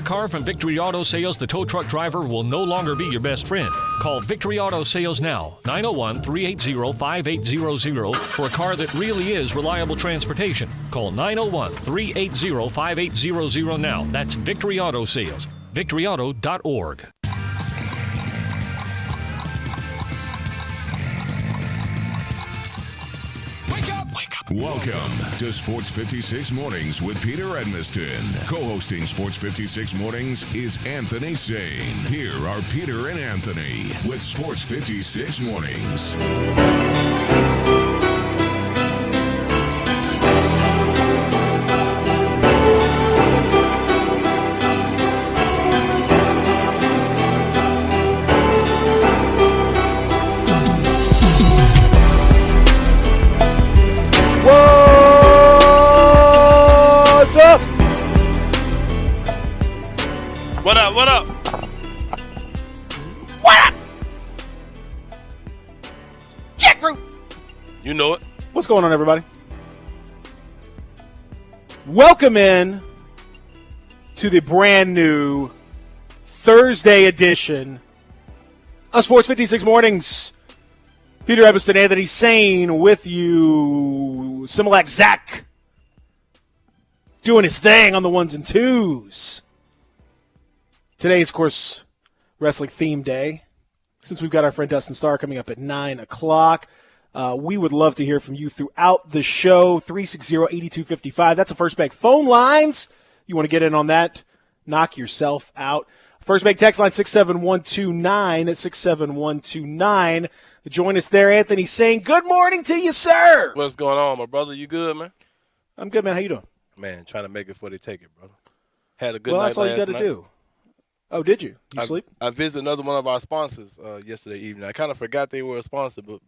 car from Victory Auto Sales, the tow truck driver will no longer be your best friend. Call Victory Auto Sales now, 901-380-5800, for a car that really is reliable transportation. Call 901-380-5800 now. That's Victory Auto Sales. VictoryAuto.org. Welcome to Sports 56 Mornings with Peter Edmiston. Co-hosting Sports 56 Mornings is Anthony Sane. Here are Peter and Anthony with Sports 56 Mornings. What's up? What up? What up? What up? Jackfruit. You know it. What's going on, everybody? Welcome in to the brand new Thursday edition of Sports 56 Mornings. Peter Edmiston, Anthony Sane with you. Similac Zach doing his thing on the ones and twos. Today is, of course, wrestling theme day. Since we've got our friend Dustin Starr coming up at 9 o'clock, we would love to hear from you throughout the show. 360-8255. That's the First Bank phone lines. You want to get in on that? Knock yourself out. First Bank text line 67129 at 67129. To join us there, Anthony saying, good morning to you, sir. What's going on, my brother? You good, man? I'm good, man. How you doing? Man, trying to make it before they take it, brother. Had a good Well, night that's all you last got night. to do. Oh, did you? You sleep? I visited another one of our sponsors yesterday evening. I kind of forgot they were a sponsor, but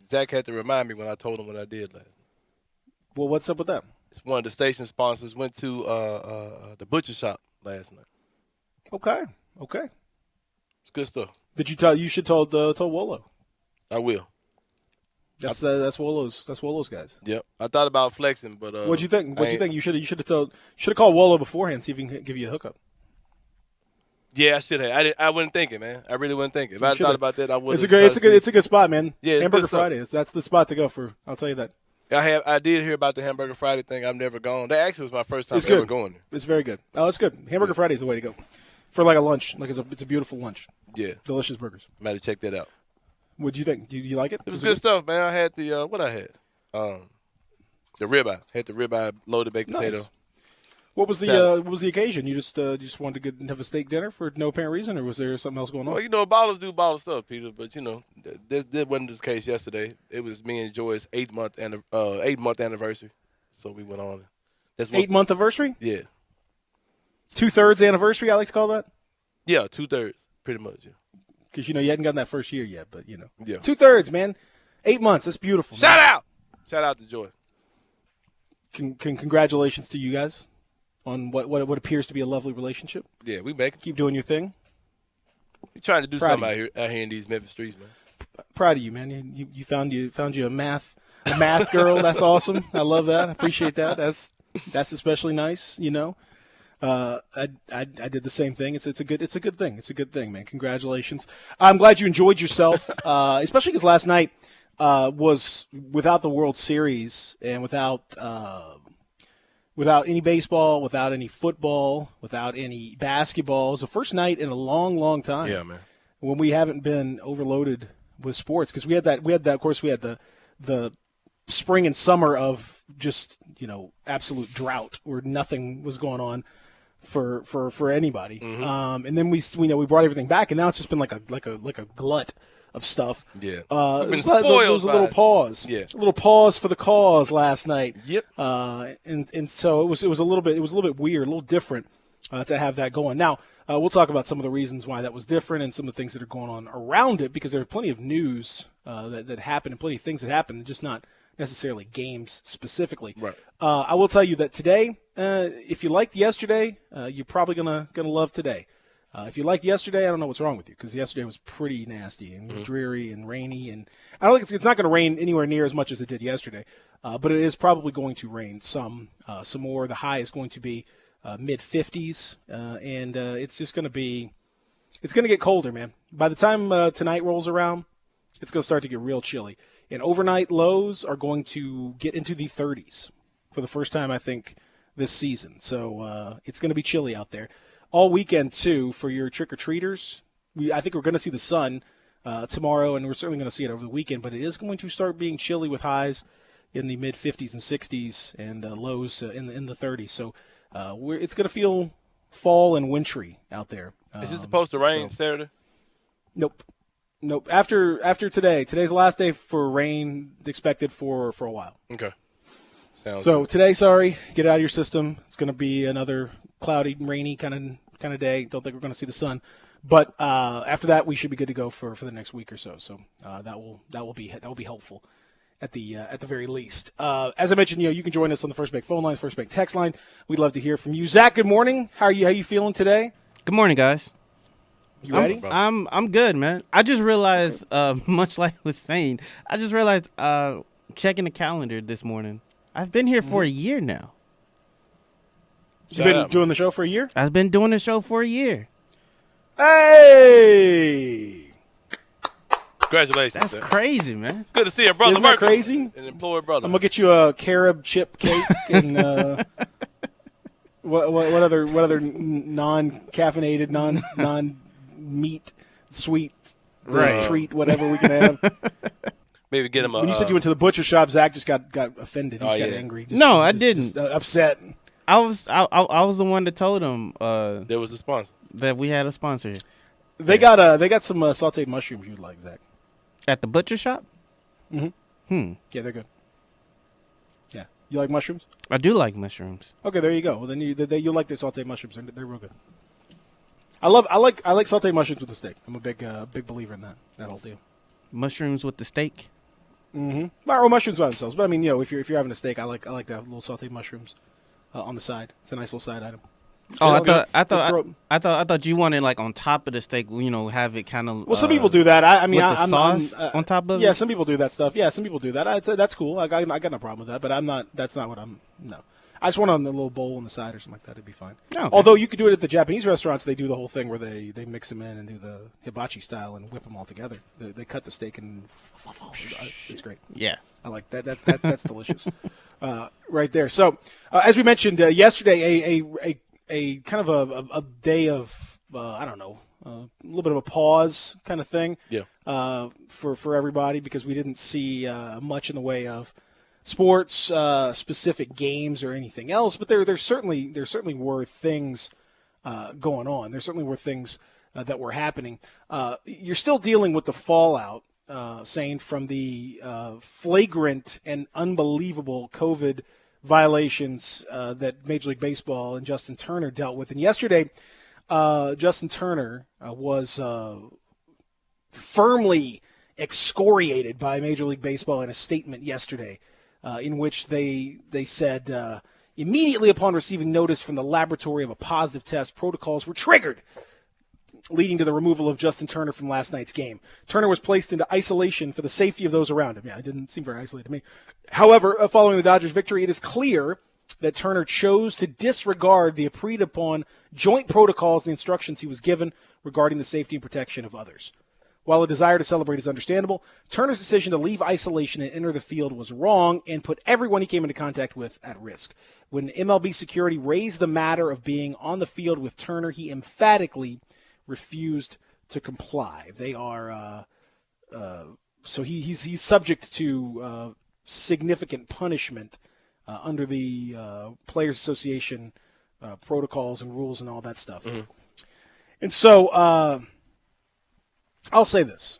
Zach had to remind me when I told him what I did last night. Well, what's up with that? It's one of the station sponsors. Went to the butcher shop last night. Okay. It's good stuff. Did you tell? You should told Wolo. I will. That's Wolo's guys. Yep. I thought about flexing, but What'd you think? You should have called Wolo beforehand, see if he can give you a hookup. Yeah, I should have. I wasn't thinking, man. I really wasn't thinking. If I thought about that, I would. It's a good spot, man. Yeah, it's Hamburger good stuff. Fridays. That's the spot to go for. I'll tell you that. I did hear about the Hamburger Friday thing. I've never gone. That actually was my first time It's good. ever going there. It's very good. Oh, it's good. Hamburger Friday is the way to go for like a lunch. Like it's a beautiful lunch. Yeah, Delicious burgers. I'm about to check that out. What'd you think? Do you like it? It was good stuff, man. I had the what I had, the ribeye. Had the ribeye, loaded baked potato. What was the Salad. what was the occasion? You just wanted to go and have a steak dinner for no apparent reason, or was there something else going on? Well, you know, ballers do baller stuff, Peter. But you know, this wasn't the case yesterday. It was me and Joy's 8-month anniversary, so we went on. That's what, 8-month anniversary? Yeah, 2/3 anniversary, I like to call that. yeah, 2/3, pretty much. Yeah. Because, you hadn't gotten that first year yet, but, Yeah. 2/3, man. 8 months. That's beautiful. Shout out to Joy. Congratulations to you guys on what appears to be a lovely relationship. Yeah, we make it. Keep doing your thing. We're trying to do Proud something of out here in these Memphis streets, man. Proud of you, man. You found you a math girl. That's awesome. I love that. I appreciate that. That's especially nice, I did the same thing. It's a good thing. It's a good thing, man. Congratulations. I'm glad you enjoyed yourself, especially because last night was without the World Series and without any baseball, without any football, without any basketball. It was the first night in a long, long time. Yeah, man. When we haven't been overloaded with sports, because we had that. Of course, we had the spring and summer of just absolute drought where nothing was going on for anybody. Mm-hmm. And then we brought everything back, and now it's just been like a glut of stuff. Yeah. We've been there was spoiled a little by it. pause. Yeah. A little pause for the cause last night. Yep. And so it was a little bit weird, a little different to have that going. Now we'll talk about some of the reasons why that was different and some of the things that are going on around it, because there's plenty of news that happened and plenty of things that happened, just not necessarily games specifically. Right. I will tell you that today, if you liked yesterday, you're probably gonna love today. If you liked yesterday, I don't know what's wrong with you, because yesterday was pretty nasty and dreary and rainy, and I don't think it's not going to rain anywhere near as much as it did yesterday, but it is probably going to rain some more. The high is going to be mid-50s, and it's just going to be – it's going to get colder, man. By the time tonight rolls around, it's going to start to get real chilly. And overnight lows are going to get into the 30s for the first time, I think, this season. So it's going to be chilly out there. All weekend, too, for your trick-or-treaters. I think we're going to see the sun tomorrow, and we're certainly going to see it over the weekend. But it is going to start being chilly with highs in the mid-50s and 60s and lows in the 30s. So it's going to feel fall and wintry out there. Is it supposed to rain Saturday? Nope. After today, today's the last day for rain expected for a while. Okay. Sounds So good. today, sorry, get it out of your system. It's going to be another cloudy, rainy kind of day. Don't think we're going to see the sun, but after that, we should be good to go for the next week or so. So that will be helpful at the very least. As I mentioned, you can join us on the First Bank phone line, First Bank text line. We'd love to hear from you. Zach, good morning. How you feeling today? Good morning, guys. You ready? I'm good, man. I just realized, much like I was saying, checking the calendar this morning. I've been here for a year now. You've been doing the show for a year? I've been doing the show for a year. Hey! Congratulations. That's sir. crazy, man. Good to see a brother. Isn't that Marco, crazy? An employed brother. I'm gonna get you a carob chip cake and what other non-caffeinated, non-meat sweet treat, whatever we can have. Maybe get him a. When you said you went to the butcher shop, Zach just got offended. He just got angry. No, I didn't. Just upset. I was the one that told him there was a sponsor that we had a sponsor here. They got some sauteed mushrooms you'd like, Zach. At the butcher shop? Yeah, they're good. Yeah, you like mushrooms? I do like mushrooms. Okay, there you go. Well, then you like their sauteed mushrooms. They're real good. I like sauteed mushrooms with the steak. I'm a big believer in that whole deal. Mushrooms with the steak? Or mushrooms by themselves. But I mean, if you're having a steak, I like to have little sauteed mushrooms on the side. It's a nice little side item. Oh, I thought you wanted like on top of the steak. Have it kind of. Well, some people do that. I mean, with the sauce on top of it. Yeah, some people do that stuff. Yeah, some people do that. I'd say that's cool. I got no problem with that. But I'm not. That's not what I'm. No, I just want on a little bowl on the side or something like that. It'd be fine. Okay. Although you could do it at the Japanese restaurants. They do the whole thing where they mix them in and do the hibachi style and whip them all together. They cut the steak and it's great. Yeah, I like that. That's delicious, right there. So, as we mentioned yesterday, a kind of a day of I don't know, a little bit of a pause kind of thing. Yeah. For everybody because we didn't see much in the way of sports, specific games or anything else. But there certainly were things going on. There certainly were things that were happening. You're still dealing with the fallout. Saying from the flagrant and unbelievable COVID violations that Major League Baseball and Justin Turner dealt with. And yesterday, Justin Turner was firmly excoriated by Major League Baseball in a statement yesterday in which they said immediately upon receiving notice from the laboratory of a positive test, protocols were triggered, leading to the removal of Justin Turner from last night's game. Turner was placed into isolation for the safety of those around him. Yeah, it didn't seem very isolated to me. However, following the Dodgers' victory, it is clear that Turner chose to disregard the agreed-upon joint protocols and the instructions he was given regarding the safety and protection of others. While a desire to celebrate is understandable, Turner's decision to leave isolation and enter the field was wrong and put everyone he came into contact with at risk. When MLB security raised the matter of being on the field with Turner, he emphatically refused to comply. They are so he's subject to significant punishment under the Players Association protocols and rules and all that stuff. Mm-hmm. And so I'll say this,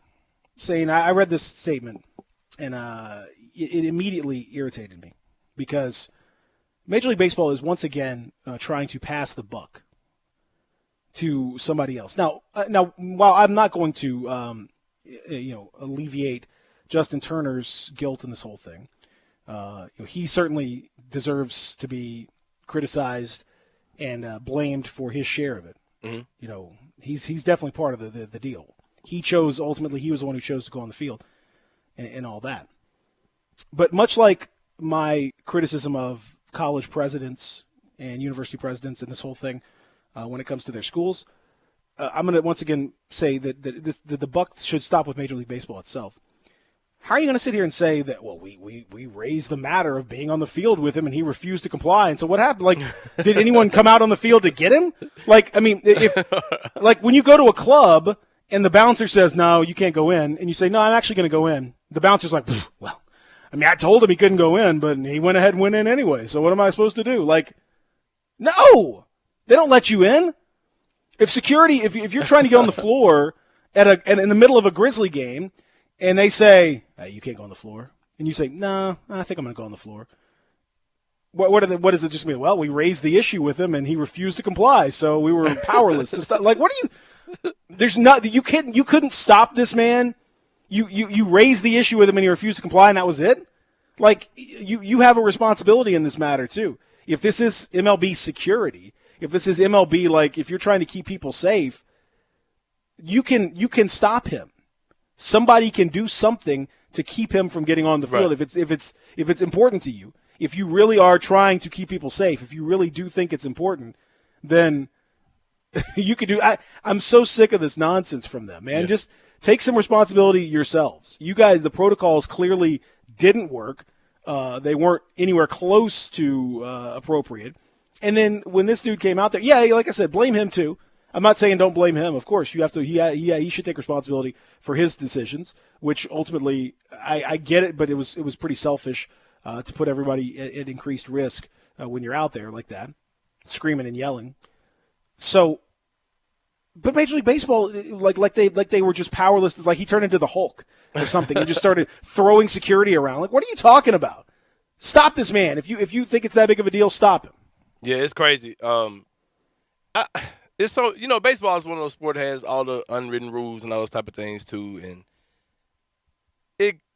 saying I read this statement and it immediately irritated me because Major League Baseball is once again trying to pass the buck to somebody else. Now, while I'm not going to, alleviate Justin Turner's guilt in this whole thing, he certainly deserves to be criticized and blamed for his share of it. Mm-hmm. He's definitely part of the deal. He chose ultimately. He was the one who chose to go on the field and all that. But much like my criticism of college presidents and university presidents and this whole thing when it comes to their schools. I'm going to once again say that the buck should stop with Major League Baseball itself. How are you going to sit here and say that, well, we raised the matter of being on the field with him and he refused to comply? And so what happened? Like, did anyone come out on the field to get him? Like, I mean, if like when you go to a club and the bouncer says, no, you can't go in, and you say, no, I'm actually going to go in. The bouncer's like, well, I mean, I told him he couldn't go in, but he went ahead and went in anyway. So what am I supposed to do? Like, no, they don't let you in. If security, if you're trying to get on the floor in the middle of a Grizzly game, and they say, hey, you can't go on the floor, and you say, no, I think I'm going to go on the floor. What does it just mean? Well, we raised the issue with him, and he refused to comply, so we were powerless to stop. Like, what are you? There's not you couldn't stop this man. You raised the issue with him, and he refused to comply, and that was it. Like, you have a responsibility in this matter too. If this is MLB security, if this is MLB, like if you're trying to keep people safe, you can stop him. Somebody can do something to keep him from getting on the field. Right. If it's important to you, if you really are trying to keep people safe, if you really do think it's important, then you could do. I'm so sick of this nonsense from them, man. Yeah. Just take some responsibility yourselves. You guys, the protocols clearly didn't work. They weren't anywhere close to appropriate. And then when this dude came out there, yeah, like I said, blame him too. I'm not saying don't blame him. Of course, you have to. He should take responsibility for his decisions, which ultimately I get it, but it was pretty selfish to put everybody at increased risk when you're out there like that, screaming and yelling. So, but Major League Baseball, like they were just powerless. It's like he turned into the Hulk or something and just started throwing security around. Like, what are you talking about? Stop this man. If you think it's that big of a deal, stop him. Yeah, it's crazy. It's so, baseball is one of those sports that has all the unwritten rules and all those type of things too. And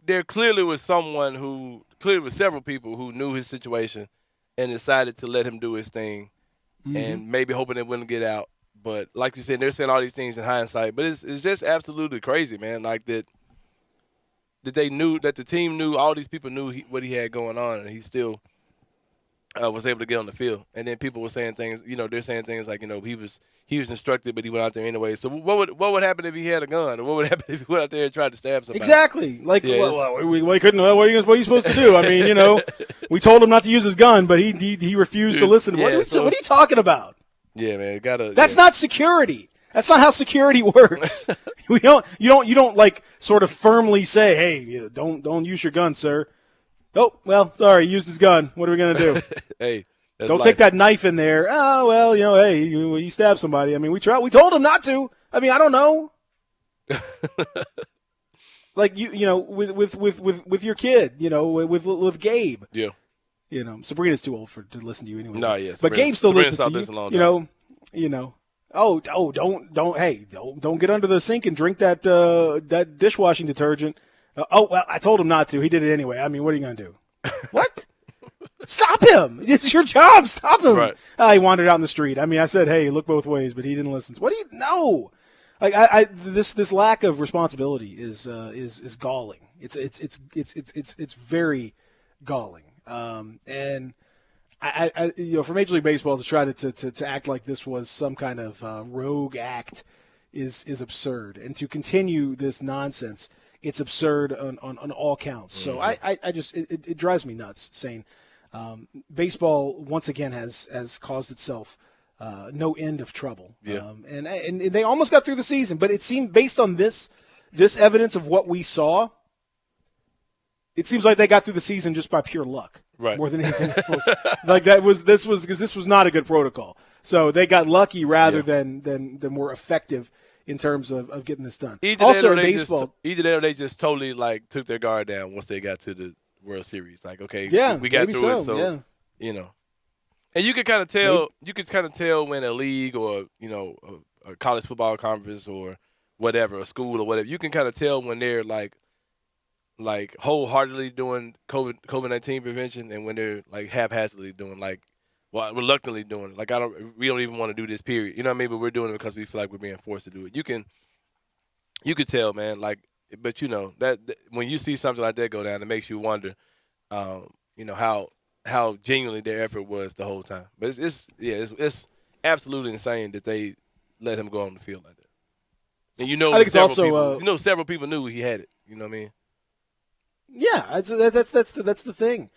there clearly was several people who knew his situation and decided to let him do his thing, and maybe hoping it wouldn't get out. But like you said, they're saying all these things in hindsight. But it's just absolutely crazy, man. Like that they knew, that the team knew, all these people knew what he had going on, and he still was able to get on the field. And then people were saying things, they're saying things like, he was instructed, but he went out there anyway. So what would happen if he had a gun, or what would happen if he went out there and tried to stab somebody? Exactly. Like, we couldn't. What are you supposed to do? I mean, we told him not to use his gun, but he refused to listen. What are you talking about? Yeah, man, That's not security. That's not how security works. You don't like sort of firmly say, hey, don't use your gun, sir. Oh, well, sorry, he used his gun. What are we going to do? Hey, don't take that knife in there. Oh, well, hey, he stabbed somebody. I mean, we told him not to. I mean, I don't know. Like, with your kid, with Gabe. Yeah. Sabrina's too old to listen to you anyway. No, yes. But Gabe still listens to you. Don't get under the sink and drink that dishwashing detergent. Well, I told him not to. He did it anyway. I mean, what are you going to do? What? Stop him. It's your job. Stop him. Right. He wandered out in the street. I mean, I said, hey, look both ways, but he didn't listen. What do you know? Like this lack of responsibility is galling. It's very galling. And I for Major League Baseball to try to act like this was some kind of rogue act is absurd, and to continue this nonsense, it's absurd on all counts. So I just it drives me nuts. Saying baseball once again has caused itself no end of trouble. Yeah. And they almost got through the season, but it seemed, based on this evidence of what we saw, it seems like they got through the season just by pure luck, right? More than anything else. Like this was not a good protocol. So they got lucky rather than were effective in terms of getting this done. Either they just totally took their guard down once they got to the World Series. Like, okay, we got through it. So and you can kind of tell. You can kind of tell when a league or a college football conference or whatever, a school or whatever, you can kind of tell when they're like wholeheartedly doing COVID-19 prevention, and when they're haphazardly doing reluctantly doing it. We don't even want to do this, period. You know what I mean? But we're doing it because we feel like we're being forced to do it. You could tell, man. But that when you see something like that go down, it makes you wonder, how how genuinely their effort was the whole time. But it's absolutely insane that they let him go on the field like that. And I think it's also several people knew he had it. You know what I mean? Yeah, that's the thing.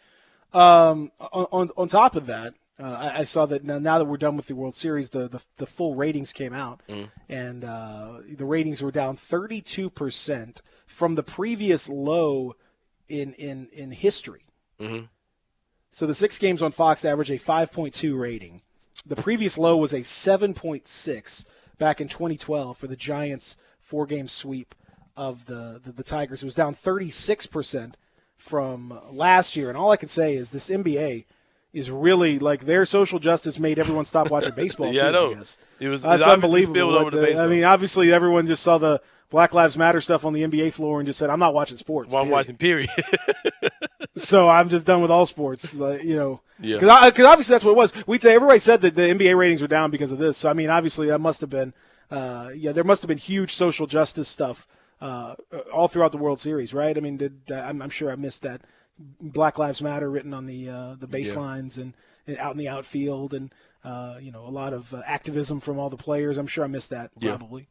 On top of that, I saw that now that we're done with the World Series, the full ratings came out, and the ratings were down 32% from the previous low in history. Mm-hmm. So the 6 games on Fox average a 5.2 rating. The previous low was a 7.6 back in 2012 for the Giants' 4-game sweep of the Tigers. It was down 36% from last year. And all I can say is this NBA is really, like, their social justice made everyone stop watching baseball. Yeah, too, I know. I guess. That's unbelievable. Over to baseball. I mean, obviously everyone just saw the Black Lives Matter stuff on the NBA floor and just said, I'm not watching sports. Well, I'm watching, period. So I'm just done with all sports, Yeah. Because obviously that's what it was. Everybody said that the NBA ratings were down because of this. So, I mean, obviously that must have been there must have been huge social justice stuff all throughout the World Series, right? I mean, I'm sure I missed that Black Lives Matter written on the baselines and out in the outfield, and a lot of activism from all the players. I'm sure I missed that probably.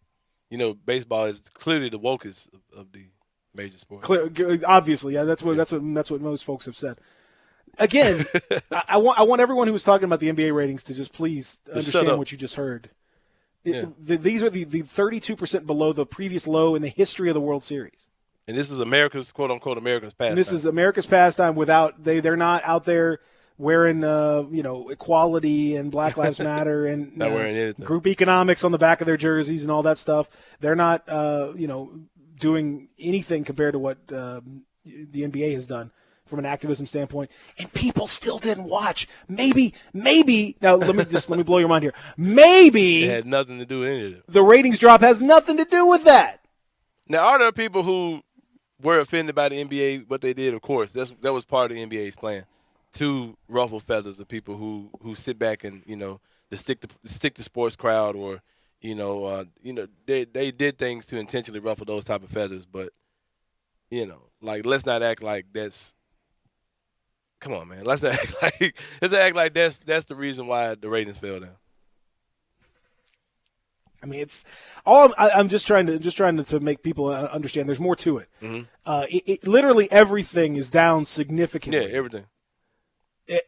Baseball is clearly the wokest of the major sports. Obviously, yeah. That's what most folks have said. Again, I want everyone who was talking about the NBA ratings to just please understand what you just heard. These are the 32% below the previous low in the history of the World Series. And this is America's, quote unquote, America's pastime. This is America's pastime without they're not out there wearing equality and Black Lives Matter and not wearing anything. Group economics on the back of their jerseys and all that stuff. They're not doing anything compared to what the NBA has done from an activism standpoint, and people still didn't watch. Maybe now let me blow your mind here. Maybe it had nothing to do with any of it. The ratings drop has nothing to do with that. Now, are there people who were offended by the NBA, what they did? Of course, that was part of the NBA's plan to ruffle feathers of people who sit back and to stick the sports crowd, or they did things to intentionally ruffle those type of feathers. But let's not act like that's. Come on, man. Let's act like that's the reason why the ratings fell down. I mean, it's all. I'm just trying to make people understand. There's more to it. Mm-hmm. It literally everything is down significantly. Yeah, everything.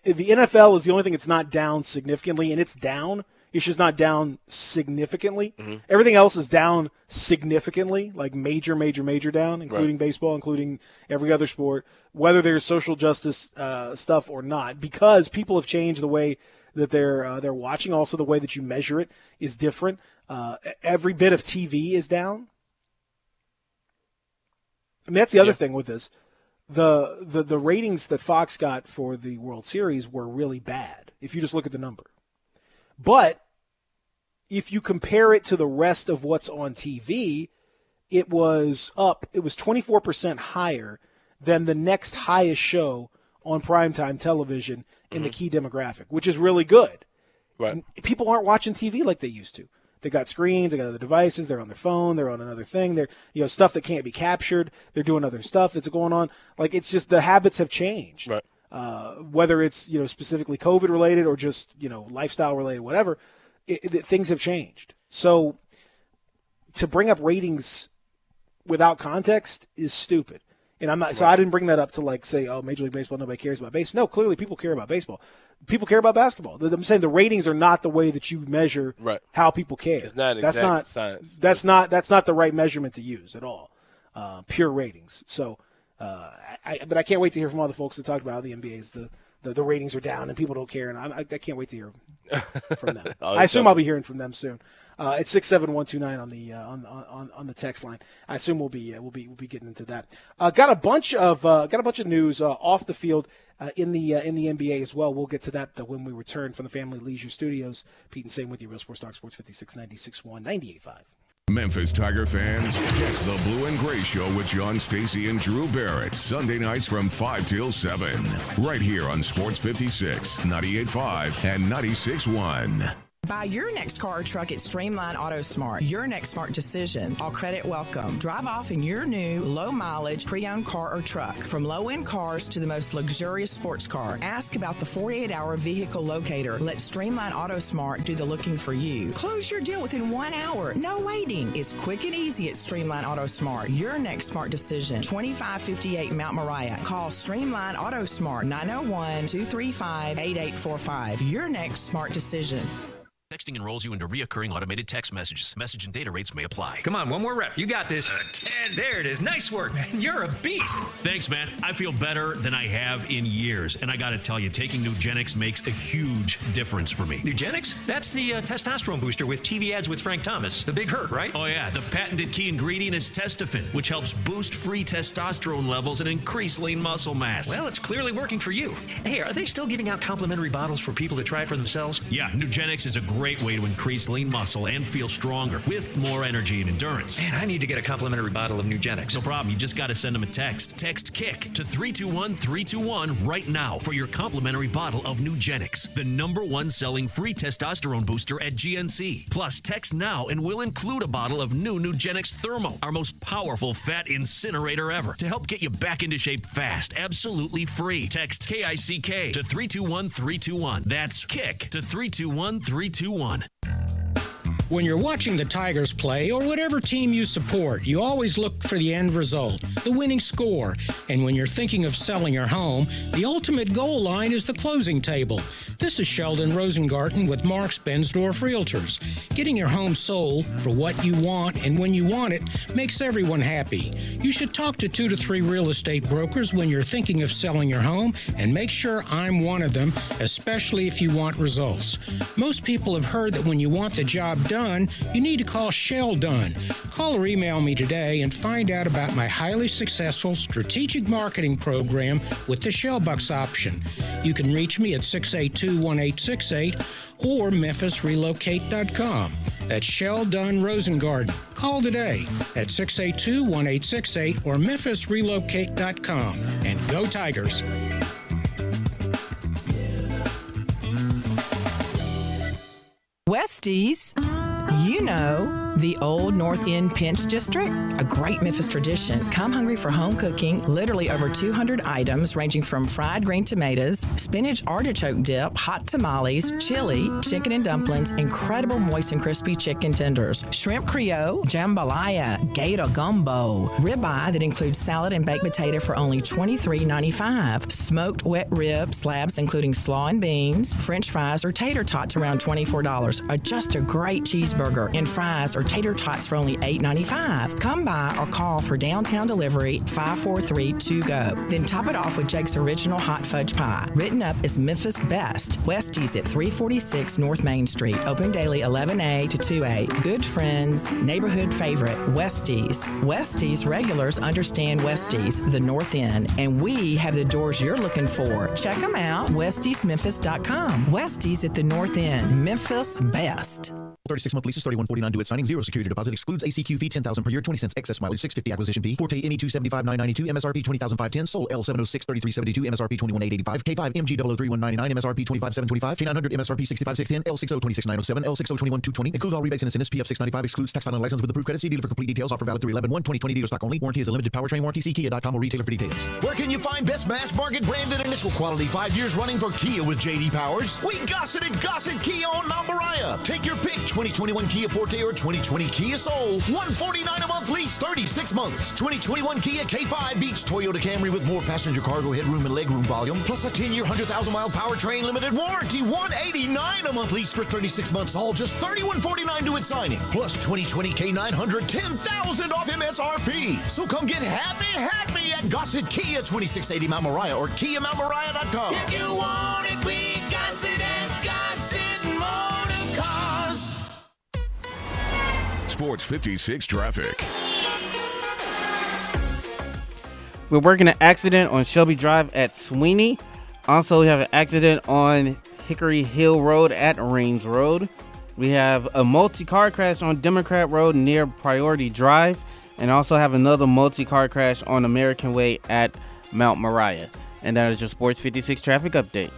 The NFL is the only thing that's not down significantly, and it's down. It's just not down significantly. Mm-hmm. Everything else is down significantly, like major down, including baseball, including every other sport, whether there's social justice stuff or not, because people have changed the way that they're watching. Also, the way that you measure it is different. Every bit of TV is down. I mean, that's the other thing with this. The ratings that Fox got for the World Series were really bad, if you just look at the number. But if you compare it to the rest of what's on TV, it was up. It was 24% higher than the next highest show on primetime television in the key demographic, which is really good. Right. People aren't watching TV like they used to. They got screens, they got other devices, they're on their phone, they're on another thing, they're stuff that can't be captured, they're doing other stuff that's going on. Like, it's just the habits have changed. Right. Whether it's specifically COVID related or just lifestyle related, whatever, things have changed. So to bring up ratings without context is stupid. And I'm not. Right. So I didn't bring that up to say, oh, Major League Baseball, nobody cares about baseball. No, clearly people care about baseball. People care about basketball. I'm saying the ratings are not the way that you measure how people care. It's not exact science. That's not the right measurement to use at all. Pure ratings. So. But I can't wait to hear from all the folks that talked about how the NBA's the ratings are down and people don't care, and I can't wait to hear from them. I assume I'll be hearing from them soon. It's 67129 on the text line. I assume we'll be getting into that. Got a bunch of news off the field in the NBA as well. We'll get to that when we return from the Family Leisure Studios. Pete and Sam with you, Real Sports Talk Sports 5696.1 98.5. Memphis Tiger fans, catch the Blue and Gray Show with John Stacey and Drew Barrett, Sunday nights from 5 till 7, right here on Sports 56, 98.5, and 96.1. Buy your next car or truck at Streamline Auto Smart. Your next smart decision. All credit welcome. Drive off in your new low-mileage pre-owned car or truck. From low-end cars to the most luxurious sports car. Ask about the 48-hour vehicle locator. Let Streamline Auto Smart do the looking for you. Close your deal within 1 hour. No waiting. It's quick and easy at Streamline Auto Smart. Your next smart decision. 2558 Mount Moriah. Call Streamline Auto Smart 901-235-8845. Your next smart decision. Texting enrolls you into reoccurring automated text messages. Message and data rates may apply. Come on, one more rep. You got this. 10. There it is. Nice work, man. You're a beast. Thanks, man. I feel better than I have in years. And I got to tell you, taking Nugenix makes a huge difference for me. Nugenix? That's the testosterone booster with TV ads with Frank Thomas. The big hurt, right? Oh, yeah. The patented key ingredient is Testofen, which helps boost free testosterone levels and increase lean muscle mass. Well, it's clearly working for you. Hey, are they still giving out complimentary bottles for people to try it for themselves? Yeah, Nugenix is a great way to increase lean muscle and feel stronger with more energy and endurance. Man, I need to get a complimentary bottle of Nugenix. No problem. You just got to send them a text. Text KICK to 321-321 right now for your complimentary bottle of Nugenix, the #1 selling free testosterone booster at GNC. Plus, text now and we'll include a bottle of new Nugenix Thermo, our most powerful fat incinerator ever, to help get you back into shape fast, absolutely free. Text KICK to 321-321. That's KICK to 321-321. When you're watching the Tigers play or whatever team you support, you always look for the end result, the winning score. And when you're thinking of selling your home, the ultimate goal line is the closing table. This is Sheldon Rosengarten with Marks Bensdorf Realtors. Getting your home sold for what you want and when you want it makes everyone happy. You should talk to 2 to 3 real estate brokers when you're thinking of selling your home, and make sure I'm one of them, especially if you want results. Most people have heard that when you want the job done, you need to call Shell Done. Call or email me today and find out about my highly successful strategic marketing program with the Shellbucks option. You can reach me at 682-1868 or memphisrelocate.com. That's Shell Done Rosengarten. Call today at 682-1868 or memphisrelocate.com. And go Tigers! Westies, you know, the old North End Pinch District, a great Memphis tradition. Come hungry for home cooking, literally over 200 items ranging from fried green tomatoes, spinach artichoke dip, hot tamales, chili, chicken and dumplings, incredible moist and crispy chicken tenders, shrimp creole, jambalaya, gator gumbo, ribeye that includes salad and baked potato for only $23.95, smoked wet rib slabs including slaw and beans, french fries or tater tots around $24, or just a great cheeseburger and fries or tater tots for only $8.95. Come by or call for downtown delivery 543-2GO. Then top it off with Jake's original hot fudge pie. Written up as Memphis Best. Westies at 346 North Main Street. Open daily 11A to 2A. Good friends, neighborhood favorite, Westies. Westies regulars understand Westies, the North End, and we have the doors you're looking for. Check them out, westiesmemphis.com. Westies at the North End, Memphis Best. 36-month leases, $31.49 due at signing, 0 security deposit, excludes ACQ fee, $10,000 per year, 20 cents excess mileage, $6.50 acquisition fee, Forte ME $275,992, MSRP $20,510, Soul L706 $3372, MSRP $21,885, K5 MG 003,199, MSRP $25,725, K900 MSRP $65,610, L60 $26,907, L60 $21,220, includes all rebates and incentives, PF $695, excludes tax final license with approved credit. See dealer for complete details. Offer valid through 11/1/2020. Dealer stock only. Warranty is a limited powertrain warranty. See Kia.com or retailer for details. Where can you find best mass market branded initial quality 5 years running for Kia with JD Powers? We Gossett and Gossett Kia on Mount Moriah. Take your pick: 2021 Kia Forte or 2020 Kia Soul. $149 a month lease, 36 months. 2021 Kia K5 beats Toyota Camry with more passenger cargo headroom and legroom volume, plus a 10-year 100,000-mile powertrain limited warranty. $189 a month lease for 36 months, all just $31.49 due at signing. Plus 2020 K900, $10,000 off MSRP. So come get happy at Gossett Kia, 2680 Mount Moriah or KiaMountMoriah.com. If you want it, we Gossett and Gossett Motor Cars. Sports 56 traffic. We're working an accident on Shelby Drive at Sweeney. Also, we have an accident on Hickory Hill Road at Rains Road. We have a multi-car crash on Democrat Road near Priority Drive. And also have another multi-car crash on American Way at Mount Moriah. And that is your Sports 56 traffic update.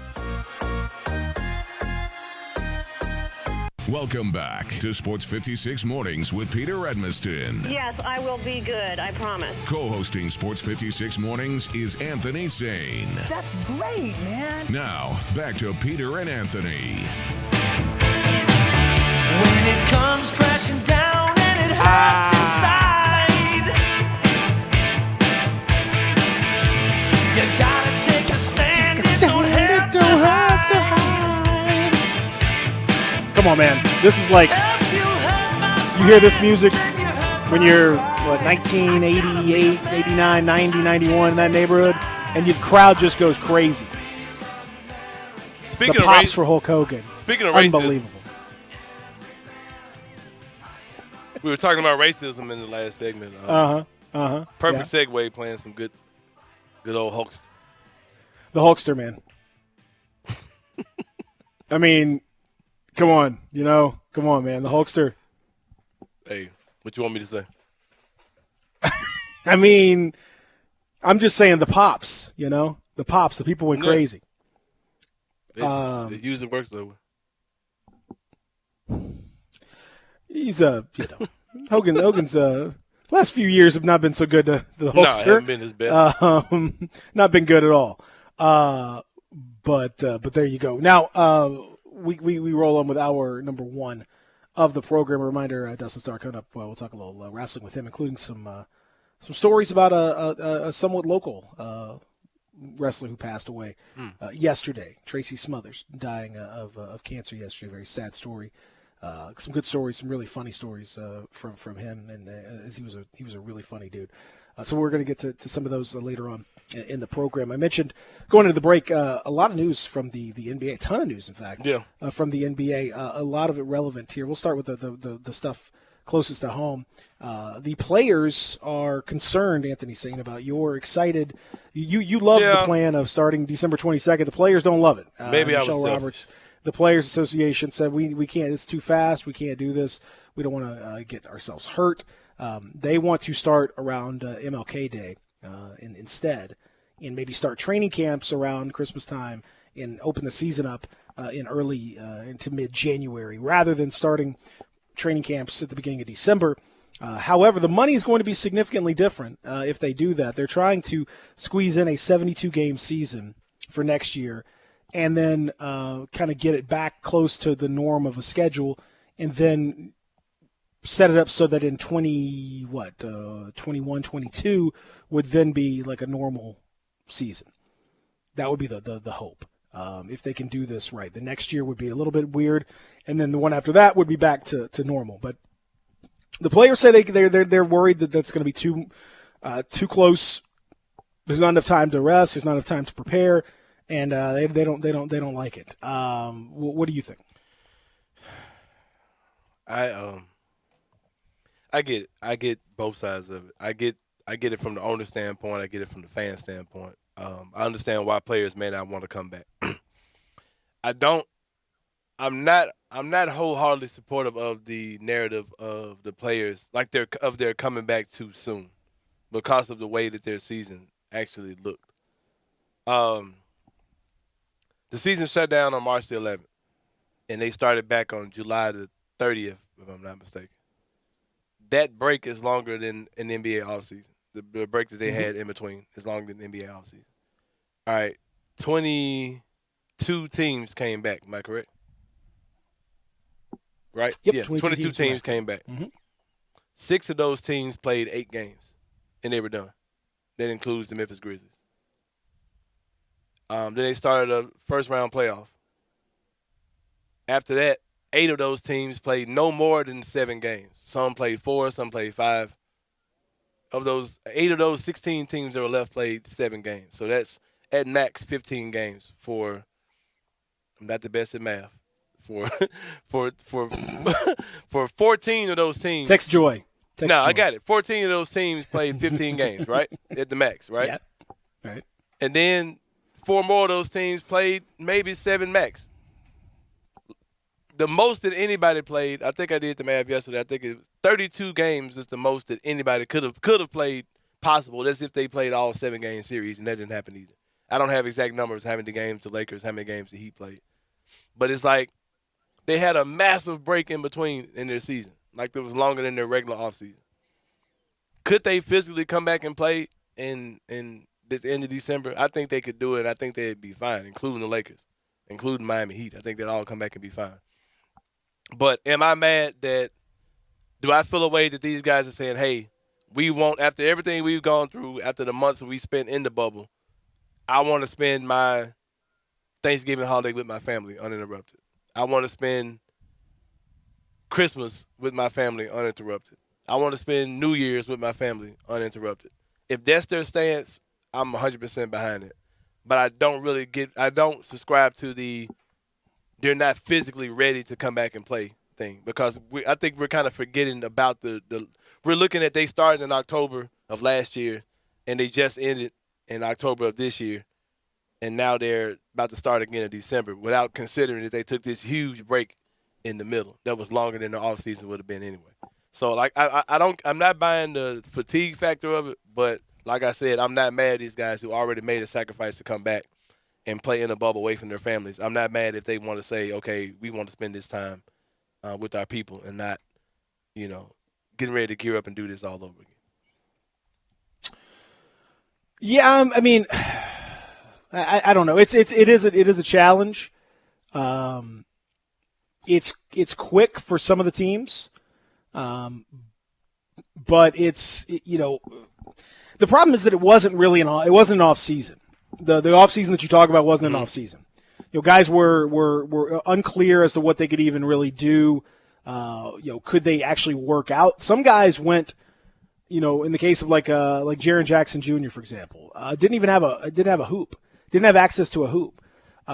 Welcome back to Sports 56 Mornings with Peter Edmiston. Yes, I will be good, I promise. Co-hosting Sports 56 Mornings is Anthony Sane. That's great, man. Now, back to Peter and Anthony. When it comes crashing down and it hurts inside, you gotta take a stand. It don't have to hide. Come on, man. This is like, you hear this music when you're, 1988, 89, 90, 91 in that neighborhood, and your crowd just goes crazy. Speaking the of pops race, for Hulk Hogan. Speaking of racism, unbelievable. We were talking about racism in the last segment. Perfect segue, playing some good old Hulkster. The Hulkster, man. I mean, come on, come on, man. The Hulkster. Hey, what you want me to say? I mean, I'm just saying the pops, the pops, the people went crazy. It usually works that way. He's Hogan's last few years have not been so good to the Hulkster. No, haven't been his best. Not been good at all. But there you go. Now we roll on with our number one of the program. A reminder, Dustin Starr coming up. We'll talk a little wrestling with him, including some stories about a somewhat local wrestler who passed away yesterday. Tracy Smothers dying of cancer yesterday. Very sad story. Some good stories, some really funny stories from him, and as he was a really funny dude. So we're going to get to some of those later on in the program. I mentioned going into the break a lot of news from the NBA, a ton of news, in fact, from the NBA. A lot of it relevant here. We'll start with the stuff closest to home. The players are concerned, Anthony, saying about you're excited. You love the plan of starting December 22nd. The players don't love it. Maybe Michelle I was Roberts, the Players Association, said we can't. It's too fast. We can't do this. We don't want to get ourselves hurt. They want to start around MLK Day instead, and maybe start training camps around Christmas time and open the season up in early into mid-January rather than starting training camps at the beginning of December. However, the money is going to be significantly different if they do that. They're trying to squeeze in a 72-game season for next year and then kind of get it back close to the norm of a schedule and then set it up so that in 21, 22 would then be like a normal season. That would be the hope. If they can do this right. The next year would be a little bit weird, and then the one after that would be back to normal. But the players say they're worried that that's going to be too close. There's not enough time to rest. There's not enough time to prepare, and they don't like it. What do you think? I get it. I get both sides of it. I get it from the owner standpoint. I get it from the fan standpoint. I understand why players may not want to come back. I'm not wholeheartedly supportive of the narrative of the players, like they're coming back too soon, because of the way that their season actually looked. The season shut down on March the 11th, and they started back on July the 30th, if I'm not mistaken. That break is longer than an NBA offseason. The break that they had in between is longer than the NBA offseason. All right, 22 teams came back. Am I correct? Right? Yep, yeah, 22 teams came back. Mm-hmm. 6 of those teams played 8 games, and they were done. That includes the Memphis Grizzlies. Then they started a first-round playoff. After that, 8 of those teams played no more than 7 games. Some played 4, some played 5. Of those 8 of those 16 teams that were left played 7 games. So that's at max 15 games for. I'm not the best at math. For 14 of those teams. Text Joy. I got it. 14 of those teams played 15 games, right? At the max, right? Yeah. Right. And then 4 more of those teams played maybe 7 max. The most that anybody played, I think I did the math yesterday. I think it was 32 games is the most that anybody could have played possible. That's if they played all 7-game series, and that didn't happen either. I don't have exact numbers how many games the Lakers, how many games the Heat played. But it's like they had a massive break in between in their season. Like, it was longer than their regular offseason. Could they physically come back and play in the end of December? I think they could do it. I think they'd be fine, including the Lakers, including Miami Heat. I think they'd all come back and be fine. But am I mad that – do I feel a way that these guys are saying, hey, we want – after everything we've gone through, after the months that we spent in the bubble, I want to spend my Thanksgiving holiday with my family uninterrupted. I want to spend Christmas with my family uninterrupted. I want to spend New Year's with my family uninterrupted. If that's their stance, I'm 100% behind it. But I don't subscribe to they're not physically ready to come back and play thing, because I think we're kind of forgetting about we're looking at they started in October of last year and they just ended in October of this year, and now they're about to start again in December without considering that they took this huge break in the middle that was longer than the offseason would have been anyway. So, like, I'm not buying the fatigue factor of it, but like I said, I'm not mad at these guys who already made a sacrifice to come back and play in a bubble away from their families. I'm not mad if they want to say, okay, we want to spend this time with our people and not, getting ready to gear up and do this all over again. Yeah, I mean, I don't know. It is a challenge. It's quick for some of the teams. But the problem is that it wasn't really an off season. The off season that you talk about wasn't an off season. Guys were unclear as to what they could even really do. Could they actually work out? Some guys went, in the case of like Jaren Jackson Jr., for example, didn't have a hoop, didn't have access to a hoop,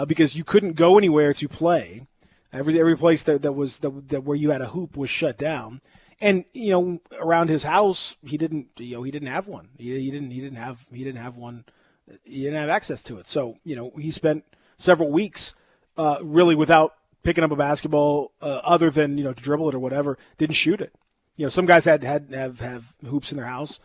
because you couldn't go anywhere to play. Every place that where you had a hoop was shut down, and around his house he didn't have one. He didn't have one. He didn't have access to it. So he spent several weeks really without picking up a basketball, other than to dribble it or whatever. Didn't shoot it. Some guys have hoops in their house.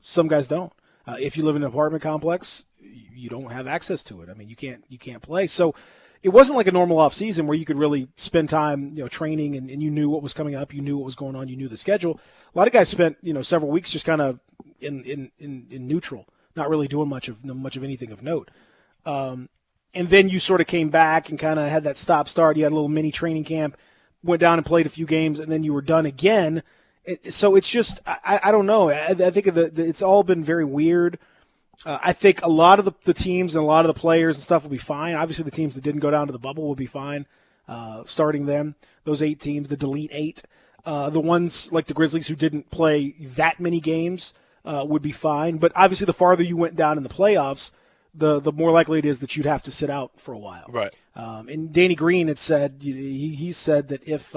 Some guys don't. If you live in an apartment complex, you don't have access to it. I mean, you can't play. So it wasn't like a normal off season where you could really spend time, training and you knew what was coming up, you knew what was going on, you knew the schedule. A lot of guys spent, several weeks just kind of in neutral, not really doing much of anything of note. And then you sort of came back and kind of had that stop-start. You had a little mini training camp, went down and played a few games, and then you were done again. So it's just, I don't know. I think it's all been very weird. I think a lot of the teams and a lot of the players and stuff will be fine. Obviously, the teams that didn't go down to the bubble will be fine, starting them. Those 8 teams, the delete 8. The ones like the Grizzlies who didn't play that many games would be fine. But obviously, the farther you went down in the playoffs, the more likely it is that you'd have to sit out for a while. Right. And Danny Green had said, he said that if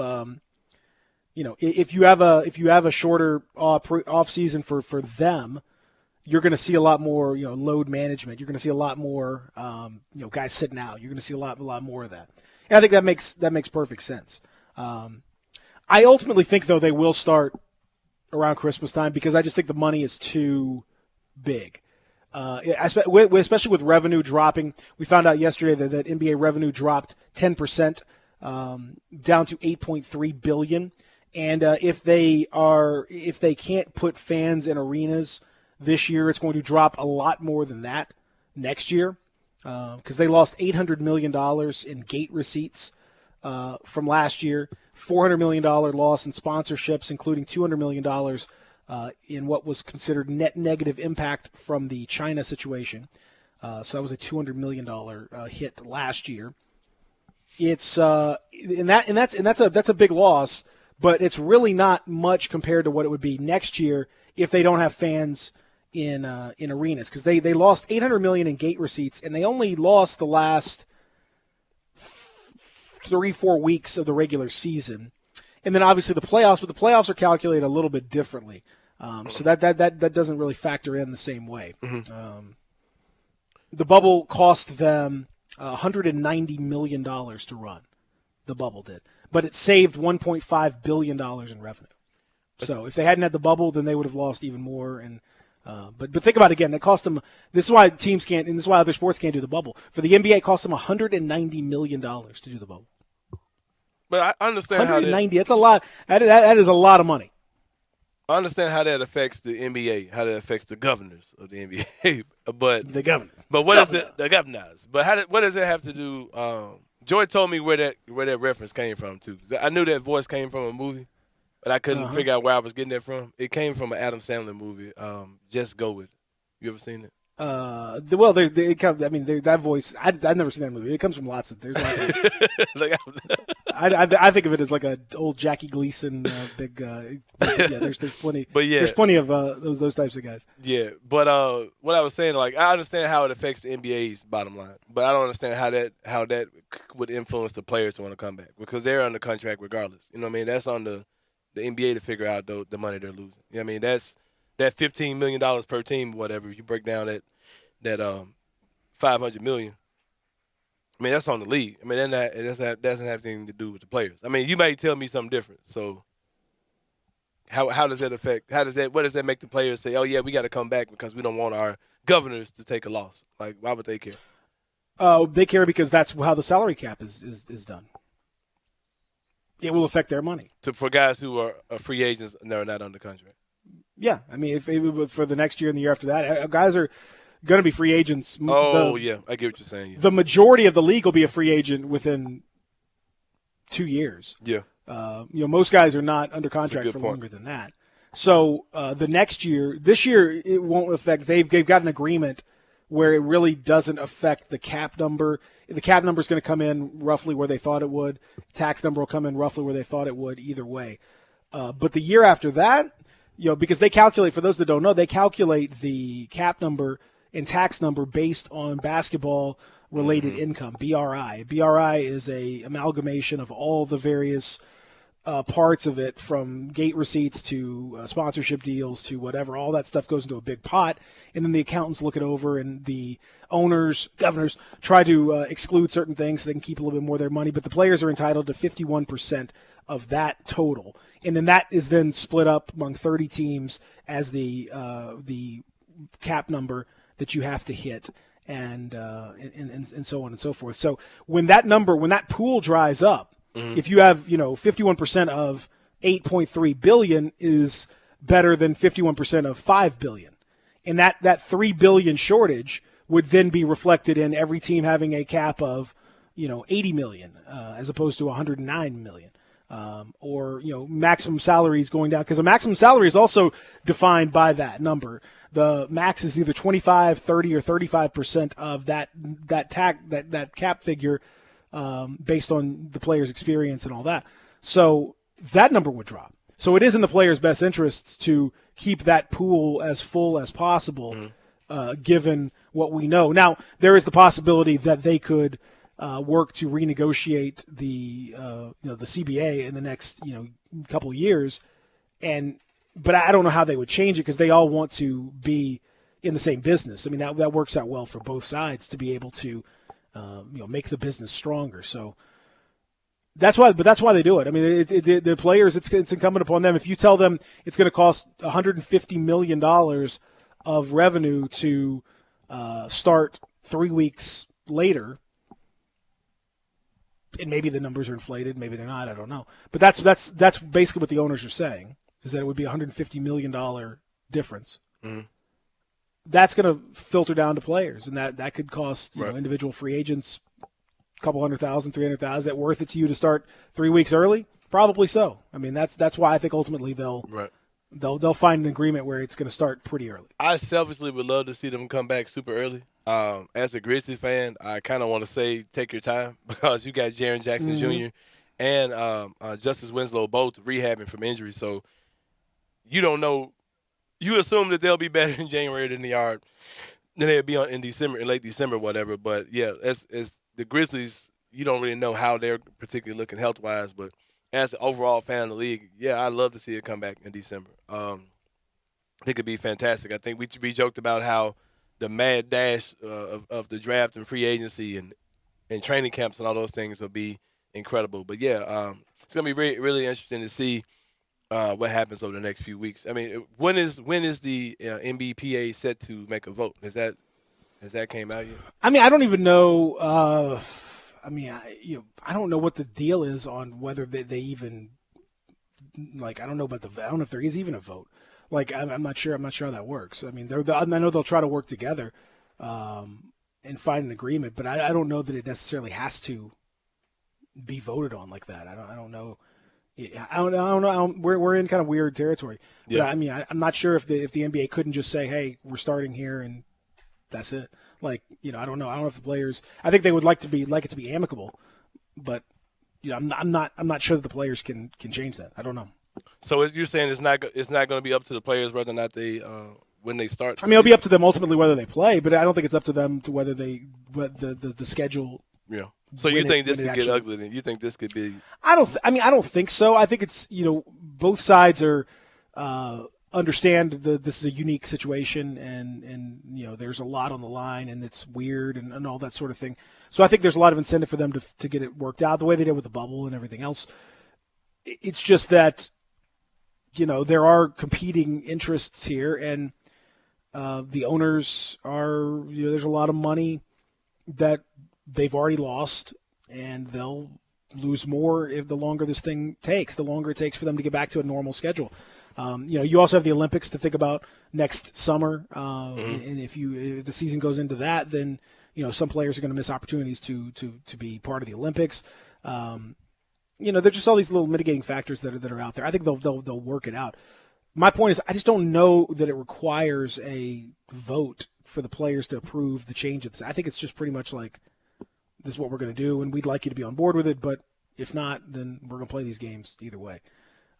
you have a shorter off season for them, you're going to see a lot more, load management. You're going to see a lot more, guys sitting out. You're going to see a lot more of that. And I think that makes perfect sense. I ultimately think, though, they will start around Christmas time because I just think the money is too big. Especially with revenue dropping. We found out yesterday that NBA revenue dropped 10%, down to $8.3 billion. And if they can't put fans in arenas this year, it's going to drop a lot more than that next year, because they lost $800 million in gate receipts from last year, $400 million loss in sponsorships, including $200 million in what was considered net negative impact from the China situation. So that was a $200 million hit last year. It's that's a big loss, but it's really not much compared to what it would be next year if they don't have fans in arenas, because they lost $800 million in gate receipts, and they only lost the last 3-4 weeks of the regular season, and then obviously the playoffs. But the playoffs are calculated a little bit differently, so that doesn't really factor in the same way. Mm-hmm. The bubble cost them $190 million to run. The bubble did, but it saved $1.5 billion in revenue. So if they hadn't had the bubble, then they would have lost even more. And but think about it again. That cost them. This is why teams can't, and this is why other sports can't do the bubble. For the NBA, it cost them $190 million to do the bubble. But I understand how that. 190. That's a lot. That is a lot of money. I understand how that affects the NBA, how that affects the governors of the NBA. But the governor. But what is it? The governors. But what does it have to do? Joy told me where that reference came from too. I knew that voice came from a movie, but I couldn't figure out where I was getting that from. It came from an Adam Sandler movie. Just Go With It. You ever seen it? That voice. I've never seen that movie. It comes from lots of. There's lots of. I think of it as like a old Jackie Gleason big. There's plenty. But yeah, there's plenty of those types of guys. Yeah, but what I was saying, like, I understand how it affects the NBA's bottom line, but I don't understand how that would influence the players to want to come back because they're under contract regardless. You know what I mean? That's on the NBA to figure out the money they're losing. You know what I mean? That's that $15 million per team, whatever. You break down that $500 million. I mean, that's on the league. I mean, that doesn't have anything to do with the players. I mean, you may tell me something different. So, how does that affect? What does that make the players say? Oh yeah, we got to come back because we don't want our governors to take a loss. Like, why would they care? They care because that's how the salary cap is done. It will affect their money. For guys who are free agents and they're not under contract. Yeah, I mean, if for the next year and the year after that, guys are going to be free agents. Yeah, I get what you're saying. Yeah. The majority of the league will be a free agent within 2 years. Yeah. Most guys are not under contract for longer than that. So this year, it won't affect. They've got an agreement where it really doesn't affect the cap number. The cap number is going to come in roughly where they thought it would. Tax number will come in roughly where they thought it would. Either way, but the year after that, because they calculate, for those that don't know, they calculate the cap number and tax number based on basketball-related income, BRI. BRI is a amalgamation of all the various parts of it, from gate receipts to sponsorship deals to whatever. All that stuff goes into a big pot, and then the accountants look it over, and the owners, governors, try to exclude certain things so they can keep a little bit more of their money. But the players are entitled to 51% of that total, and then that is then split up among 30 teams as the cap number that you have to hit, and so on and so forth. So when that pool dries up, if you have 51% of 8.3 billion is better than 51% of 5 billion, and that 3 billion shortage would then be reflected in every team having a cap of 80 million as opposed to 109 million. Or maximum salaries going down, because a maximum salary is also defined by that number. The max is either 25, 30, or 35% of that cap figure, based on the player's experience and all that. So that number would drop. So it is in the player's best interests to keep that pool as full as possible, given what we know. Now, there is the possibility that they could work to renegotiate the CBA in the next couple of years, but I don't know how they would change it, because they all want to be in the same business. I mean, that works out well for both sides to be able to make the business stronger. So that's why they do it. I mean, the players, it's incumbent upon them. If you tell them it's going to cost $150 million of revenue to start 3 weeks later, and maybe the numbers are inflated, maybe they're not, I don't know. But that's basically what the owners are saying, is that it would be a $150 million difference. Mm-hmm. That's going to filter down to players, and that could cost individual free agents a couple $100,000, $300,000. Is that worth it to you to start 3 weeks early? Probably so. I mean, that's why I think ultimately they'll find an agreement where it's going to start pretty early. I selfishly would love to see them come back super early. As a Grizzlies fan, I kind of want to say take your time, because you got Jaren Jackson Jr. and Justice Winslow both rehabbing from injury. So you don't know. You assume that they'll be better in January than they'll be in December, in late December, whatever. But yeah, as the Grizzlies, you don't really know how they're particularly looking health-wise. But as an overall fan of the league, yeah, I'd love to see it come back in December. I think it'd be fantastic. I think we joked about how the mad dash of the draft and free agency and training camps and all those things will be incredible. But yeah, it's gonna be really, really interesting to see what happens over the next few weeks. I mean, when is the NBPA set to make a vote? Has that came out yet? I mean, I don't even know. I mean, I don't know what the deal is on whether they even like. I don't know about I don't know if there is even a vote. Like, I'm not sure. I'm not sure how that works. I mean, I know they'll try to work together and find an agreement, but I don't know that it necessarily has to be voted on like that. I don't know. I don't know. We're in kind of weird territory. But I mean, I'm not sure if the NBA couldn't just say, "Hey, we're starting here," and that's it. Like, I don't know. I don't know if the players. I think they would like it to be amicable, but I'm not sure that the players can change that. I don't know. So you're saying it's not going to be up to the players whether or not they when they start. I mean, it'll be up to them ultimately whether they play, but I don't think it's up to them to whether the schedule. Yeah. So you think this could get ugly? Then you think this could be? I don't think so. I think it's both sides are understand this is a unique situation and there's a lot on the line and it's weird and all that sort of thing. So I think there's a lot of incentive for them to get it worked out the way they did with the bubble and everything else. It's just that there are competing interests here and the owners are there's a lot of money that they've already lost, and they'll lose more if the longer this thing takes, the longer it takes for them to get back to a normal schedule. You also have the Olympics to think about next summer, and if the season goes into that, then some players are going to miss opportunities to be part of the Olympics. There's just all these little mitigating factors that are out there. I think they'll work it out. My point is, I just don't know that it requires a vote for the players to approve the changes. I think it's just pretty much like, this is what we're going to do, and we'd like you to be on board with it, but if not, then we're going to play these games either way.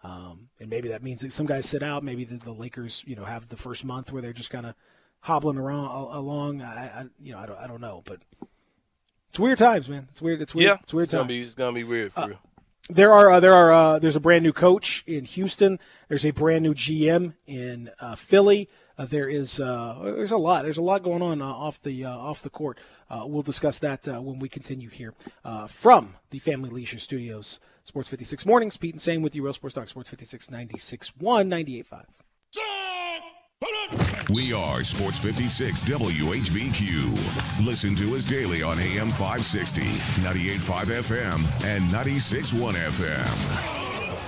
And maybe that means that some guys sit out. Maybe the Lakers, have the first month where they're just kind of hobbling along. I don't know, but it's weird times, man. It's weird. It's weird. Yeah, it's weird. It's gonna be weird for real. There's a brand new coach in Houston. There's a brand new GM in Philly. There's a lot going on off the court. We'll discuss that when we continue here from the Family Leisure Studios. Sports 56 Mornings. Pete and Sane with you. Real Sports Talk. Sports 56 96.1 98.5. We are Sports 56 WHBQ. Listen to us daily on AM 560, 98.5 FM, and 96.1 FM.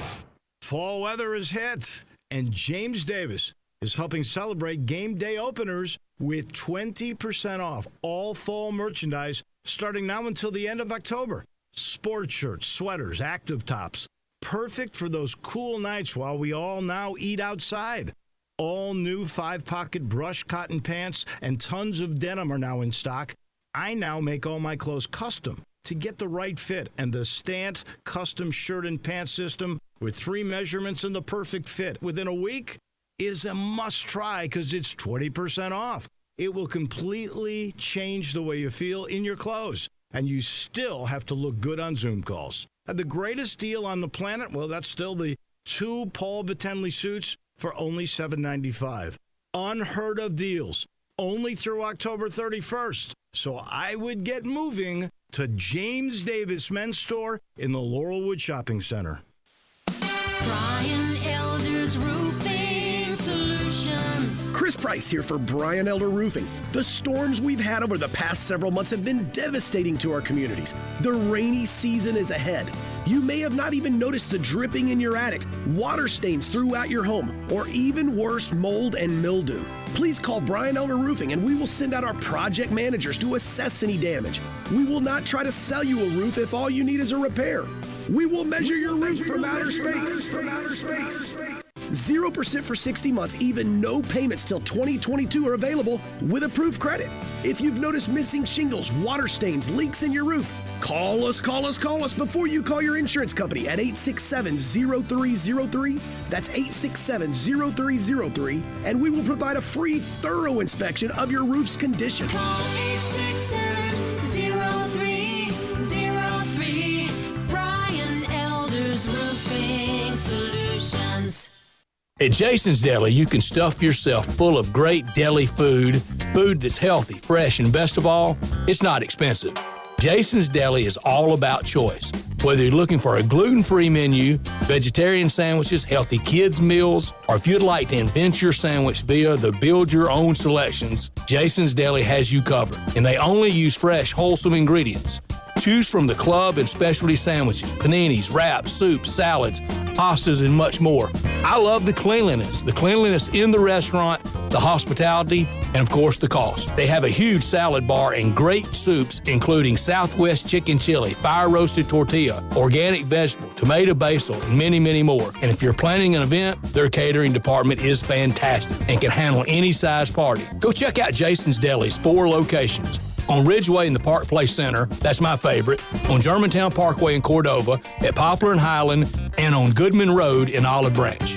Fall weather is hit, and James Davis is helping celebrate game day openers with 20% off all fall merchandise starting now until the end of October. Sports shirts, sweaters, active tops, perfect for those cool nights while we all now eat outside. All new 5-pocket brush cotton pants and tons of denim are now in stock. I now make all my clothes custom to get the right fit, and the Stant custom shirt and pant system with 3 measurements and the perfect fit within a week is a must-try because it's 20% off. It will completely change the way you feel in your clothes, and you still have to look good on Zoom calls. And the greatest deal on the planet, well, that's still the 2 Paul Battendley suits for only $7.95. Unheard of deals, only through October 31st. So I would get moving to James Davis Men's Store in the Laurelwood Shopping Center. Brian Elder's Roofing Solutions. Chris Price here for Brian Elder Roofing. The storms we've had over the past several months have been devastating to our communities. The rainy season is ahead. You may have not even noticed the dripping in your attic, water stains throughout your home, or even worse, mold and mildew. Please call Brian Elder Roofing and we will send out our project managers to assess any damage. We will not try to sell you a roof if all you need is a repair. We will measure your roof from outer space. 0% for 60 months, even no payments till 2022 are available with approved credit. If you've noticed missing shingles, water stains, leaks in your roof, call us before you call your insurance company at 867-0303. That's 867-0303, and we will provide a free, thorough inspection of your roof's condition. Call 867-0303. Brian Elder's Roofing Solutions. At Jason's Deli, you can stuff yourself full of great deli food that's healthy, fresh, and best of all, it's not expensive. Jason's Deli is all about choice. Whether you're looking for a gluten-free menu, vegetarian sandwiches, healthy kids' meals, or if you'd like to invent your sandwich via the build-your-own selections, Jason's Deli has you covered. And they only use fresh, wholesome ingredients. Choose from the club and specialty sandwiches, paninis, wraps, soups, salads, pastas, and much more. I love the cleanliness in the restaurant, the hospitality, and of course the cost. They have a huge salad bar and great soups, including Southwest chicken chili, fire roasted tortilla, organic vegetable, tomato basil, and many, many more. And if you're planning an event, their catering department is fantastic and can handle any size party. Go check out Jason's Deli's 4 locations. On Ridgeway in the Park Place Center, that's my favorite, on Germantown Parkway in Cordova, at Poplar and Highland, and on Goodman Road in Olive Branch.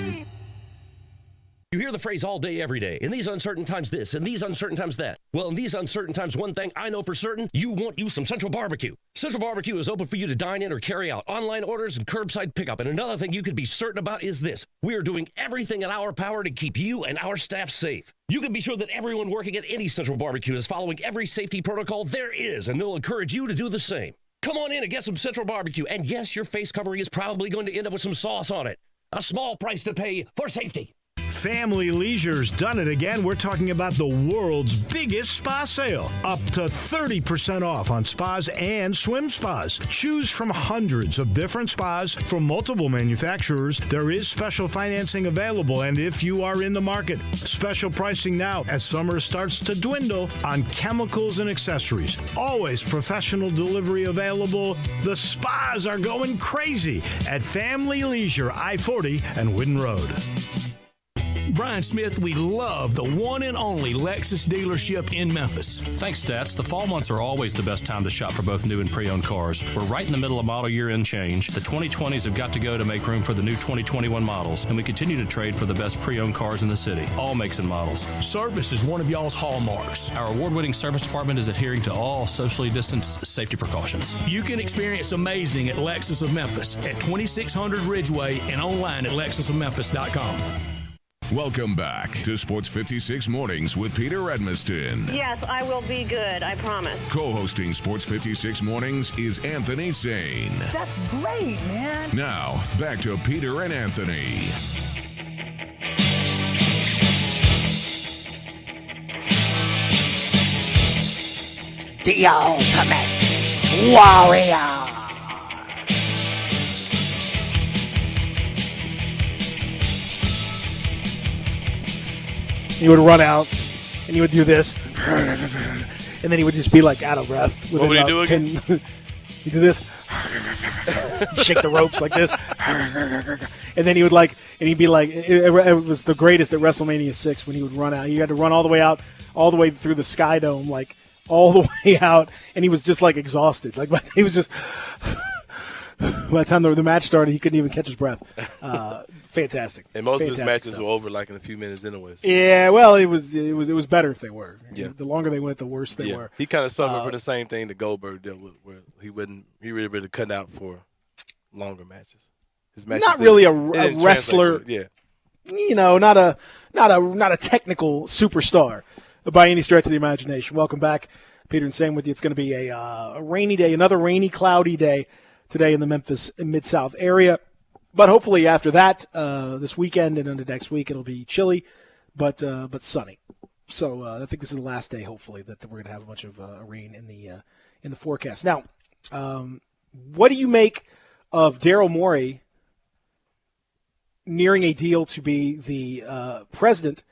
You hear the phrase all day, every day. In these uncertain times this, in these uncertain times that. Well, in these uncertain times, one thing I know for certain, you want you some Central Barbecue. Central Barbecue is open for you to dine in or carry out, online orders and curbside pickup. And another thing you can be certain about is this. We are doing everything in our power to keep you and our staff safe. You can be sure that everyone working at any Central Barbecue is following every safety protocol there is, and they'll encourage you to do the same. Come on in and get some Central Barbecue. And yes, your face covering is probably going to end up with some sauce on it. A small price to pay for safety. Family Leisure's done it again. We're talking about the world's biggest spa sale. Up to 30% off on spas and swim spas. Choose from hundreds of different spas from multiple manufacturers. There is special financing available, and if you are in the market, special pricing now as summer starts to dwindle on chemicals and accessories. Always professional delivery available. The spas are going crazy at Family Leisure, I-40 and Whidden Road. Brian Smith, we love the one and only Lexus dealership in Memphis. Thanks, Stats. The fall months are always the best time to shop for both new and pre-owned cars. We're right in the middle of model year end change. The 2020s have got to go to make room for the new 2021 models, and we continue to trade for the best pre-owned cars in the city, all makes and models. Service is one of y'all's hallmarks. Our award-winning service department is adhering to all socially distanced safety precautions. You can experience amazing at Lexus of Memphis at 2600 Ridgeway and online at lexusofmemphis.com. Welcome back to Sports 56 Mornings with Peter Edmiston. Yes, I will be good. I promise. Co-hosting Sports 56 Mornings is Anthony Sane. That's great, man. Now, back to Peter and Anthony. The Ultimate Warrior. He would run out, and he would do this, and then he would just be like out of breath. What would he do again? He'd do this, shake the ropes like this, and then he would he'd be like, it was the greatest at WrestleMania 6 when he would run out. He had to run all the way out, all the way through the Sky Dome, like all the way out, and he was just like exhausted. Like he was just. By the time the match started, he couldn't even catch his breath. Fantastic. And most of his matches stuff. were over like in a few minutes anyways. Yeah, well, it was better if they were. Yeah. The longer they went, the worse they were. He kind of suffered from the same thing that Goldberg dealt with, where he really cut out for longer matches. His matches not really a didn't wrestler. Yeah. You know, not a technical superstar by any stretch of the imagination. Welcome back, Peter and Sam with you. It's going to be a rainy day, another rainy, cloudy day today in the Memphis Mid-South area. But hopefully after that, this weekend and into next week, it'll be chilly, but sunny. So I think this is the last day, hopefully, that we're going to have a bunch of rain in the forecast. Now, what do you make of Daryl Morey nearing a deal to be the president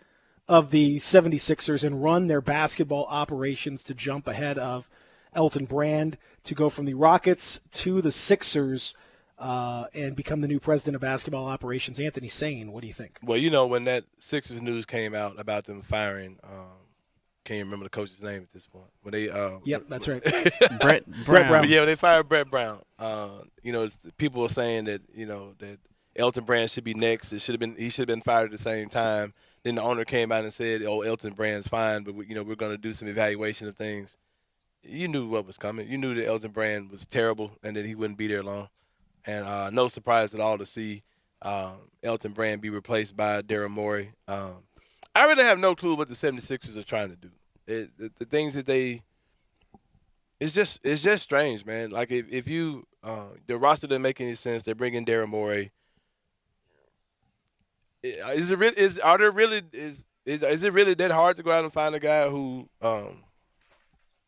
of the 76ers and run their basketball operations to jump ahead of Elton Brand to go from the Rockets to the Sixers and become the new president of basketball operations? Anthony Sane, what do you think? Well, you know, when that Sixers news came out about them firing, can't even remember the coach's name at this point. When they, yep, that's right. Brett Brown. Yeah, when they fired Brett Brown, you know, people were saying that, you know, that Elton Brand should be next. He should have been fired at the same time. Then the owner came out and said, "Oh, Elton Brand's fine, but we're going to do some evaluation of things." You knew what was coming. You knew that Elton Brand was terrible and that he wouldn't be there long. And no surprise at all to see Elton Brand be replaced by Daryl Morey. I really have no clue what the 76ers are trying to do. The things that it's just strange, man. Like if you the roster doesn't make any sense. They bring in Daryl Morey. Is it really that hard to go out and find a guy who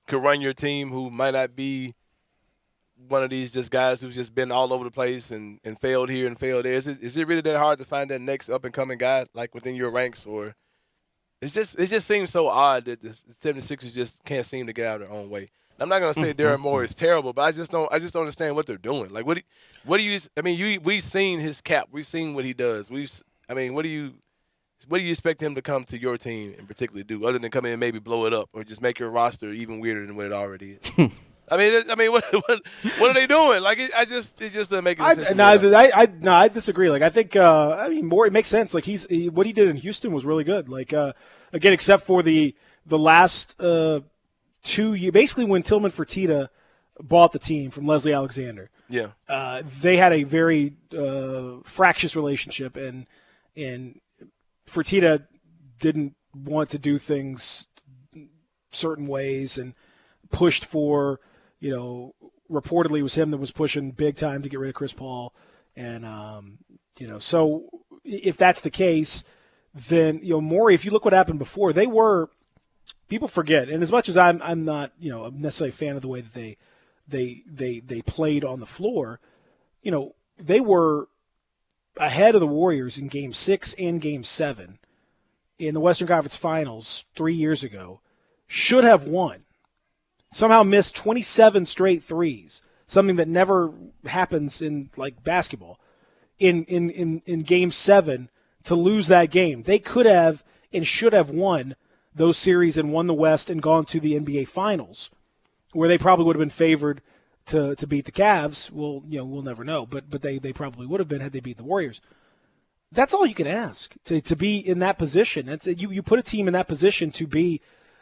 could run your team, who might not be one of these just guys who's just been all over the place and failed here and failed there? Is it really that hard to find that next up and coming guy like within your ranks, or it just seems so odd that the 76ers just can't seem to get out of their own way? I'm not gonna say Darren Moore is terrible, but I just don't understand what they're doing. Like what do you? I mean, we've seen his cap, we've seen what he does. What do you expect him to come to your team and particularly do, other than come in and maybe blow it up or just make your roster even weirder than what it already is? I mean, what are they doing? Like, it just doesn't make any sense. I disagree. Like, I think, Moore, it makes sense. Like, what he did in Houston was really good. Like, again, except for the last 2 years, basically when Tillman Fertitta bought the team from Leslie Alexander. Yeah. They had a very fractious relationship, and Fertitta didn't want to do things certain ways and pushed for, reportedly it was him that was pushing big time to get rid of Chris Paul. And, so if that's the case, then, Morey, if you look what happened before, people forget. And as much as I'm not, necessarily a fan of the way that they played on the floor, they were ahead of the Warriors in Game 6 and Game 7 in the Western Conference Finals 3 years ago, should have won. Somehow missed 27 straight threes, something that never happens in like basketball. In Game 7 to lose that game, they could have and should have won those series and won the West and gone to the NBA Finals, where they probably would have been favored to beat the Cavs. We'll never know, but they probably would have been had they beat the Warriors. That's all you can ask to be in that position. That's you put a team in that position to be,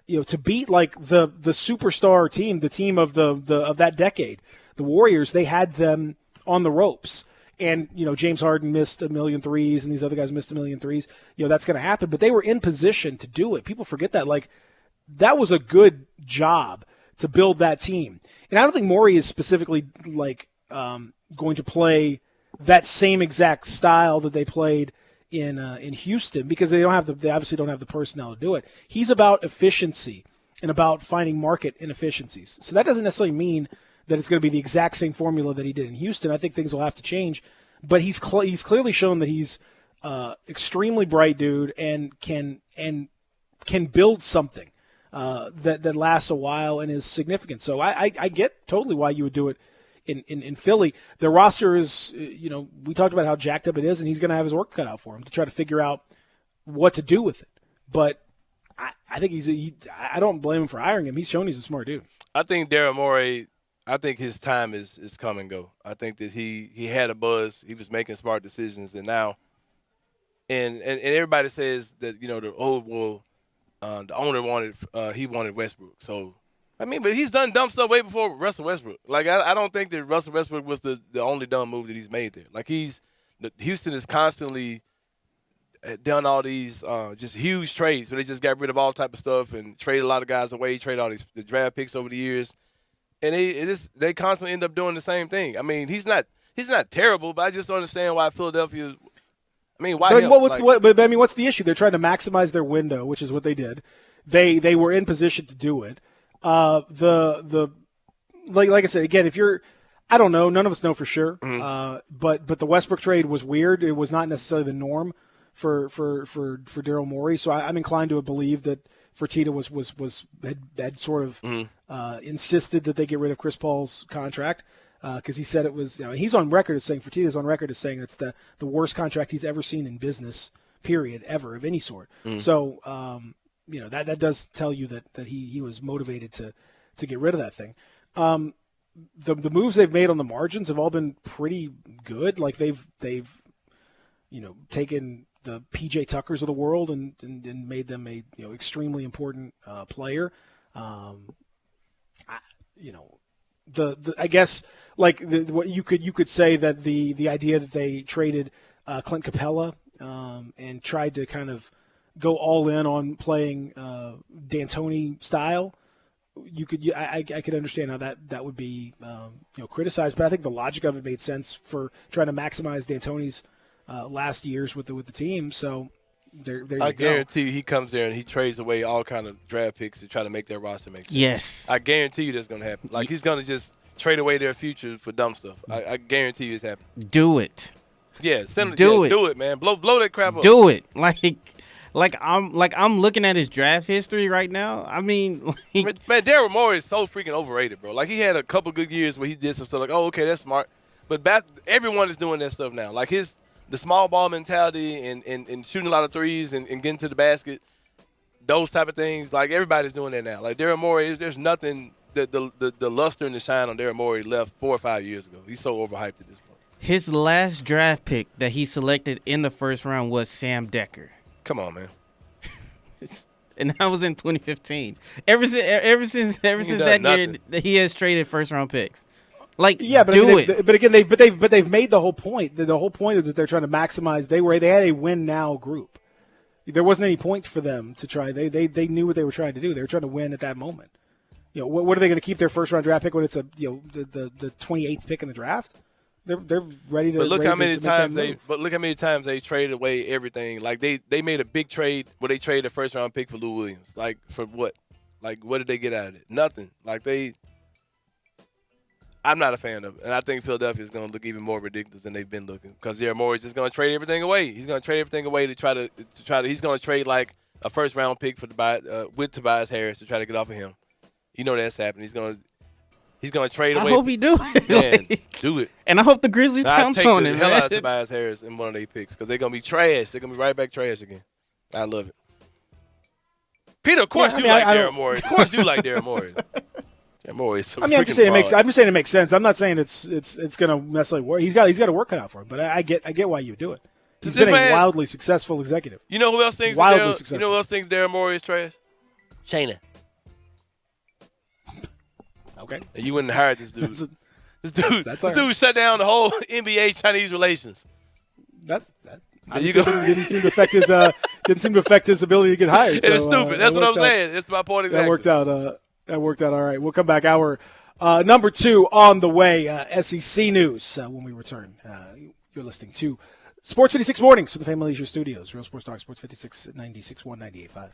to beat like the superstar team, the team of of that decade, the Warriors. They had them on the ropes, and James Harden missed a million threes, and these other guys missed a million threes. That's going to happen, but they were in position to do it. People forget that. Like, that was a good job to build that team. And I don't think Morey is specifically going to play that same exact style that they played in Houston, because they obviously don't have the personnel to do it. He's about efficiency and about finding market inefficiencies. So that doesn't necessarily mean that it's going to be the exact same formula that he did in Houston. I think things will have to change, but he's clearly shown that he's extremely bright dude and can build something that lasts a while and is significant. So I get totally why you would do it in Philly. The roster is, we talked about how jacked up it is, and he's going to have his work cut out for him to try to figure out what to do with it. But I think I don't blame him for hiring him. He's shown he's a smart dude. I think Daryl Morey, I think his time is come and go. I think that he had a buzz. He was making smart decisions, and now, and everybody says that the owner wanted Westbrook. So but he's done dumb stuff way before Russell Westbrook. Like, I don't think that Russell Westbrook was the only dumb move that he's made there. Like, Houston has constantly done all these just huge trades where they just got rid of all type of stuff and traded a lot of guys away, traded all the draft picks over the years, and they constantly end up doing the same thing. I mean, he's not terrible, but I just don't understand why Philadelphia. I mean, why? But what's the issue? They're trying to maximize their window, which is what they did. They were in position to do it. Like I said, again, I don't know, none of us know for sure. Mm-hmm. But the Westbrook trade was weird. It was not necessarily the norm for Daryl Morey. So I'm inclined to believe that Fertitta had sort of insisted that they get rid of Chris Paul's contract. Because he said it was, he's on record as saying, Fertitta's on record as saying it's the worst contract he's ever seen in business, period, ever, of any sort. So, that does tell you that he was motivated to get rid of that thing. The moves they've made on the margins have all been pretty good. Like, they've taken the PJ Tuckers of the world and made them a extremely important player. I guess what you could say that the idea that they traded Clint Capella and tried to kind of go all in on playing D'Antoni style, I could understand how that would be criticized, but I think the logic of it made sense for trying to maximize D'Antoni's last years with the team. So there you go. I guarantee you he comes there and he trades away all kind of draft picks to try to make their roster make sense. Yes. I guarantee you that's going to happen. Like, he's going to just trade away their future for dumb stuff. I guarantee you it's happening. Do it. Yeah, Do it, man. Blow that crap up. Do it. Like I'm looking at his draft history right now. I mean, man, Daryl Morey is so freaking overrated, bro. Like, he had a couple good years where he did some stuff like, oh, okay, that's smart. But everyone is doing that stuff now. Like, the small ball mentality and shooting a lot of threes and getting to the basket, those type of things, like, everybody's doing that now. Like, Daryl Morey, there's nothing, the luster and the shine on Daryl Morey left 4 or 5 years ago. He's so overhyped at this point. His last draft pick that he selected in the first round was Sam Decker. Come on, man. And that was in 2015. Ever since that year, he has traded first round picks. Like, yeah, but do it. But again, they've made the whole point. The whole point is that they're trying to maximize. They had a win now group. There wasn't any point for them to try. They knew what they were trying to do. They were trying to win at that moment. You know, what are they going to keep their first round draft pick when it's the 28th pick in the draft? They're ready to. But look how many times they traded away everything. Like, they made a big trade where they traded a first round pick for Lou Williams. Like, for what? Like, what did they get out of it? Nothing. Like, I'm not a fan of it, and I think Philadelphia is going to look even more ridiculous than they've been looking because Daryl Morey is just going to trade everything away. He's going to trade everything away to try to. He's going to trade like a first round pick with Tobias Harris to try to get off of him. You know that's happening. He's going to trade away. I hope he do it. Man, do it. And I hope the Grizzlies pounce on it, man. Hell out of Tobias Harris in one of their picks because they're going to be trash. They're going to be right back trash again. I love it. Peter, of course you like Daryl Morey. Of course you like Daryl Morey. Daryl Morey is so I'm just saying it makes sense. I'm not saying it's going to necessarily work. He's got to work cut out for it. But I get why you would do it. He's been a wildly successful executive. You know who else thinks Daryl Morey is trash? Shayna. Okay. And you wouldn't hire this dude. This dude shut down the whole NBA Chinese relations. That didn't seem to affect his ability to get hired. It's stupid. That's what I'm saying. That's my point exactly. That worked out all right. We'll come back. Our number 2 on the way. SEC news when we return. You're listening to Sports 56 Mornings for the Family Leisure Studios. Real Sports Talk, Sports 56, 96.1, 98.5.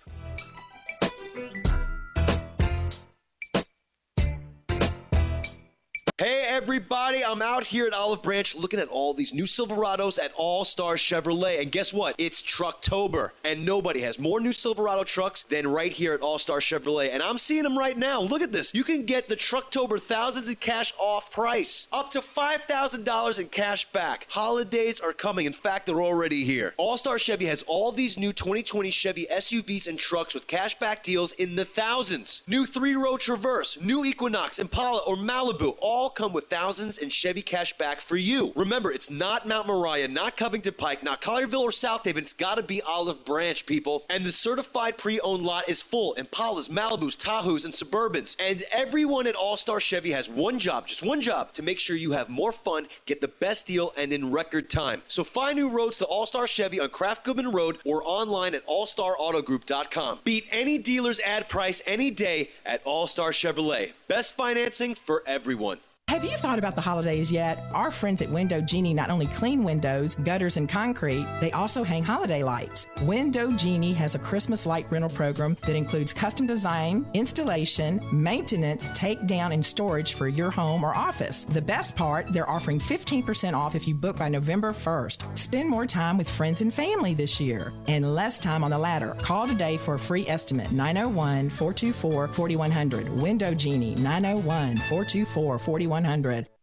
Hey everybody, I'm out here at Olive Branch looking at all these new Silverados at All Star Chevrolet, and guess what? It's Trucktober, and nobody has more new Silverado trucks than right here at All Star Chevrolet, and I'm seeing them right now. Look at this. You can get the Trucktober thousands in cash off price, up to $5,000 in cash back. Holidays are coming. In fact, they're already here. All Star Chevy has all these new 2020 Chevy SUVs and trucks with cash back deals in the thousands. New 3-row Traverse, new Equinox, Impala, or Malibu, all come with thousands in Chevy cash back for you. Remember, it's not Mount Moriah, not Covington Pike, not Collierville or South Haven. It's got to be Olive Branch, people. And the certified pre-owned lot is full. Impalas, Malibus, Tahoes, and Suburbans. And everyone at All-Star Chevy has one job, just one job, to make sure you have more fun, get the best deal, and in record time. So find new roads to All-Star Chevy on Kraft Goodman Road or online at allstarautogroup.com. Beat any dealer's ad price any day at All-Star Chevrolet. Best financing for everyone. Have you thought about the holidays yet? Our friends at Window Genie not only clean windows, gutters, and concrete, they also hang holiday lights. Window Genie has a Christmas light rental program that includes custom design, installation, maintenance, takedown, and storage for your home or office. The best part, they're offering 15% off if you book by November 1st. Spend more time with friends and family this year and less time on the ladder. Call today for a free estimate, 901-424-4100. Window Genie, 901-424-4100.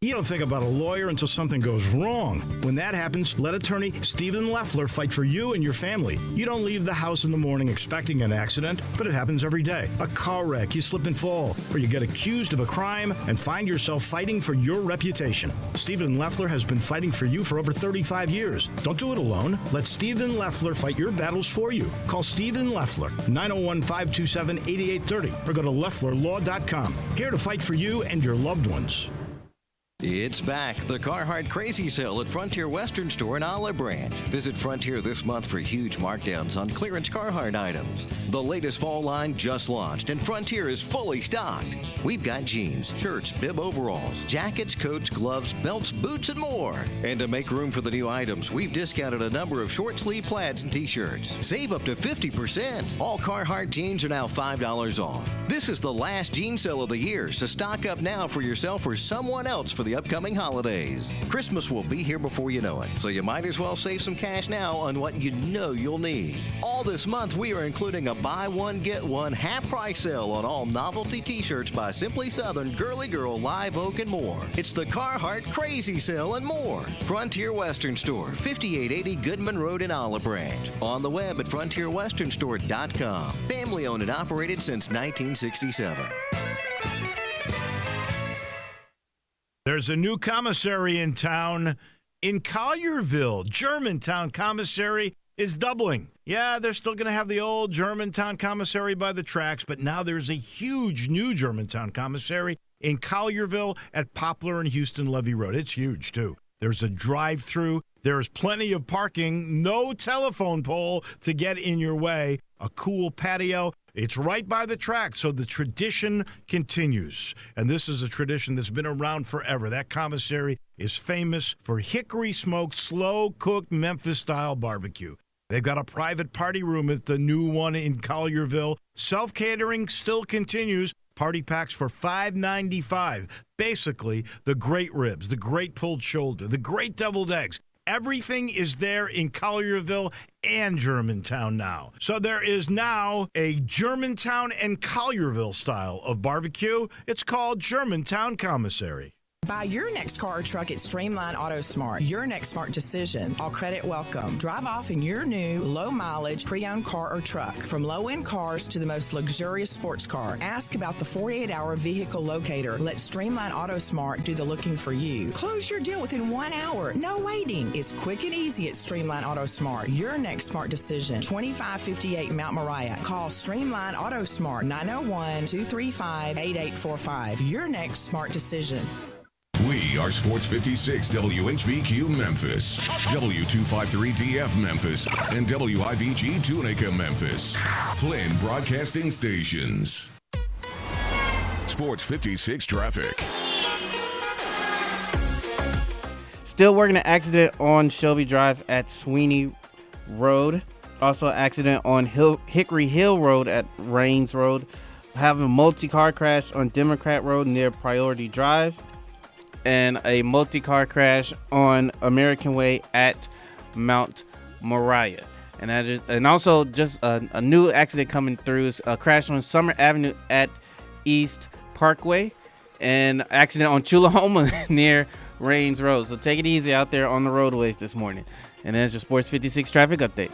You don't think about a lawyer until something goes wrong. When that happens, let attorney Stephen Leffler fight for you and your family. You don't leave the house in the morning expecting an accident, but it happens every day. A car wreck, you slip and fall, or you get accused of a crime and find yourself fighting for your reputation. Stephen Leffler has been fighting for you for over 35 years. Don't do it alone. Let Stephen Leffler fight your battles for you. Call Stephen Leffler, 901-527-8830, or go to LefflerLaw.com. Here to fight for you and your loved ones. It's back, the Carhartt Crazy Sale at Frontier Western Store in Olive Branch. Visit Frontier this month for huge markdowns on clearance Carhartt items. The latest fall line just launched, and Frontier is fully stocked. We've got jeans, shirts, bib overalls, jackets, coats, gloves, belts, boots, and more. And to make room for the new items, we've discounted a number of short sleeve plaids and t-shirts. Save up to 50%. All Carhartt jeans are now $5 off. This is the last jean sale of the year, so stock up now for yourself or someone else for the upcoming holidays. Christmas will be here before you know it, so you might as well save some cash now on what you know you'll need. All this month, we are including a buy one, get one half price sale on all novelty t-shirts by Simply Southern, Girly Girl, Live Oak, and more. It's the Carhartt Crazy Sale and more. Frontier Western Store, 5880 Goodman Road in Olive Branch. On the web at frontierwesternstore.com. Family owned and operated since 1967. There's a new commissary in town in Collierville. Germantown Commissary is doubling. Yeah, they're still going to have the old Germantown Commissary by the tracks, but now there's a huge new Germantown Commissary in Collierville at Poplar and Houston Levee Road. It's huge, too. There's a drive-through. There's plenty of parking, no telephone pole to get in your way, a cool patio. It's right by the track, so the tradition continues. And this is a tradition that's been around forever. That commissary is famous for hickory-smoked, slow-cooked Memphis-style barbecue. They've got a private party room at the new one in Collierville. Self-catering still continues. Party packs for $5.95. Basically, the great ribs, the great pulled shoulder, the great deviled eggs. Everything is there in Collierville and Germantown now. So there is now a Germantown and Collierville style of barbecue. It's called Germantown Commissary. Buy your next car or truck at Streamline Auto Smart. Your next smart decision. All credit welcome. Drive off in your new low-mileage pre-owned car or truck. From low-end cars to the most luxurious sports car. Ask about the 48-hour vehicle locator. Let Streamline Auto Smart do the looking for you. Close your deal within 1 hour. No waiting. It's quick and easy at Streamline Auto Smart. Your next smart decision. 2558 Mount Moriah. Call Streamline Auto Smart 901-235-8845. Your next smart decision. We are Sports 56 WHBQ Memphis, W253DF Memphis, and WIVG Tunica Memphis. Flynn Broadcasting Stations. Sports 56 traffic. Still working an accident on Shelby Drive at Sweeney Road. Also an accident on Hickory Hill Road at Rains Road. Having a multi-car crash on Democrat Road near Priority Drive. And a multi-car crash on American Way at Mount Moriah. And also just a new accident coming through is a crash on Summer Avenue at East Parkway. And accident on Chulahoma near Rains Road. So take it easy out there on the roadways this morning. And there's your Sports 56 traffic update.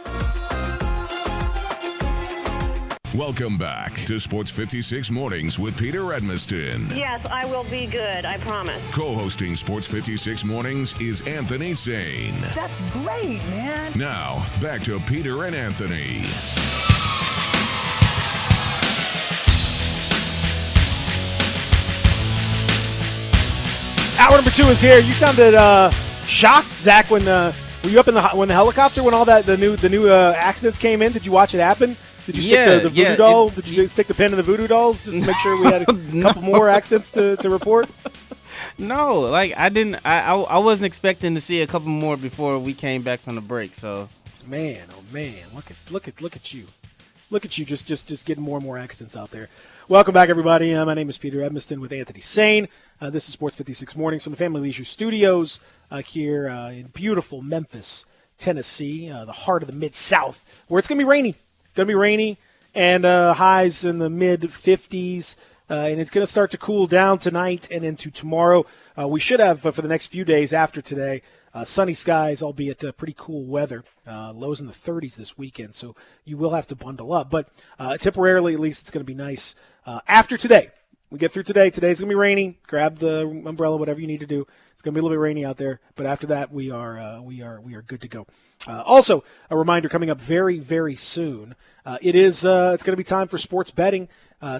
Welcome back to Sports 56 Mornings with Peter Edmiston. Yes, I will be good, I promise. Co-hosting Sports 56 Mornings is Anthony Sane. That's great, man. Now, back to Peter and Anthony. Hour number 2 is here. You sounded shocked, Zach, when were you up in the helicopter when all that the new accidents came in? Did you watch it happen? Did you stick the voodoo doll? Did you stick the pin in the voodoo dolls just to make sure we had a couple more accidents to report? No, like I didn't. I wasn't expecting to see a couple more before we came back from the break. So, man, oh man, look at you, just getting more and more accidents out there. Welcome back, everybody. My name is Peter Edmiston with Anthony Sane. This is Sports 56 Mornings from the Family Leisure Studios here in beautiful Memphis, Tennessee, the heart of the Mid-South, where it's going to be rainy. Going to be rainy and highs in the mid-50s, and it's going to start to cool down tonight and into tomorrow. We should have, for the next few days after today, sunny skies, albeit pretty cool weather. Lows in the 30s this weekend, so you will have to bundle up. But temporarily, at least, it's going to be nice after today. We get through today. Today's going to be rainy. Grab the umbrella, whatever you need to do. It's going to be a little bit rainy out there, but after that, we are good to go. Also, a reminder coming up very, very soon. It's going to be time for sports betting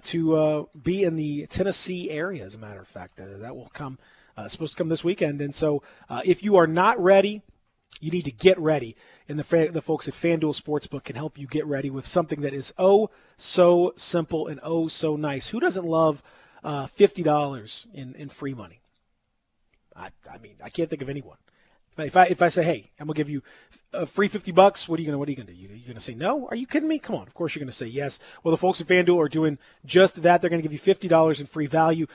to be in the Tennessee area, as a matter of fact. That will come It's supposed to come this weekend. And so if you are not ready, you need to get ready. And the folks at FanDuel Sportsbook can help you get ready with something that is so simple and so nice. Who doesn't love $50 in free money? I mean, I can't think of anyone. If I say, hey, I'm gonna give you a free $50, what are you gonna do? You're gonna say no? Are you kidding me? Come on, of course you're gonna say yes. Well, the folks at FanDuel are doing just that. They're gonna give you $50 in free value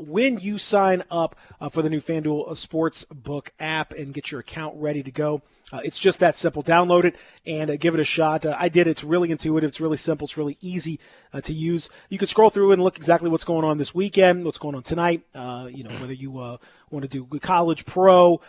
when you sign up for the new FanDuel Sportsbook app and get your account ready to go. It's just that simple. Download it and give it a shot. I did. It's really intuitive. It's really simple. It's really easy to use. You can scroll through and look exactly what's going on this weekend, what's going on tonight. Whether you want to do college, pro,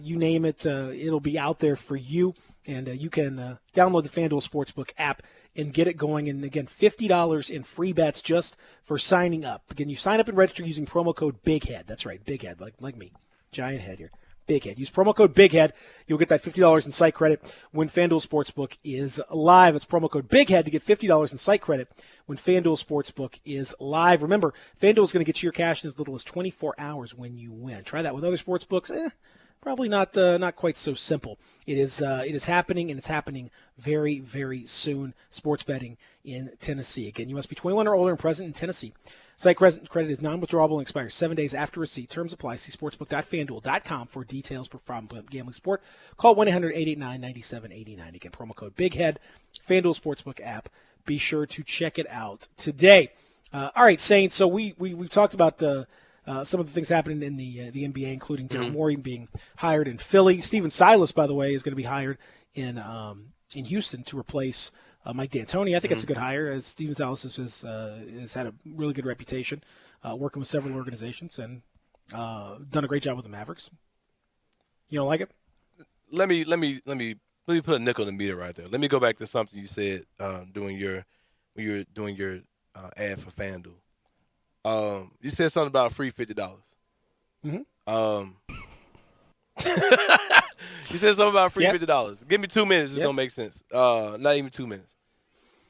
you name it, it'll be out there for you. And you can download the FanDuel Sportsbook app and get it going. And, again, $50 in free bets just for signing up. Again, you sign up and register using promo code BIGHEAD. That's right, BIGHEAD, like me. Giant head here. BIGHEAD. Use promo code BIGHEAD. You'll get that $50 in site credit when FanDuel Sportsbook is live. It's promo code BIGHEAD to get $50 in site credit when FanDuel Sportsbook is live. Remember, FanDuel is going to get you your cash in as little as 24 hours when you win. Try that with other sportsbooks. Probably not quite so simple. It is happening, and it's happening very, very soon. Sports betting in Tennessee. Again, you must be 21 or older and present in Tennessee. Site credit is non-withdrawable and expires 7 days after receipt. Terms apply. See sportsbook.fanduel.com for details for problem gambling support. Call 1-800-889-9789. Again, promo code BIGHEAD. FanDuel Sportsbook app. Be sure to check it out today. All right, Saints. So we've talked about some of the things happening in the NBA, including Daryl Morey being hired in Philly. Steven Silas, by the way, is going to be hired in Houston to replace Mike D'Antoni. I think it's a good hire, as Steven Silas has had a really good reputation working with several organizations and done a great job with the Mavericks. You don't like it? Let me put a nickel in the meter right there. Let me go back to something you said when you were doing your ad for FanDuel. You said something about free $50. Mm-hmm. You said something about free $50. Give me 2 minutes. It's gonna make sense. Not even 2 minutes.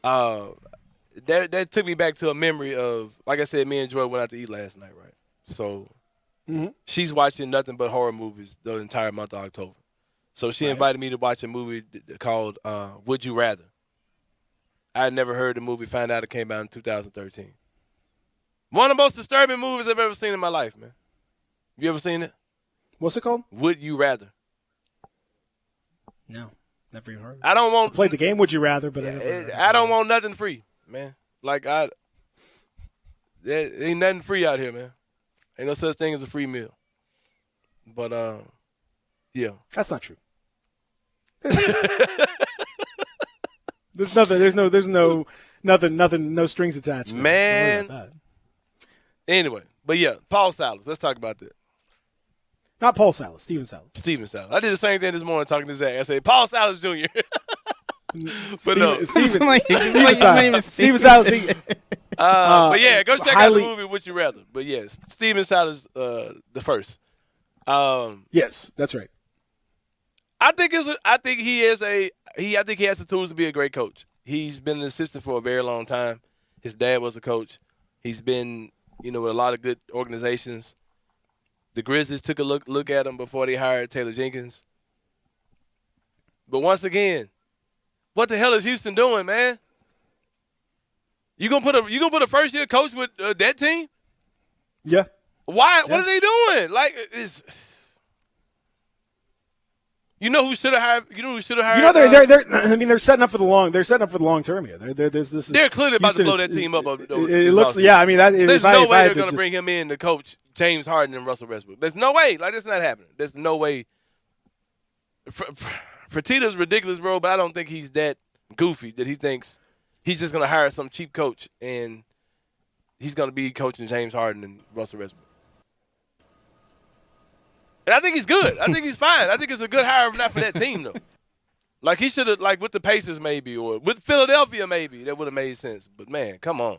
That took me back to a memory of, like I said, me and Joy went out to eat last night, right? So she's watching nothing but horror movies the entire month of October. So she invited me to watch a movie called Would You Rather. I had never heard the movie, found out it came out in 2013. One of the most disturbing movies I've ever seen in my life, man. You ever seen it? What's it called? Would You Rather. No, never even heard of it. I don't want I played the game Would You Rather, but I don't want nothing free, man. Like there ain't nothing free out here, man. Ain't no such thing as a free meal. But yeah. That's not true. There's no strings attached. Man. Anyway, but yeah, Paul Silas. Let's talk about that. Not Paul Silas, Steven Silas. Steven Silas. I did the same thing this morning talking to Zach. I said, Paul Silas Jr. But no. Steven Silas. Steven Silas. But yeah, go check out the movie Would You Rather. But yes, Steven Silas the first. Yes, that's right. I think he has the tools to be a great coach. He's been an assistant for a very long time. His dad was a coach. He's been, with a lot of good organizations. The Grizzlies took a look at him before they hired Taylor Jenkins. But once again, what the hell is Houston doing, man? You gonna put a first year coach with that team? Yeah. Why? Yeah. What are they doing? Like, who should have hired? They're setting up for the long. They're setting up for the long term here. They're clearly about to blow that team up. It looks. Yeah, I mean, there's no way they're going to bring him in to coach James Harden and Russell Westbrook. There's no way. Like, that's not happening. There's no way. Fertitta's ridiculous, bro, but I don't think he's that goofy that he thinks he's just going to hire some cheap coach and he's going to be coaching James Harden and Russell Westbrook. And I think he's good. I think he's fine. I think it's a good hire, not for that team, though. Like, he should have, like, with the Pacers maybe, or with Philadelphia maybe, that would have made sense. But, man, come on.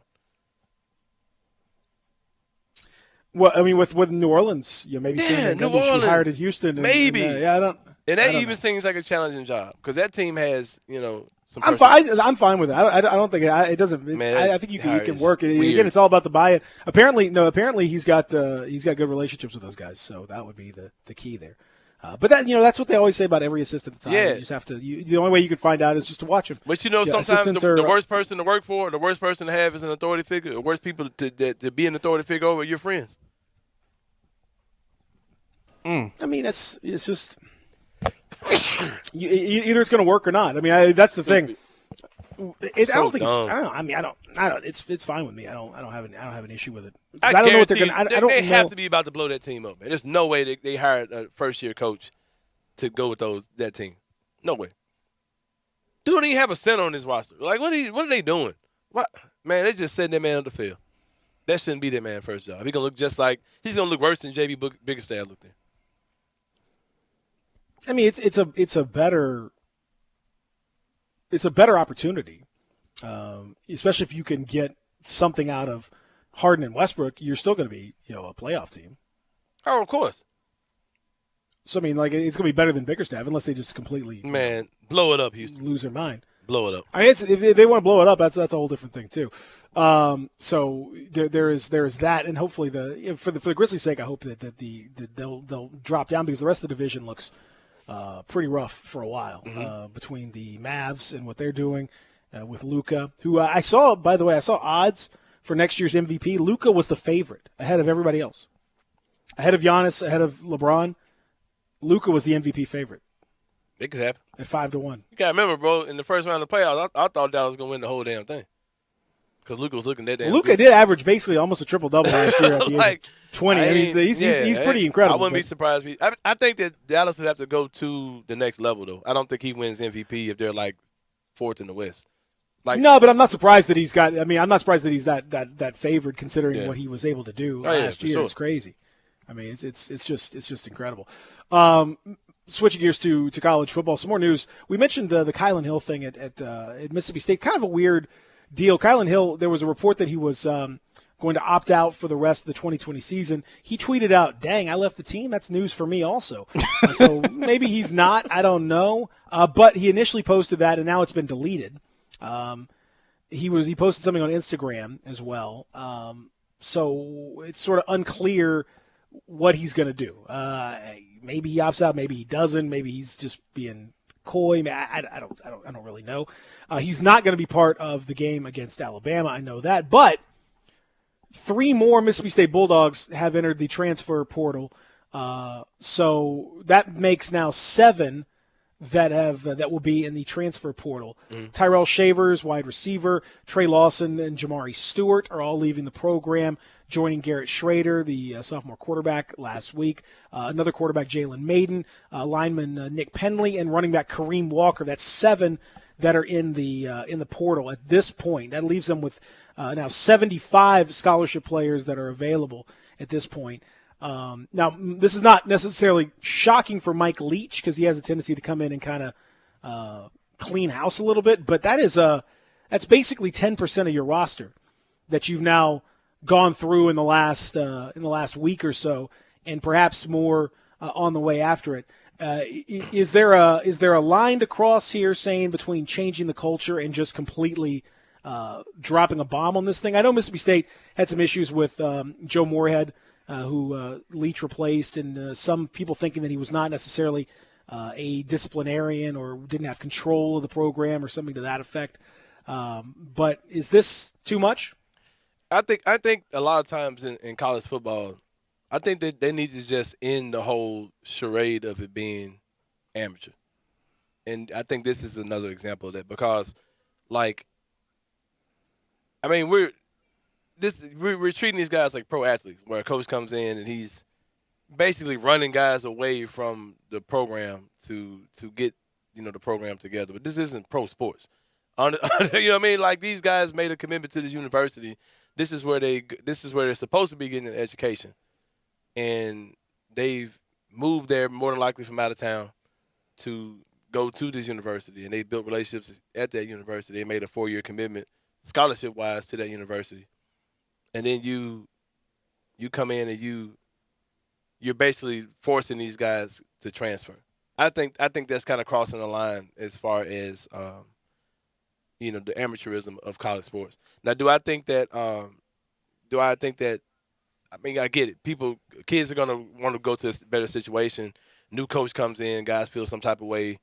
Well, I mean, with New Orleans, maybe New Orleans hired in Houston. Maybe. I don't And that even seems like a challenging job because that team has, I'm fine. I'm fine with it. I don't think it doesn't. I think you can work it. Again, it's all about the buy-in. Apparently he's got good relationships with those guys, so that would be the key there. But that's what they always say about every assistant at the time. Yeah. You just have to. The only way you can find out is just to watch him. But sometimes the worst person to work for, the worst person to have is an authority figure. The worst people to be an authority figure over your friends. I mean, it's just either it's going to work or not. I mean, that's the thing. I don't think. I don't. It's fine with me. I don't have an issue with it. I don't know what they're going to. They have to be about to blow that team up, man. There's no way they hired a first-year coach to go with that team. No way. Dude don't even have a center on his roster. Like, what are they doing? What, man? They just setting that man on the field. That shouldn't be that man's first job. He's gonna look worse than JB Bickerstaff looked in. I mean, it's a better opportunity, especially if you can get something out of Harden and Westbrook. You're still going to be a playoff team. Oh, of course. So I mean, like, it's going to be better than Bickerstaff unless they just completely blow it up, Houston. Lose their mind. Blow it up. I mean, if they want to blow it up, that's a whole different thing too. So there is that, and hopefully for the Grizzlies' sake, I hope that they'll drop down, because the rest of the division looks pretty rough for a while, between the Mavs and what they're doing with Luka, who I saw odds for next year's MVP. Luka was the favorite ahead of everybody else, ahead of Giannis, ahead of LeBron. Luka was the MVP favorite. It could happen at 5-1. You gotta remember, bro. In the first round of the playoffs, I thought Dallas was gonna win the whole damn thing, because Luka was looking that damn. Luka did average basically almost a triple double last year at the age of 20. He's pretty incredible. I wouldn't be surprised. I think that Dallas would have to go to the next level, though. I don't think he wins MVP if they're like fourth in the West. No, but I'm not surprised that he's got. I mean, I'm not surprised that he's that favored, considering what he was able to do last year. Sure. It's crazy. I mean, it's just incredible. Switching gears to college football, some more news. We mentioned the Kylan Hill thing at Mississippi State. Kind of a weird deal. Kylan Hill, there was a report that he was going to opt out for the rest of the 2020 season. He tweeted out, "Dang, I left the team. That's news for me also." So maybe he's not. I don't know. But he initially posted that, and now it's been deleted. He posted something on Instagram as well. So it's sort of unclear what he's going to do. Maybe he opts out, maybe he doesn't, maybe he's just being coy. I don't really know. He's not going to be part of the game against Alabama. I know that, but 3 more Mississippi State Bulldogs have entered the transfer portal. So that makes now 7 that will be in the transfer portal. Tyrell Shavers, wide receiver, Trey Lawson and Jamari Stewart are all leaving the program, joining Garrett Schrader, the sophomore quarterback, last week. Another quarterback, Jalen Maiden, lineman Nick Penley, and running back Kareem Walker. That's 7 that are in the portal at this point. That leaves them with now 75 scholarship players that are available at this point. Now, this is not necessarily shocking for Mike Leach, because he has a tendency to come in and kind of clean house a little bit, but that's basically 10% of your roster that you've now gone through in the last week or so, and perhaps more on the way after it. Is there a line to cross here, saying between changing the culture and just completely dropping a bomb on this thing? I know Mississippi State had some issues with Joe Moorhead, who Leach replaced, and some people thinking that he was not necessarily a disciplinarian or didn't have control of the program or something to that effect. But is this too much? I think a lot of times in college football, I think that they need to just end the whole charade of it being amateur. And I think this is another example of that, because, like, I mean, we're treating these guys like pro athletes, where a coach comes in and he's basically running guys away from the program to get the program together. But this isn't pro sports. You know what I mean? Like, these guys made a commitment to this university. This is where they're supposed to be getting an education, and they've moved there more than likely from out of town to go to this university, and they built relationships at that university. They made a 4-year commitment, scholarship-wise, to that university. And then you come in and you're basically forcing these guys to transfer. I think that's kind of crossing the line as far as the amateurism of college sports. Now, do I think that? I mean, I get it. Kids are gonna want to go to a better situation. New coach comes in, guys feel some type of way,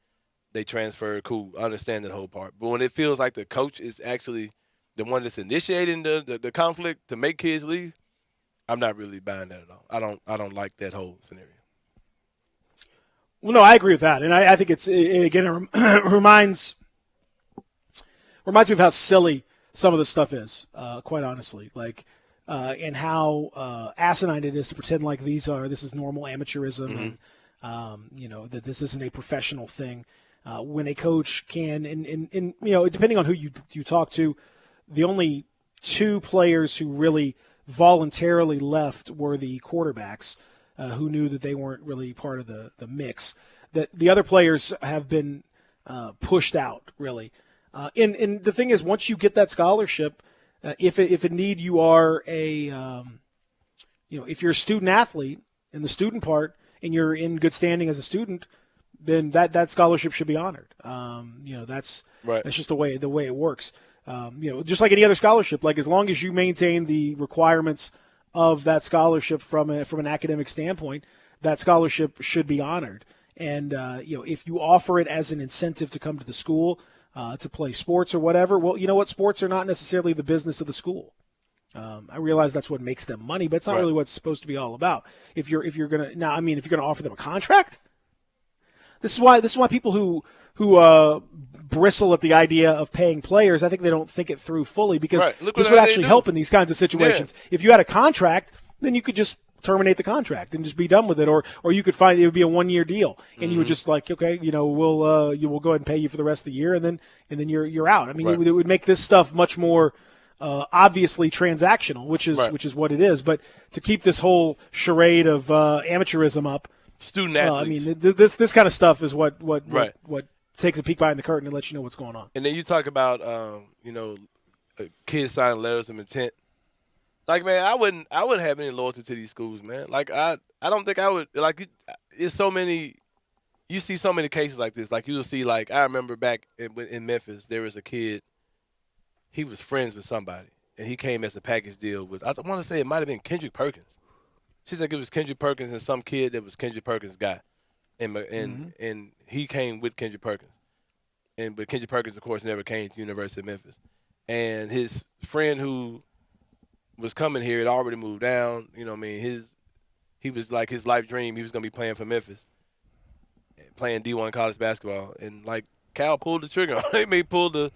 they transfer. Cool, I understand that whole part. But when it feels like the coach is actually the one that's initiating the conflict to make kids leave, I'm not really buying that at all. I don't like that whole scenario. Well, no, I agree with that, and I think it reminds me of how silly some of this stuff is. Quite honestly, and how asinine it is to pretend like this is normal amateurism, and that this isn't a professional thing. When a coach can, and depending on who you talk to, the only two players who really voluntarily left were the quarterbacks, who knew that they weren't really part of the mix. That the other players have been pushed out, really. And the thing is, once you get that scholarship, if indeed you are if you're a student athlete in the student part and you're in good standing as a student, then that scholarship should be honored. That's right. That's just the way it works. Just like any other scholarship, like as long as you maintain the requirements of that scholarship from an academic standpoint, that scholarship should be honored. And if you offer it as an incentive to come to the school to play sports or whatever, well, you know what? Sports are not necessarily the business of the school. I realize that's what makes them money, but it's not really what it's supposed to be all about. If you're gonna offer them a contract, this is why people who bristle at the idea of paying players, I think they don't think it through fully, because this would actually help in these kinds of situations. Yeah. If you had a contract, then you could just terminate the contract and just be done with it, or you could find it would be a 1-year deal, and you would just we'll go ahead and pay you for the rest of the year, and then you're out. I mean, it would make this stuff much more obviously transactional, which is what it is. But to keep this whole charade of amateurism up, student athletes. I mean, this kind of stuff is what takes a peek behind the curtain and lets you know what's going on. And then you talk about kids signing letters of intent. Like, man, I wouldn't have any loyalty to these schools, man. Like, I don't think I would. Like, it's so many. You see so many cases like this. Like, you'll see, like, I remember back in Memphis, there was a kid. He was friends with somebody, and he came as a package deal with. I want to say it might have been Kendrick Perkins. She's like, it was Kendrick Perkins and some kid that was Kendrick Perkins' guy, and he came with Kendrick Perkins, but Kendrick Perkins, of course, never came to University of Memphis, and his friend who was coming here had already moved down. You know what I mean? He was like his life dream. He was gonna be playing for Memphis, playing D1 college basketball, and like Cal pulled the trigger on him. He pulled the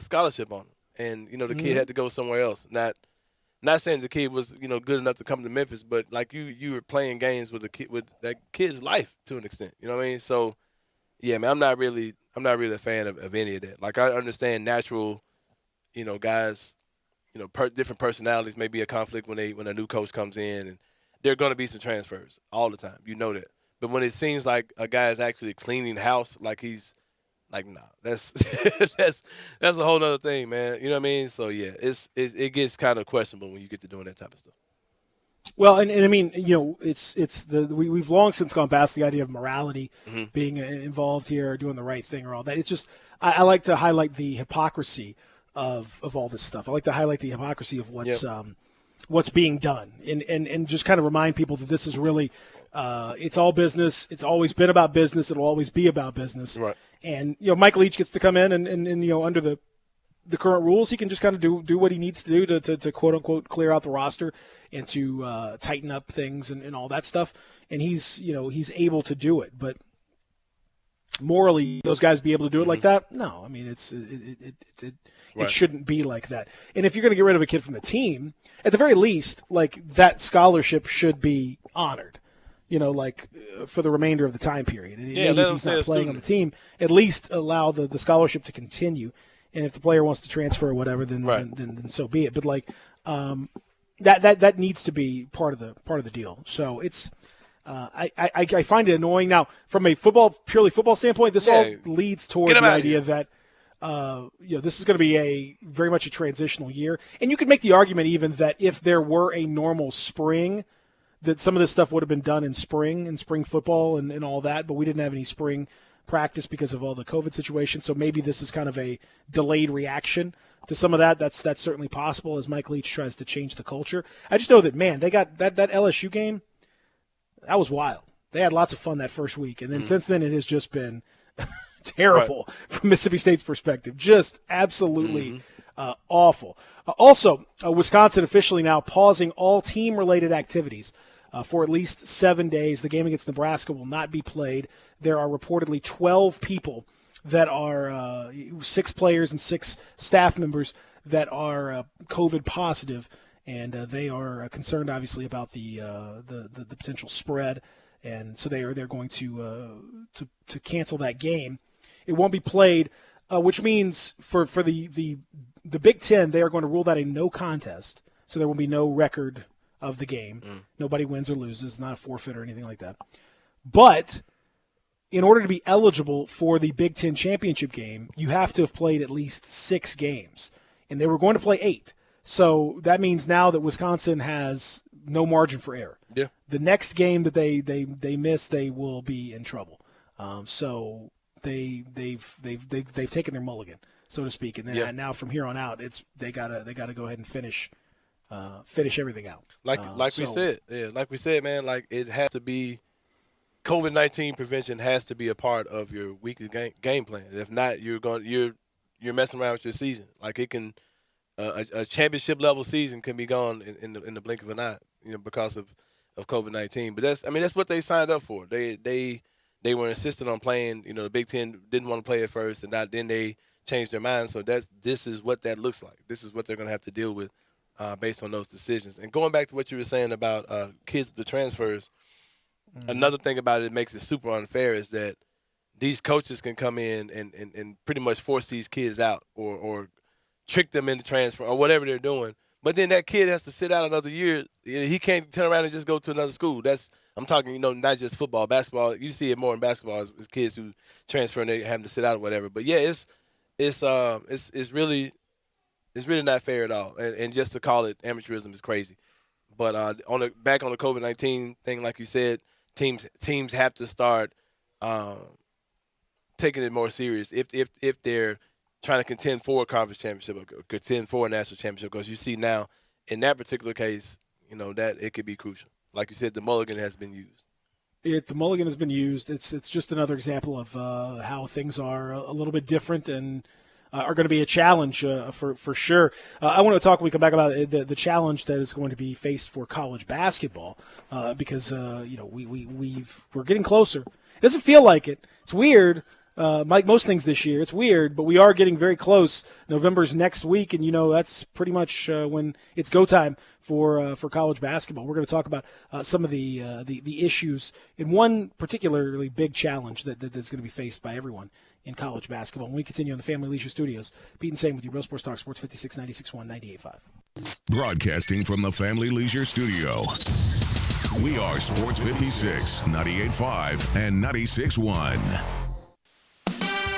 scholarship on him, and the kid had to go somewhere else. Not saying the kid was good enough to come to Memphis, but like you were playing games with that kid's life to an extent. You know what I mean? So yeah, man, I'm not really a fan of any of that. Like, I understand natural, guys. Different personalities may be a conflict when a new coach comes in, and there are going to be some transfers all the time. You know that. But when it seems like a guy is actually cleaning house, like he's like, nah, that's that's a whole other thing, man. You know what I mean? So yeah, it gets kind of questionable when you get to doing that type of stuff. Well, and I mean, we've long since gone past the idea of morality being involved here, or doing the right thing, or all that. It's just I like to highlight the hypocrisy of all this stuff. I like to highlight the hypocrisy of what's being done, and just kind of remind people that this is really it's all business. It's always been about business. It'll always be about business. Right. And Mike Leach gets to come in and under the current rules, he can just kind of do what he needs to do to quote unquote clear out the roster and to tighten up things and all that stuff. And he's able to do it, but morally, those guys be able to do it like that? No, I mean it shouldn't be like that. And if you're going to get rid of a kid from the team, at the very least, like, that scholarship should be honored. For the remainder of the time period. And maybe if he's not playing on the team, at least allow the scholarship to continue. And if the player wants to transfer or whatever, then so be it. But that needs to be part of the deal. So it's I find it annoying. Now, from a purely football standpoint, this all leads toward the idea that this is going to be very much a transitional year. And you could make the argument even that if there were a normal spring, that some of this stuff would have been done in spring football and all that, but we didn't have any spring practice because of all the COVID situation. So maybe this is kind of a delayed reaction to some of that. That's certainly possible as Mike Leach tries to change the culture. I just know that, man, they got that LSU game. That was wild. They had lots of fun that first week. And then since then, it has just been terrible from Mississippi State's perspective. Just absolutely awful. Also, Wisconsin officially now pausing all team-related activities for at least 7 days. The game against Nebraska will not be played. There are reportedly 12 people that are 6 players and 6 staff members that are COVID positive, and they are concerned, obviously, about the potential spread, and so they're going to cancel that game. It won't be played, which means for the Big Ten, they are going to rule that a no contest, so there will be no record of the game. Nobody wins or loses, not a forfeit or anything like that. But in order to be eligible for the Big Ten championship game, you have to have played at least 6 games, and they were going to play 8. So that means now that Wisconsin has no margin for error. Yeah. The next game that they miss, they will be in trouble. So they've taken their mulligan, so to speak, and then now from here on out, they gotta go ahead and finish everything out. Like we said, man. Like it has to be. COVID-19 prevention has to be a part of your weekly game plan. If not, you're messing around with your season. Like it can, a championship level season can be gone in the blink of an eye, because of COVID-19. But that's what they signed up for. They were insistent on playing. The Big Ten didn't want to play at first, and then they changed their mind. So this is what that looks like. This is what they're going to have to deal with based on those decisions. And going back to what you were saying about kids, the transfers. Another thing about it that makes it super unfair is that these coaches can come in and pretty much force these kids out or trick them into transfer or whatever they're doing. But then that kid has to sit out another year. He can't turn around and just go to another school. I'm talking, not just football, basketball. You see it more in basketball as kids who transfer and they have to sit out or whatever. But yeah, it's really not fair at all. And just to call it amateurism is crazy. But back on the COVID-19 thing, like you said, teams have to start taking it more serious if they're trying to contend for a conference championship or contend for a national championship. Because you see now in that particular case, that it could be crucial. Like you said, the mulligan has been used. The mulligan has been used. It's just another example of how things are a little bit different and are going to be a challenge for sure. I want to talk when we come back about the challenge that is going to be faced for college basketball because we're getting closer. It doesn't feel like it. It's weird. Like most things this year, it's weird, but we are getting very close. November's next week, and that's pretty much when it's go time for college basketball. We're going to talk about some of the issues in one particularly big challenge that's going to be faced by everyone in college basketball. When we continue on the Family Leisure Studios, Pete and Same with you, Real Sports Talk, Sports 56, 96.1, 98.5. Broadcasting from the Family Leisure Studio. We are Sports 56, 98.5, and 96.1.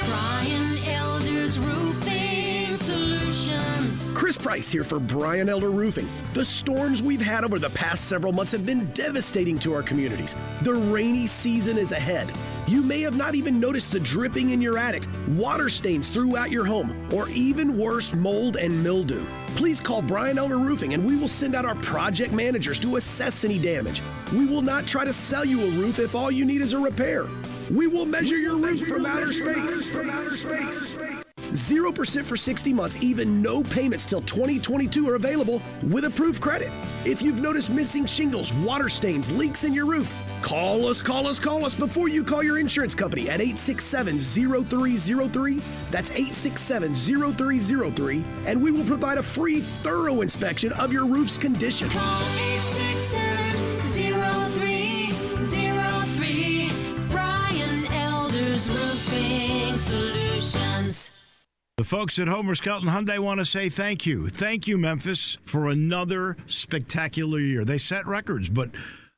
Brian Elder's Roofing Solutions. Chris Price here for Brian Elder Roofing. The storms we've had over the past several months have been devastating to our communities. The rainy season is ahead. You may have not even noticed the dripping in your attic, water stains throughout your home, or even worse, mold and mildew. Please call Brian Elder Roofing and we will send out our project managers to assess any damage. We will not try to sell you a roof if all you need is a repair. We will measure your roof from outer space. 0% for 60 months, even no payments till 2022 are available with approved credit. If you've noticed missing shingles, water stains, leaks in your roof, call us before you call your insurance company at 867-0303. That's 867-0303, and we will provide a free, thorough inspection of your roof's condition. Call 867-0303. Brian Elder's Roofing Solutions. The folks at Homer Skelton Hyundai want to say thank you. Thank you, Memphis, for another spectacular year. They set records, but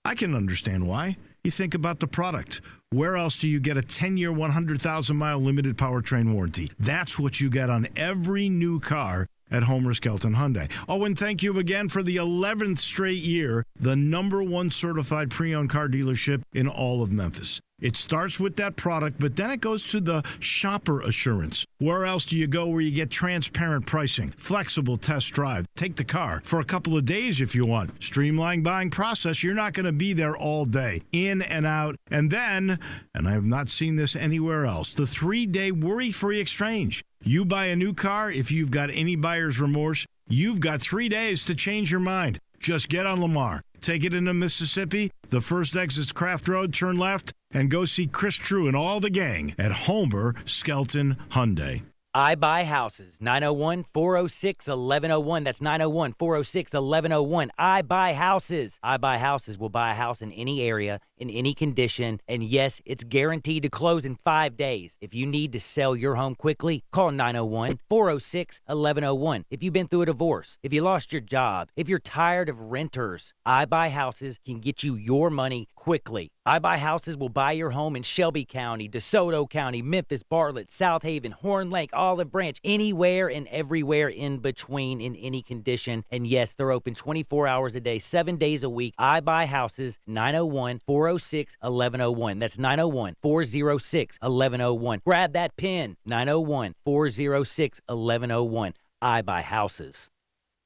I can understand why. You think about the product. Where else do you get a 10-year, 100,000-mile limited powertrain warranty? That's what you get on every new car at Homer Skelton Hyundai. Oh, and thank you again for the 11th straight year, the #1 certified pre-owned car dealership in all of Memphis. It starts with that product, but then it goes to the shopper assurance. Where else do you go where you get transparent pricing, flexible test drive, take the car for a couple of days if you want, streamlined buying process? You're not going to be there all day, in and out. And then, and I have not seen this anywhere else, the 3-day worry-free exchange. You buy a new car, if you've got any buyer's remorse, you've got 3 days to change your mind. Just get on Lamar, take it into Mississippi, the first exit's Craft Road, turn left, and go see Chris True and all the gang at Homer Skelton Hyundai. I Buy Houses, 901-406-1101. That's 901-406-1101. I Buy Houses. I Buy Houses will buy a house in any area, in any condition, and yes, it's guaranteed to close in 5 days. If you need to sell your home quickly, call 901-406-1101. If you've been through a divorce, if you lost your job, if you're tired of renters, I Buy Houses can get you your money quickly. I Buy Houses will buy your home in Shelby County, DeSoto County, Memphis, Bartlett, South Haven, Horn Lake, Olive Branch, anywhere and everywhere in between in any condition. And yes, they're open 24 hours a day, 7 days a week. I Buy Houses, 901-406-1101. That's 901-406-1101. Grab that pen, 901-406-1101. I Buy Houses.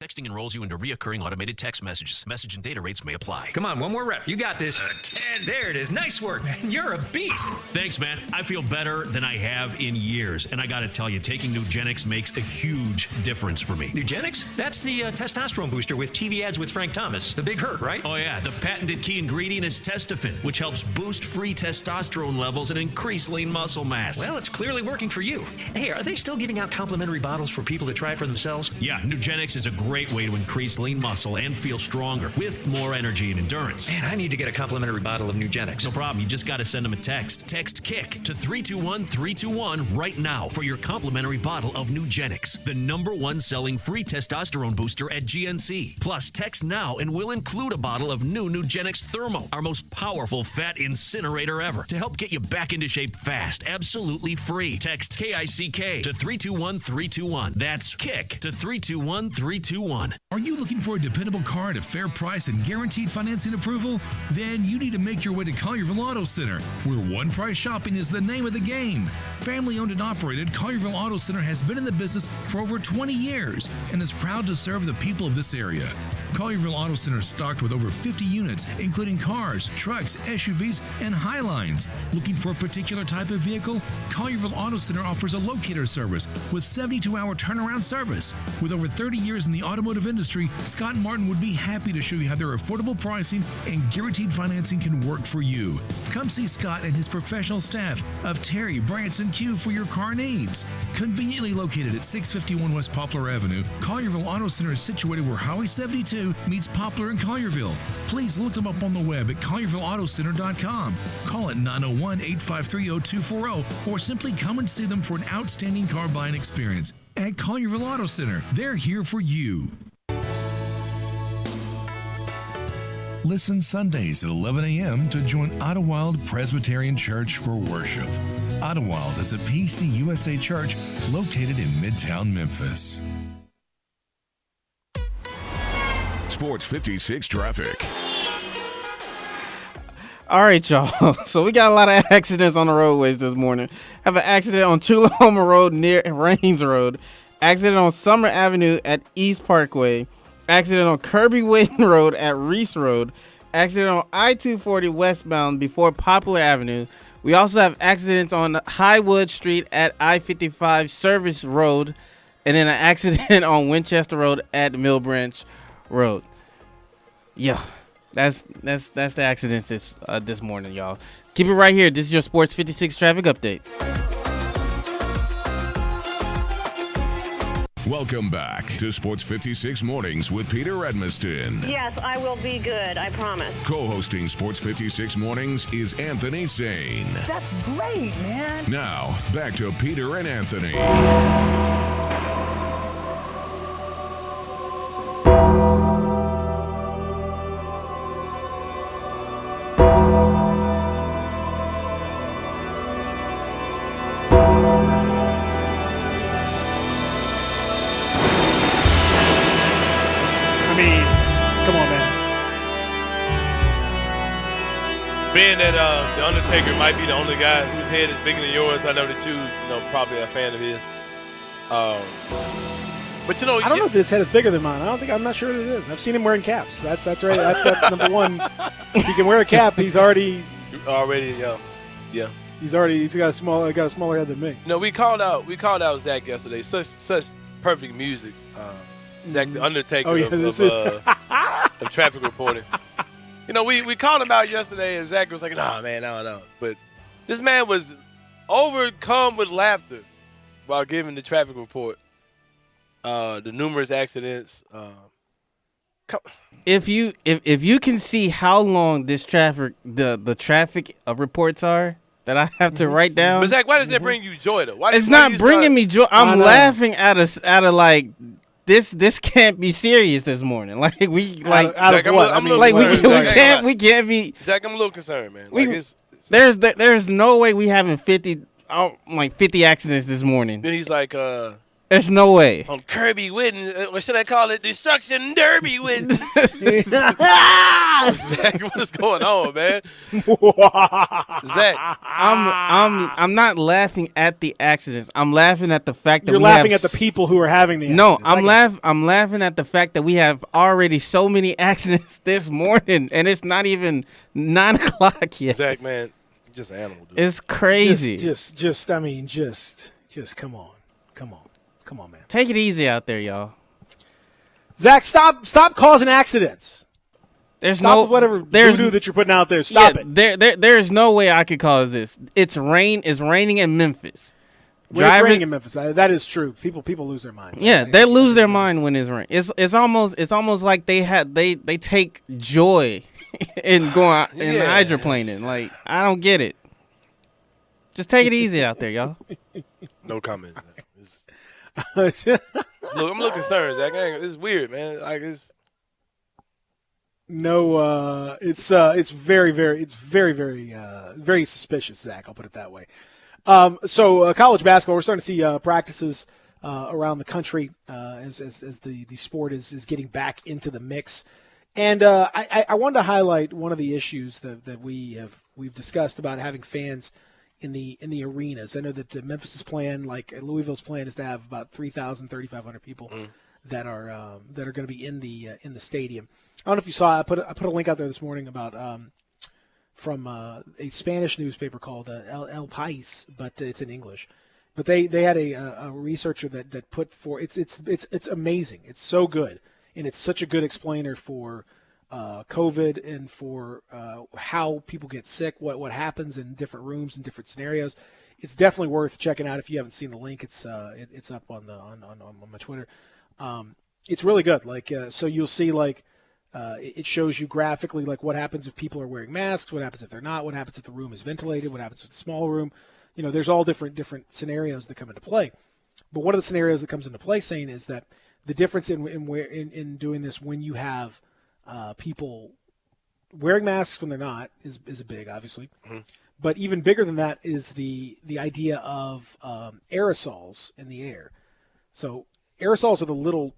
Texting enrolls you into reoccurring automated text messages. Message and data rates may apply. Come on, one more rep. You got this. 10. There it is. Nice work, man. You're a beast. Thanks, man. I feel better than I have in years. And I got to tell you, taking Nugenix makes a huge difference for me. Nugenix? That's the testosterone booster with TV ads with Frank Thomas. The big hurt, right? Oh, yeah. The patented key ingredient is Testofen, which helps boost free testosterone levels and increase lean muscle mass. Well, it's clearly working for you. Hey, are they still giving out complimentary bottles for people to try it for themselves? Yeah, Nugenix is a great way to increase lean muscle and feel stronger with more energy and endurance. Man, I need to get a complimentary bottle of Nugenix. No problem. You just got to send them a text. Text KICK to 321-321 right now for your complimentary bottle of Nugenix, the #1 selling free testosterone booster at GNC. Plus, text now and we'll include a bottle of new Nugenix Thermo, our most powerful fat incinerator ever, to help get you back into shape fast, absolutely free. Text KICK to 321-321. That's KICK to 321-321. Are you looking for a dependable car at a fair price and guaranteed financing approval? Then you need to make your way to Collierville Auto Center, where one price shopping is the name of the game. Family owned and operated, Collierville Auto Center has been in the business for over 20 years and is proud to serve the people of this area. Collierville Auto Center is stocked with over 50 units, including cars, trucks, SUVs, and Highlines. Looking for a particular type of vehicle? Collierville Auto Center offers a locator service with 72-hour turnaround service. With over 30 years in the automotive industry, Scott Martin would be happy to show you how their affordable pricing and guaranteed financing can work for you. Come see Scott and his professional staff of Terry, Branson, Q for your car needs. Conveniently located at 651 West Poplar Avenue, Collierville Auto Center is situated where Highway 72 meets Poplar and Collierville. Please look them up on the web at ColliervilleAutoCenter.com. Call at 901-853-0240 or simply come and see them for an outstanding car buying experience. At Collierville Auto Center, they're here for you. Listen Sundays at 11 a.m. to join Idlewild Presbyterian Church for worship. Idlewild is a PCUSA church located in Midtown Memphis. Sports 56 traffic. All right, y'all. So we got a lot of accidents on the roadways this morning. Have an accident on Chulahoma Road near Rains Road. Accident on Summer Avenue at East Parkway. Accident on Kirby Witten Road at Reese Road. Accident on I-240 westbound before Poplar Avenue. We also have accidents on Highwood Street at I-55 Service Road. And then an accident on Winchester Road at Mill Branch Road. Yeah, that's the accidents this morning, y'all. Keep it right here. This is your Sports 56 traffic update. Welcome back to Sports 56 Mornings with Peter Edmiston. Yes, I will be good, I promise. Co-hosting Sports 56 Mornings is Anthony Sane. That's great, man. Now, back to Peter and Anthony. being that the Undertaker might be the only guy whose head is bigger than yours, I know that you know, probably a fan of his. But you know, I don't know if this head is bigger than mine. I'm not sure it is. I've seen him wearing caps. That's right. That's number one. If he can wear a cap, he's already yeah. He's got a smaller head than me. No, we called out Zach yesterday. Such perfect music. Zach the Undertaker of traffic reporting. You know, we called him out yesterday, and Zach was like, "Nah, man, I don't know." But this man was overcome with laughter while giving the traffic report. The numerous accidents. If you can see how long this the traffic reports are that I have to write down. But Zach, why does that bring you joy though? It's not bringing me joy. I'm laughing at a like this can't be serious this morning. Like we like Zach, we can't be. Zach, I'm a little concerned, man. There's no way we having 50 accidents this morning. Then he's like, there's no way. On Kirby Whitten, what should I call it? Destruction Derby Whitten. Zach, what's going on, man? Zach, I'm not laughing at the accidents. I'm laughing at the fact that you're laughing at the people who are having the accidents. No, I'm laughing at the fact that we have already so many accidents this morning, and it's not even 9 o'clock yet. Zach, man, you're just an animal, dude. It's crazy. Just come on. Come on, man. Take it easy out there, y'all. Zach, stop causing accidents. There's whatever voodoo that you're putting out there. Stop it. There's no way I could cause this. It's raining in Memphis. It's raining in Memphis. That is true. People lose their minds. Yeah, they lose their mind when it's rain. It's almost like they take joy in going out and hydroplaning. Like, I don't get it. Just take it easy out there, y'all. No comment. Look, I'm a little concerned, Zach. It's weird, man. Like it's very suspicious, Zach. I'll put it that way. So college basketball, we're starting to see practices around the country as the sport is getting back into the mix. And I wanted to highlight one of the issues that we've discussed about having fans in the arenas. I know that Memphis' plan, like Louisville's plan, is to have about 3,000, 3,500 people that are going to be in the stadium. I don't know if you saw. I put a link out there this morning about from a Spanish newspaper called El País, but it's in English. But they had a researcher that put forth. It's amazing. It's so good, and it's such a good explainer for COVID and for how people get sick, what happens in different rooms and different scenarios. It's definitely worth checking out if you haven't seen the link. It's up on my Twitter. It's really good. Like so you'll see like it shows you graphically like what happens if people are wearing masks, what happens if they're not, what happens if the room is ventilated, what happens with the small room. You know, there's all different scenarios that come into play. But one of the scenarios that comes into play, saying, is that the difference in doing this when you have people wearing masks when they're not is a big, obviously. Mm-hmm. But even bigger than that is the idea of aerosols in the air. So aerosols are the little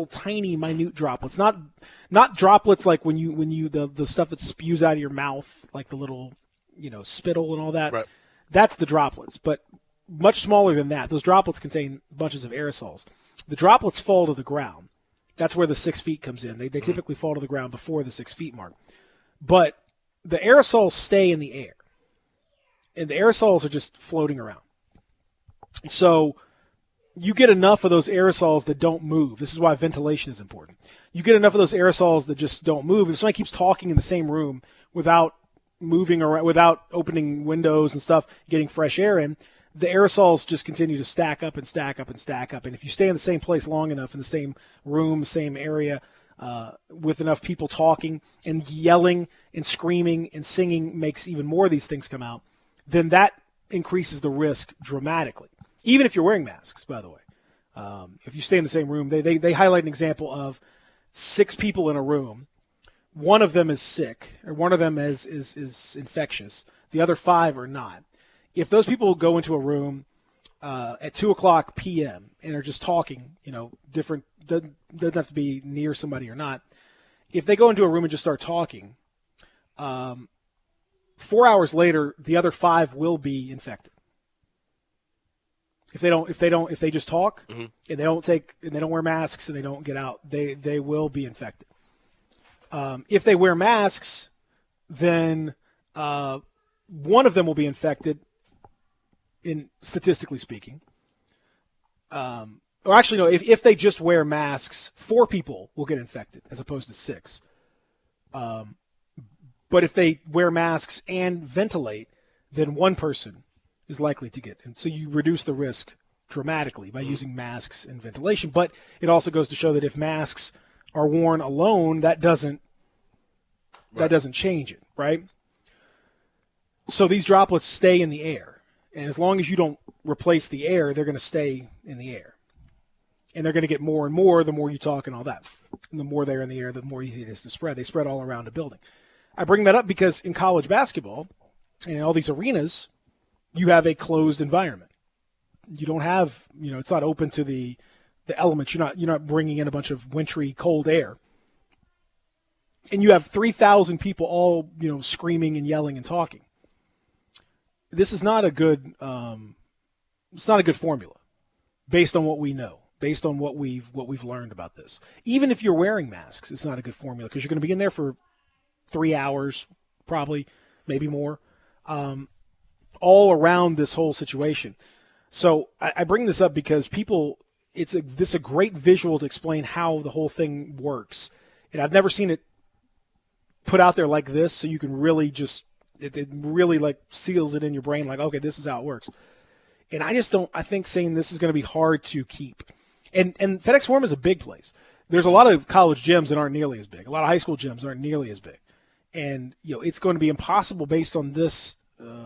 tiny minute droplets, not droplets like when you the stuff that spews out of your mouth, like the little spittle and all that. Right. That's the droplets, but much smaller than that. Those droplets contain bunches of aerosols. The droplets fall to the ground. That's where the 6 feet comes in. They typically fall to the ground before the 6 feet mark. But the aerosols stay in the air. And the aerosols are just floating around. So you get enough of those aerosols that don't move. This is why ventilation is important. You get enough of those aerosols that just don't move. If somebody keeps talking in the same room without moving around, without opening windows and stuff, getting fresh air in, the aerosols just continue to stack up and stack up and stack up. And if you stay in the same place long enough, in the same room, same area, with enough people talking and yelling and screaming and singing makes even more of these things come out, then that increases the risk dramatically. Even if you're wearing masks, by the way. If you stay in the same room, they highlight an example of 6 people in a room. One of them is sick, or one of them is infectious. The other 5 are not. If those people go into a room at 2:00 p.m. and are just talking, different, doesn't have to be near somebody or not. If they go into a room and just start talking, 4 hours later, the other 5 will be infected. If they just talk and they don't wear masks and they don't get out, they will be infected. If they wear masks, then one of them will be infected, in statistically speaking. Or actually, no, if they just wear masks, 4 people will get infected as opposed to 6. But if they wear masks and ventilate, then 1 person is likely to get. And so you reduce the risk dramatically by using masks and ventilation. But it also goes to show that if masks are worn alone, that doesn't change it, right? So these droplets stay in the air. And as long as you don't replace the air, they're going to stay in the air. And they're going to get more and more the more you talk and all that. And the more they're in the air, the more easy it is to spread. They spread all around a building. I bring that up because in college basketball and in all these arenas, you have a closed environment. You don't have, it's not open to the elements. You're not bringing in a bunch of wintry cold air. And you have 3,000 people all, screaming and yelling and talking. This is not a good formula based on what we know, based on what we've learned about this. Even if you're wearing masks, it's not a good formula because you're going to be in there for 3 hours, probably, maybe more, all around this whole situation. So I bring this up because this is a great visual to explain how the whole thing works. And I've never seen it put out there like this, so you can really just, it really like seals it in your brain like, okay, this is how it works. And I think saying this is going to be hard to keep. And FedEx Forum is a big place. There's a lot of college gyms that aren't nearly as big. A lot of high school gyms aren't nearly as big. And, it's going to be impossible based on this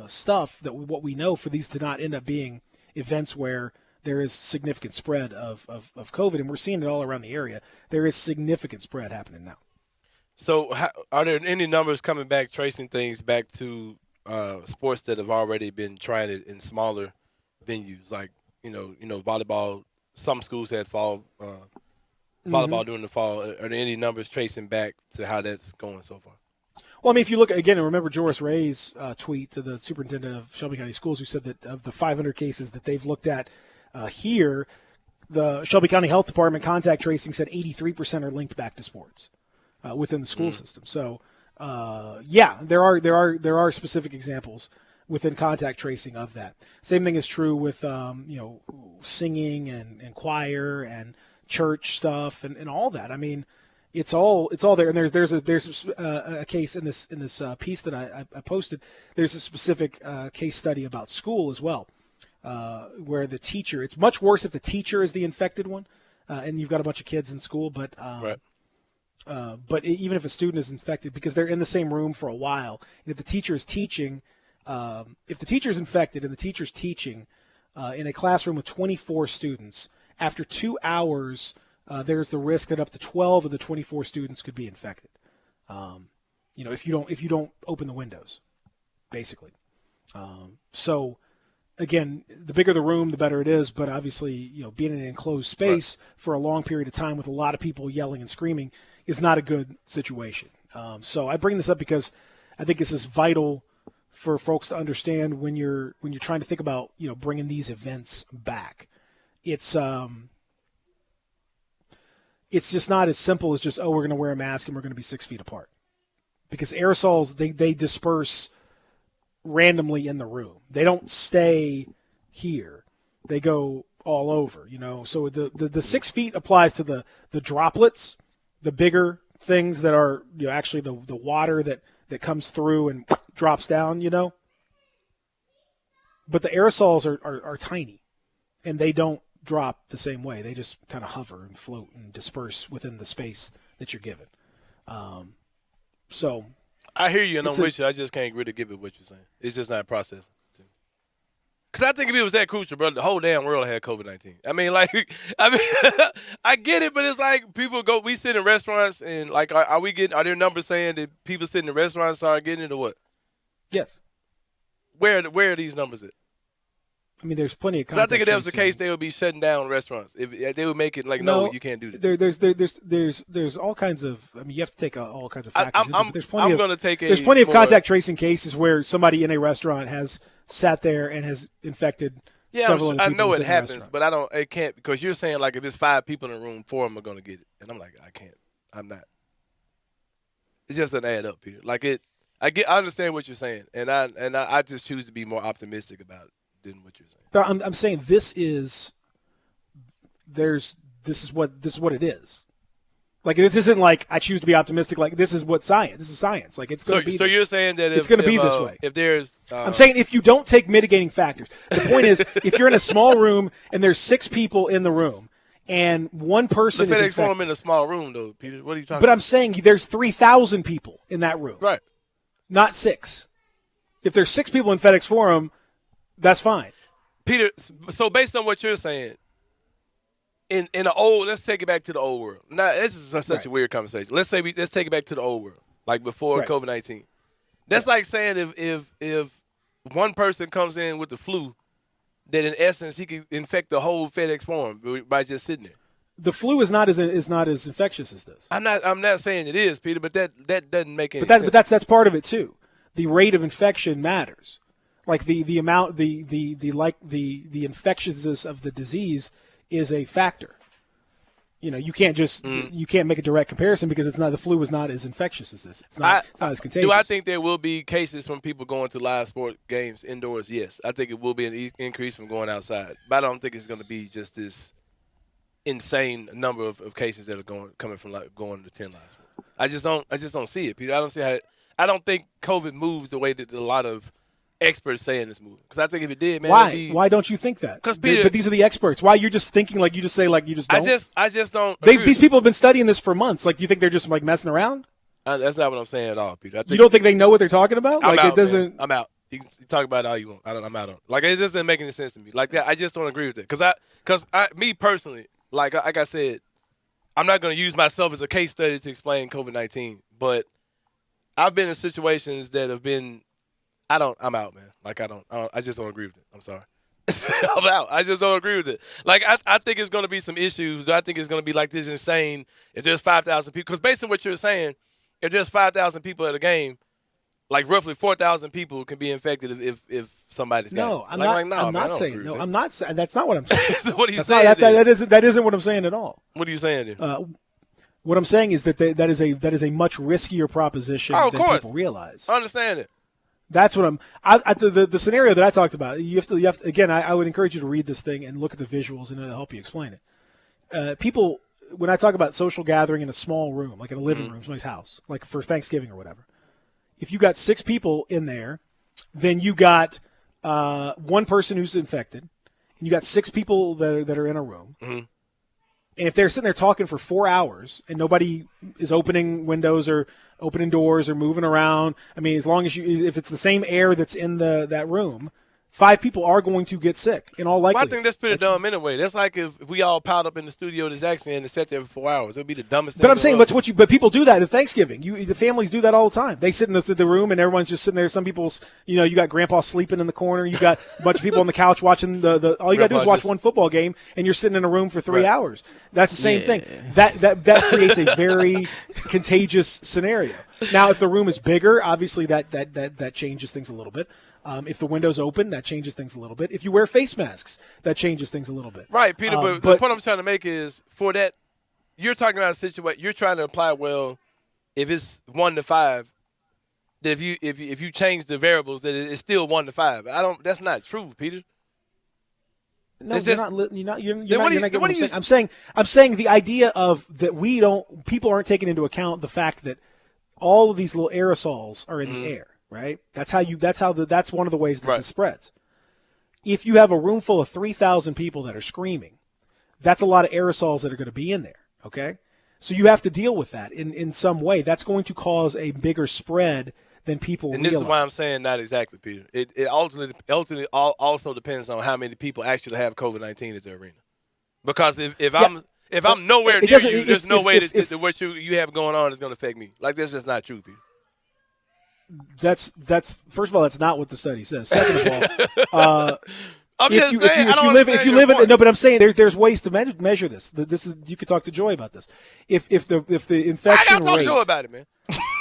stuff, that what we know, for these to not end up being events where there is significant spread of COVID. And we're seeing it all around the area. There is significant spread happening now. So are there any numbers coming back, tracing things back to sports that have already been trying it in smaller venues? Like, volleyball, some schools had fall volleyball during the fall. Are there any numbers tracing back to how that's going so far? Well, I mean, if you look again, and remember Joris Ray's tweet to the superintendent of Shelby County Schools, who said that of the 500 cases that they've looked at here, the Shelby County Health Department contact tracing said 83% are linked back to sports within the school system. So, there are specific examples within contact tracing of that. Same thing is true with singing and choir and church stuff and all that. I mean, it's all there. And there's a case in this piece that I posted. There's a specific case study about school as well, where the teacher. It's much worse if the teacher is the infected one, and you've got a bunch of kids in school. But right. But even if a student is infected, because they're in the same room for a while, and if the teacher is teaching, if the teacher is infected and the teacher's teaching in a classroom with 24 students, after 2 hours, there's the risk that up to 12 of the 24 students could be infected. If you don't open the windows, basically. So, again, the bigger the room, the better it is. But obviously, being in an enclosed space for a long period of time with a lot of people yelling and screaming is not a good situation. So I bring this up because I think this is vital for folks to understand when you're trying to think about bringing these events back. It's just not as simple as just, we're going to wear a mask and we're going to be 6 feet apart, because aerosols they disperse randomly in the room. They don't stay here. They go all over. So the 6 feet applies to the droplets, the bigger things that are actually the water that comes through and drops down, But the aerosols are tiny, and they don't drop the same way. They just kind of hover and float and disperse within the space that you're given. So I hear you, and I'm with you. I just can't really give it what you're saying. It's just not a process. Because I think if it was that crucial, bro, the whole damn world had COVID-19. I mean, I get it, but it's like we sit in restaurants and are there numbers saying that people sitting in restaurants are getting it or what? Yes. Where are these numbers at? I mean, there's plenty of. Because I think if that was the case, they would be shutting down restaurants. If they would make it like, no, you can't do that. There's all kinds of. I mean, you have to take all kinds of factors. There's I'm going to take There's plenty of contact tracing cases where somebody in a restaurant has sat there and has infected. Yeah, several other I people know it within the happens, restaurant. but I don't. It can't because you're saying like if it's 5 people in the room, 4 of them are going to get it, and I'm like, I can't. I'm not. It just doesn't add up, Peter. Like it. I understand what you're saying, and I just choose to be more optimistic about it than what you're saying. But I'm saying this is what it is. Like this isn't like I choose to be optimistic. Like this is science. This is science. Like it's going to be. So you're saying that it's going to be this way. If there's, I'm saying if you don't take mitigating factors. The point is, if you're in a small room and there's 6 people in the room and one person the is FedEx infected, Forum in a small room though, Peter. What are you talking? But about? I'm saying there's 3,000 people in that room. Right. Not 6. If there's 6 people in FedEx Forum, that's fine. Peter, so based on what you're saying, in the old, let's take it back to the old world. Now, this is such a weird conversation. Let's take it back to the old world, like before COVID-19. That's like saying if one person comes in with the flu, that in essence he could infect the whole FedEx Forum by just sitting there. The flu is not as infectious as this. I'm not saying it is, Peter, but that doesn't make any sense. But that's part of it too. The rate of infection matters. Like the amount the infectiousness of the disease is a factor. You know, you can't just you can't make a direct comparison because the flu is not as infectious as this. It's not as contagious. Do I think there will be cases from people going to live sport games indoors? Yes, I think it will be an increase from going outside, but I don't think it's going to be just this insane number of cases that are coming from like going to 10 live sports. I just don't see it, Peter. I don't see how. I don't think COVID moves the way that a lot of experts saying it's moving. Because I think if it did, man, why don't you think that? Because Peter, but these are the experts. Why you're just thinking like you just say like you just don't? I just don't. These people have been studying this for months. Like, do you think they're just like messing around? That's not what I'm saying at all, Peter. You don't think they know what they're talking about? I'm like out, it doesn't. Man. I'm out. You can talk about it all you want. I'm out on it. Like it doesn't make any sense to me. Like that, I just don't agree with it. Because me personally, like I said, I'm not going to use myself as a case study to explain COVID-19, but I've been in situations that have been. I'm out, man. Like I just don't agree with it. I'm sorry. I'm out. I just don't agree with it. Like I think it's going to be some issues. I think it's going to be like this insane if there's 5,000 people. Because based on what you're saying, if there's 5,000 people at a game, like roughly 4,000 people can be infected if somebody's got it. I'm not saying. No, I'm not saying. That's not what I'm saying. So what are you that's saying? That isn't what I'm saying at all. What are you saying then? What I'm saying is that that is a much riskier proposition than people realize. I understand it. That's what the scenario that I talked about. You have to again. I would encourage you to read this thing and look at the visuals, and it'll help you explain it. People, when I talk about social gathering in a small room, like in a living room, somebody's house, like for Thanksgiving or whatever. If you got 6 people in there, then you got one person who's infected, and you got 6 people that are in a room. Mm-hmm. And if they're sitting there talking for 4 hours and nobody is opening windows or opening doors or moving around, I mean, as long as if it's the same air that's in that room, 5 people are going to get sick in all likelihood. Well, I think that's pretty dumb anyway. That's like if we all piled up in the studio this accident and sat there for 4 hours. It would be the dumbest thing. But I'm saying, but people do that at Thanksgiving. The families do that all the time. They sit in the room and everyone's just sitting there. Some people's, you got grandpa sleeping in the corner. You got a bunch of people on the couch watching the all you got to do is watch one football game and you're sitting in a room for 3 hours. That's the same thing. That creates a very contagious scenario. Now, if the room is bigger, obviously that changes things a little bit. If the window's open, that changes things a little bit. If you wear face masks, that changes things a little bit. Right, Peter. But the point I'm trying to make is for that, you're talking about a situation. You're trying to apply if it's 1 to 5. That if you change the variables, that it's still 1 to 5. That's not true, Peter. No, you're not getting what I'm saying. I'm saying the idea of that people aren't taking into account the fact that all of these little aerosols are in the air. Right. That's one of the ways that this spreads. If you have a room full of 3,000 people that are screaming, that's a lot of aerosols that are going to be in there. Okay. So you have to deal with that in some way. That's going to cause a bigger spread than people realize. And this is why I'm saying not exactly, Peter. It ultimately also depends on how many people actually have COVID-19 at the arena. Because if I'm nowhere near you, there's no way that what you have going on is going to affect me. Like, that's just not true, Peter. That's first of all, that's not what the study says. Second of all, I'm just saying. If you live in no, but I'm saying there's ways to measure this. This is you could talk to Joy about this. If the infection I gotta talk rate, to Joy about it, man.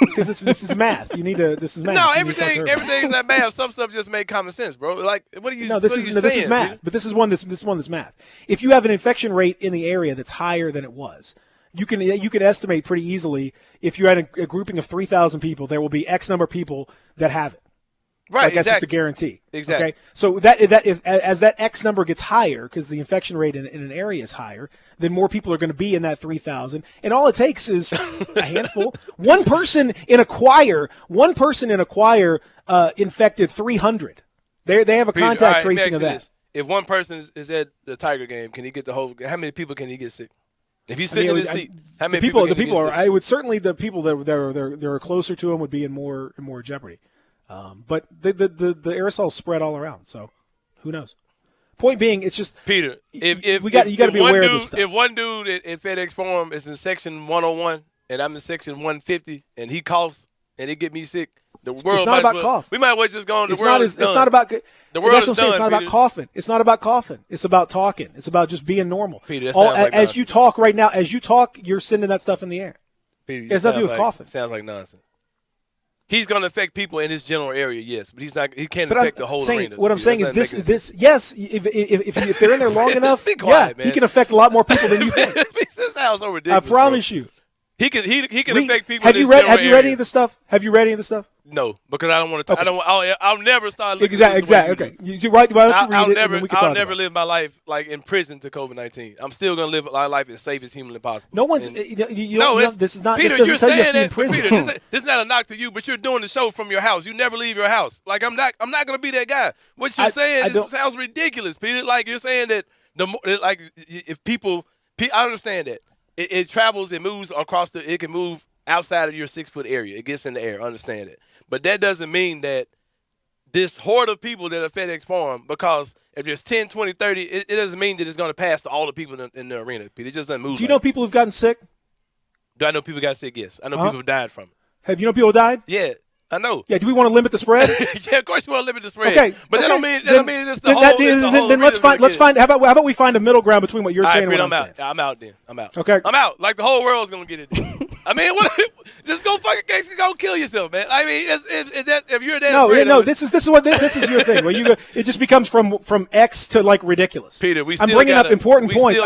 Because this is math. You need to. This is math. No, You need to talk to her about it. everything is that math. Some stuff just make common sense, bro. Like, what are you? No, this is math. Peter? But this is one that's math. If you have an infection rate in the area that's higher than it was, you can estimate pretty easily. If you're at a grouping of 3,000 people, there will be X number of people that have it. Right, like that's exactly. just a guarantee. Exactly. Okay, so as that X number gets higher, because the infection rate in an area is higher, then more people are going to be in that 3,000, and all it takes is a handful. One person in a choir infected 300. They have a Peter, contact all right, tracing of let me that. ask you this. If one person is at the Tiger game, can he get the whole? How many people can he get sick? If he's sitting in his seat, how many people? The people are. I would certainly the people that are closer to him would be in more jeopardy. But the aerosols spread all around, so who knows? Point being, it's just Peter. If you got to be aware of this stuff. If one dude at FedEx Forum is in section 101 and I'm in section 150 and he coughs and it get me sick, the world it's not might about as well, cough. We might as well just go on. The It's world not. is done. It's not about. The That's world what is I'm saying. It's done, not Peter. about coughing. It's not about coughing. It's about talking. It's about just being normal. Peter, that sounds like as nonsense. you talk right now, you're sending that stuff in the air. Peter, It has nothing to do with coughing. Sounds like nonsense. He's going to affect people in his general area, yes, but he's not. He can't But affect I'm the whole saying, arena. what I'm Peter, saying that is doesn't make this. Yes, if they're in there long enough, Be quiet, man. he can affect a lot more people than you think. This sounds so I ridiculous. promise you. He can affect people. Have in you his read? general Have you read area. any of the stuff? Have you read any of the stuff? No, because I don't want to. Okay. I'll never start looking. Exactly. Okay. You why don't you read I'll it? never. And then we can I'll talk never about it. live my life like in prison to COVID-19. I'm still gonna live my life as safe as humanly possible. No one's. And- This is not. Peter, this doesn't you're tell you saying to be in that. But prison. Peter, this is not a knock to you, but you're doing the show from your house. You never leave your house. Like I'm not gonna be that guy. What you're saying sounds ridiculous, Peter. Like you're saying that if people, I understand that it travels, it moves across it can move outside of your 6 foot area. It gets in the air. I understand it, but that doesn't mean that this horde of people that are FedEx Forum, because if there's 10, 20, 30, it doesn't mean that it's going to pass to all the people in the arena. Peter, it just doesn't move. Do you know people who've gotten sick? Do I know people got sick? Yes. I know people have died from it. Have you know people who died? Yeah, I know. Yeah. Do we want to limit the spread? Yeah, of course you want to limit the spread. Okay. But that okay. don't mean it's the then, whole. Then let's find. How about we find a middle ground between what you're saying and what I'm I'm out. saying? Yeah, I'm out then. I'm out. Okay. I'm out. Like the whole world's gonna get it. Then. I mean, just go fucking go kill yourself, man. I mean, if you're that. No. This is your thing. Where it just becomes from X to like ridiculous. Peter, I'm bringing up important points.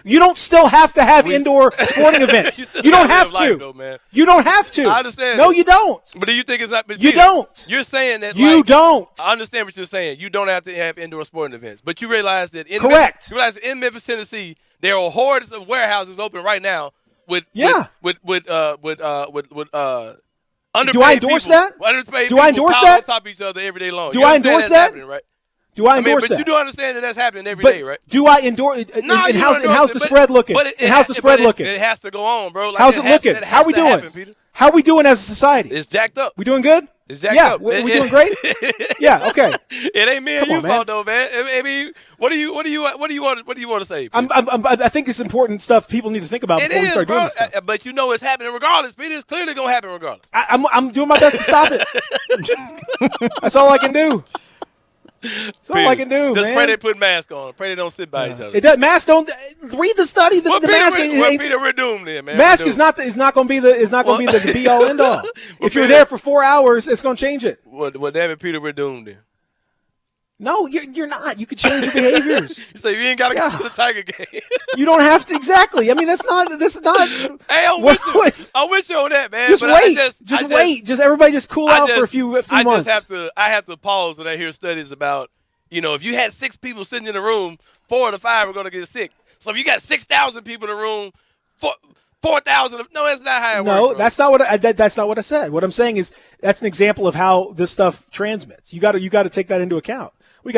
You don't still have to have indoor sporting events. You don't have to. You don't have to. I understand. No, you don't. But do you think it's not? You don't. You're saying that you don't. I understand what you're saying. You don't have to have indoor sporting events, but you realize that in Correct. Memphis, Tennessee, there are hordes of warehouses open right now with underpaid Do I endorse people, that? Underpaid Do I people endorse piled that? on top of each other every day long. Do You I understand endorse that's that? happening, right? Do I endorse but that? you do understand that that's happening every But day, right? do I endorse? No, and you how's don't endorse how's it, the but- spread looking? but And how's the spread looking? It has to go on, bro. Like, How's it looking? How we doing? Happen, Peter. How we doing as a society? It's jacked up. We doing good? It's jacked yeah, up. we doing great. Yeah, okay. It ain't me and Come you on, man. fault though, man. I mean, what do you want to say? Peter? I think it's important stuff people need to think about It before we is, start doing bro. this stuff. But you know it's happening regardless, Peter. It's clearly gonna happen regardless. I'm doing my best to stop it. That's all I can do. That's all I can do, Just man. pray they put masks on. Pray they don't sit by each other. It does. Mask don't read the study. The Peter, mask. Peter, we're doomed then, man. Mask We're is not going to be the be all end all. If you're Peter- there for 4 hours, it's going to change it. Well, damn it, Peter, we're doomed then. No, you're not. You could change your behaviors. You say you ain't got to go to the Tiger game. You don't have to exactly. I mean, this is not. Hey, I'm with you. I'm with you on that, man. Just but wait. I Just wait. Just everybody just cool out for a few months. I have to pause when I hear studies about, if you had 6 people sitting in the room, 4 to 5 are going to get sick. So if you got 6,000 people in the room, 4,000. No, that's not how it works. No, bro. that's not what I said. What I'm saying is that's an example of how this stuff transmits. You got to take that into account. We'll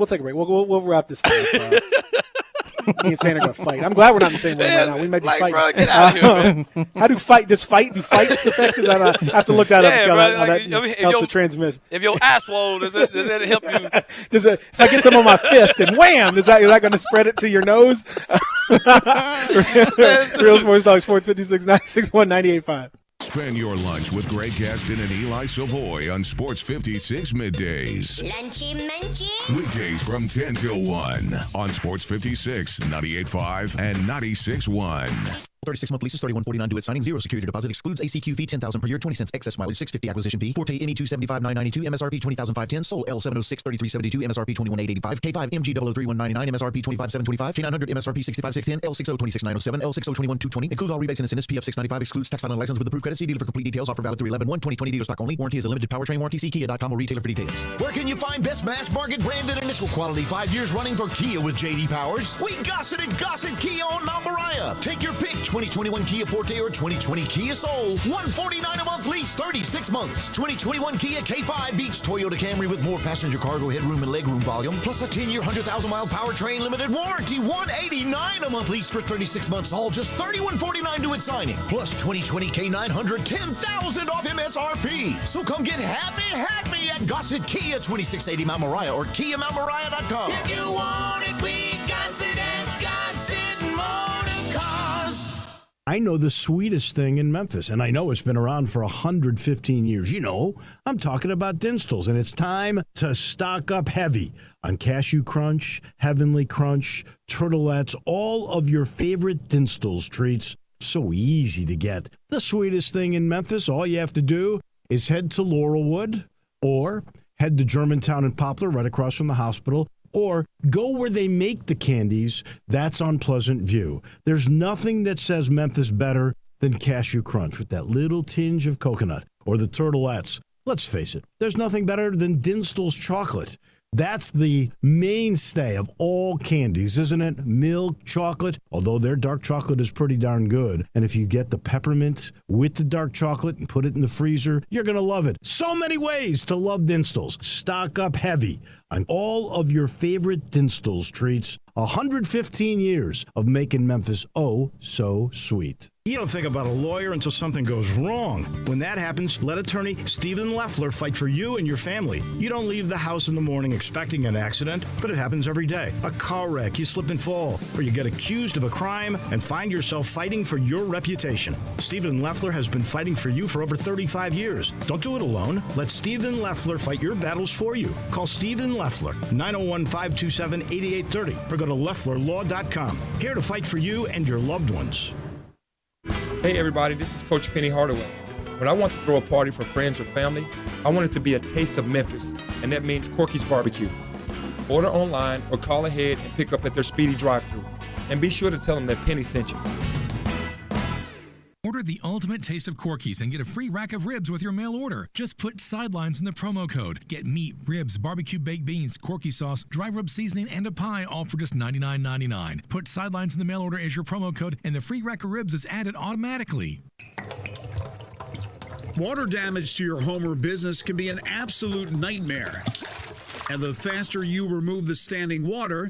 take a break. We'll wrap this thing up. Me and Santa are going to fight. I'm glad we're not in the same room right now. We might be fighting. Bro, get out of here, man. How do fights affect? I have to look that up and see how that helps the transmission. If your ass swole, does that help you? If I get some on my fist and wham, is that going to spread it to your nose? Real Sports Dog, Sports 56, 96.1, 98.5. Spend your lunch with Greg Gaston and Eli Savoy on Sports 56 Middays. Lunchy munchy. Weekdays from 10 till 1 on Sports 56, 98.5, and 96.1. 36-month leases, $31.49 due at signing. 0 security deposit. Excludes ACQ fee, $10,000 per year. 20 cents excess mileage. $6.50 acquisition fee. Forte ME $275,992. MSRP $20,510. Sold L706 $3372. MSRP $21,885. K5 MG 003,199. MSRP $25,725. K900 MSRP $65,610. L60 $26,907. L60 $21,220. Includes all rebates and incentives. PF $695. Excludes tax title and license with approved credit. See dealer for complete details. Offer valid through 11/1. 2020. Dealer stock only. Warranty is a limited powertrain warranty. See Kia.com or retailer for details. Where can you find best mass market branded initial quality 5 years running for Kia with J.D. Powers? We Gossett at Gossett Kia on Mount Moriah. Take your pick. 2021 Kia Forte or 2020 Kia Soul. $149 a month lease, 36 months. 2021 Kia K5 beats Toyota Camry with more passenger cargo headroom and legroom volume, plus a 10-year, 100,000-mile powertrain limited warranty. $189 a month lease for 36 months, all just $31.49 due at signing. Plus 2020 K900, $10,000 off MSRP. So come get happy at Gossett Kia, 2680 Mount Moriah or KiaMountMoriah.com. If you want it, we got it at Gossett Motor Cars. I know the sweetest thing in Memphis, and I know it's been around for 115 years. You know, I'm talking about Dinstall's, and it's time to stock up heavy on Cashew Crunch, Heavenly Crunch, Turtlettes, all of your favorite Dinstall's treats. So easy to get. The sweetest thing in Memphis, all you have to do is head to Laurelwood or head to Germantown and Poplar right across from the hospital, or go where they make the candies. That's on Pleasant View. There's nothing that says Memphis better than Cashew Crunch with that little tinge of coconut, or the Turtlettes. Let's face it, there's nothing better than Dinstall's chocolate. That's the mainstay of all candies, isn't it? Milk chocolate, although their dark chocolate is pretty darn good. And if you get the peppermint with the dark chocolate and put it in the freezer, you're going to love it. So many ways to love Dinstall's. Stock up heavy on all of your favorite Dinstall's treats. 115 years of making Memphis oh so sweet. You don't think about a lawyer until something goes wrong. When that happens, let attorney Stephen Leffler fight for you and your family. You don't leave the house in the morning expecting an accident, but it happens every day. A car wreck, you slip and fall, or you get accused of a crime and find yourself fighting for your reputation. Stephen Leffler has been fighting for you for over 35 years. Don't do it alone. Let Stephen Leffler fight your battles for you. Call Stephen Leffler, 901-527-8830, or go to LefflerLaw.com. Here to fight for you and your loved ones. Hey everybody, this is Coach Penny Hardaway. When I want to throw a party for friends or family, I want it to be a taste of Memphis, and that means Corky's Barbecue. Order online or call ahead and pick up at their speedy drive-thru. And be sure to tell them that Penny sent you. Order the ultimate taste of Corky's and get a free rack of ribs with your mail order. Just put Sidelines in the promo code. Get meat, ribs, barbecue baked beans, Corky sauce, dry rub seasoning, and a pie, all for just $99.99. Put Sidelines in the mail order as your promo code, and the free rack of ribs is added automatically. Water damage to your home or business can be an absolute nightmare. And the faster you remove the standing water,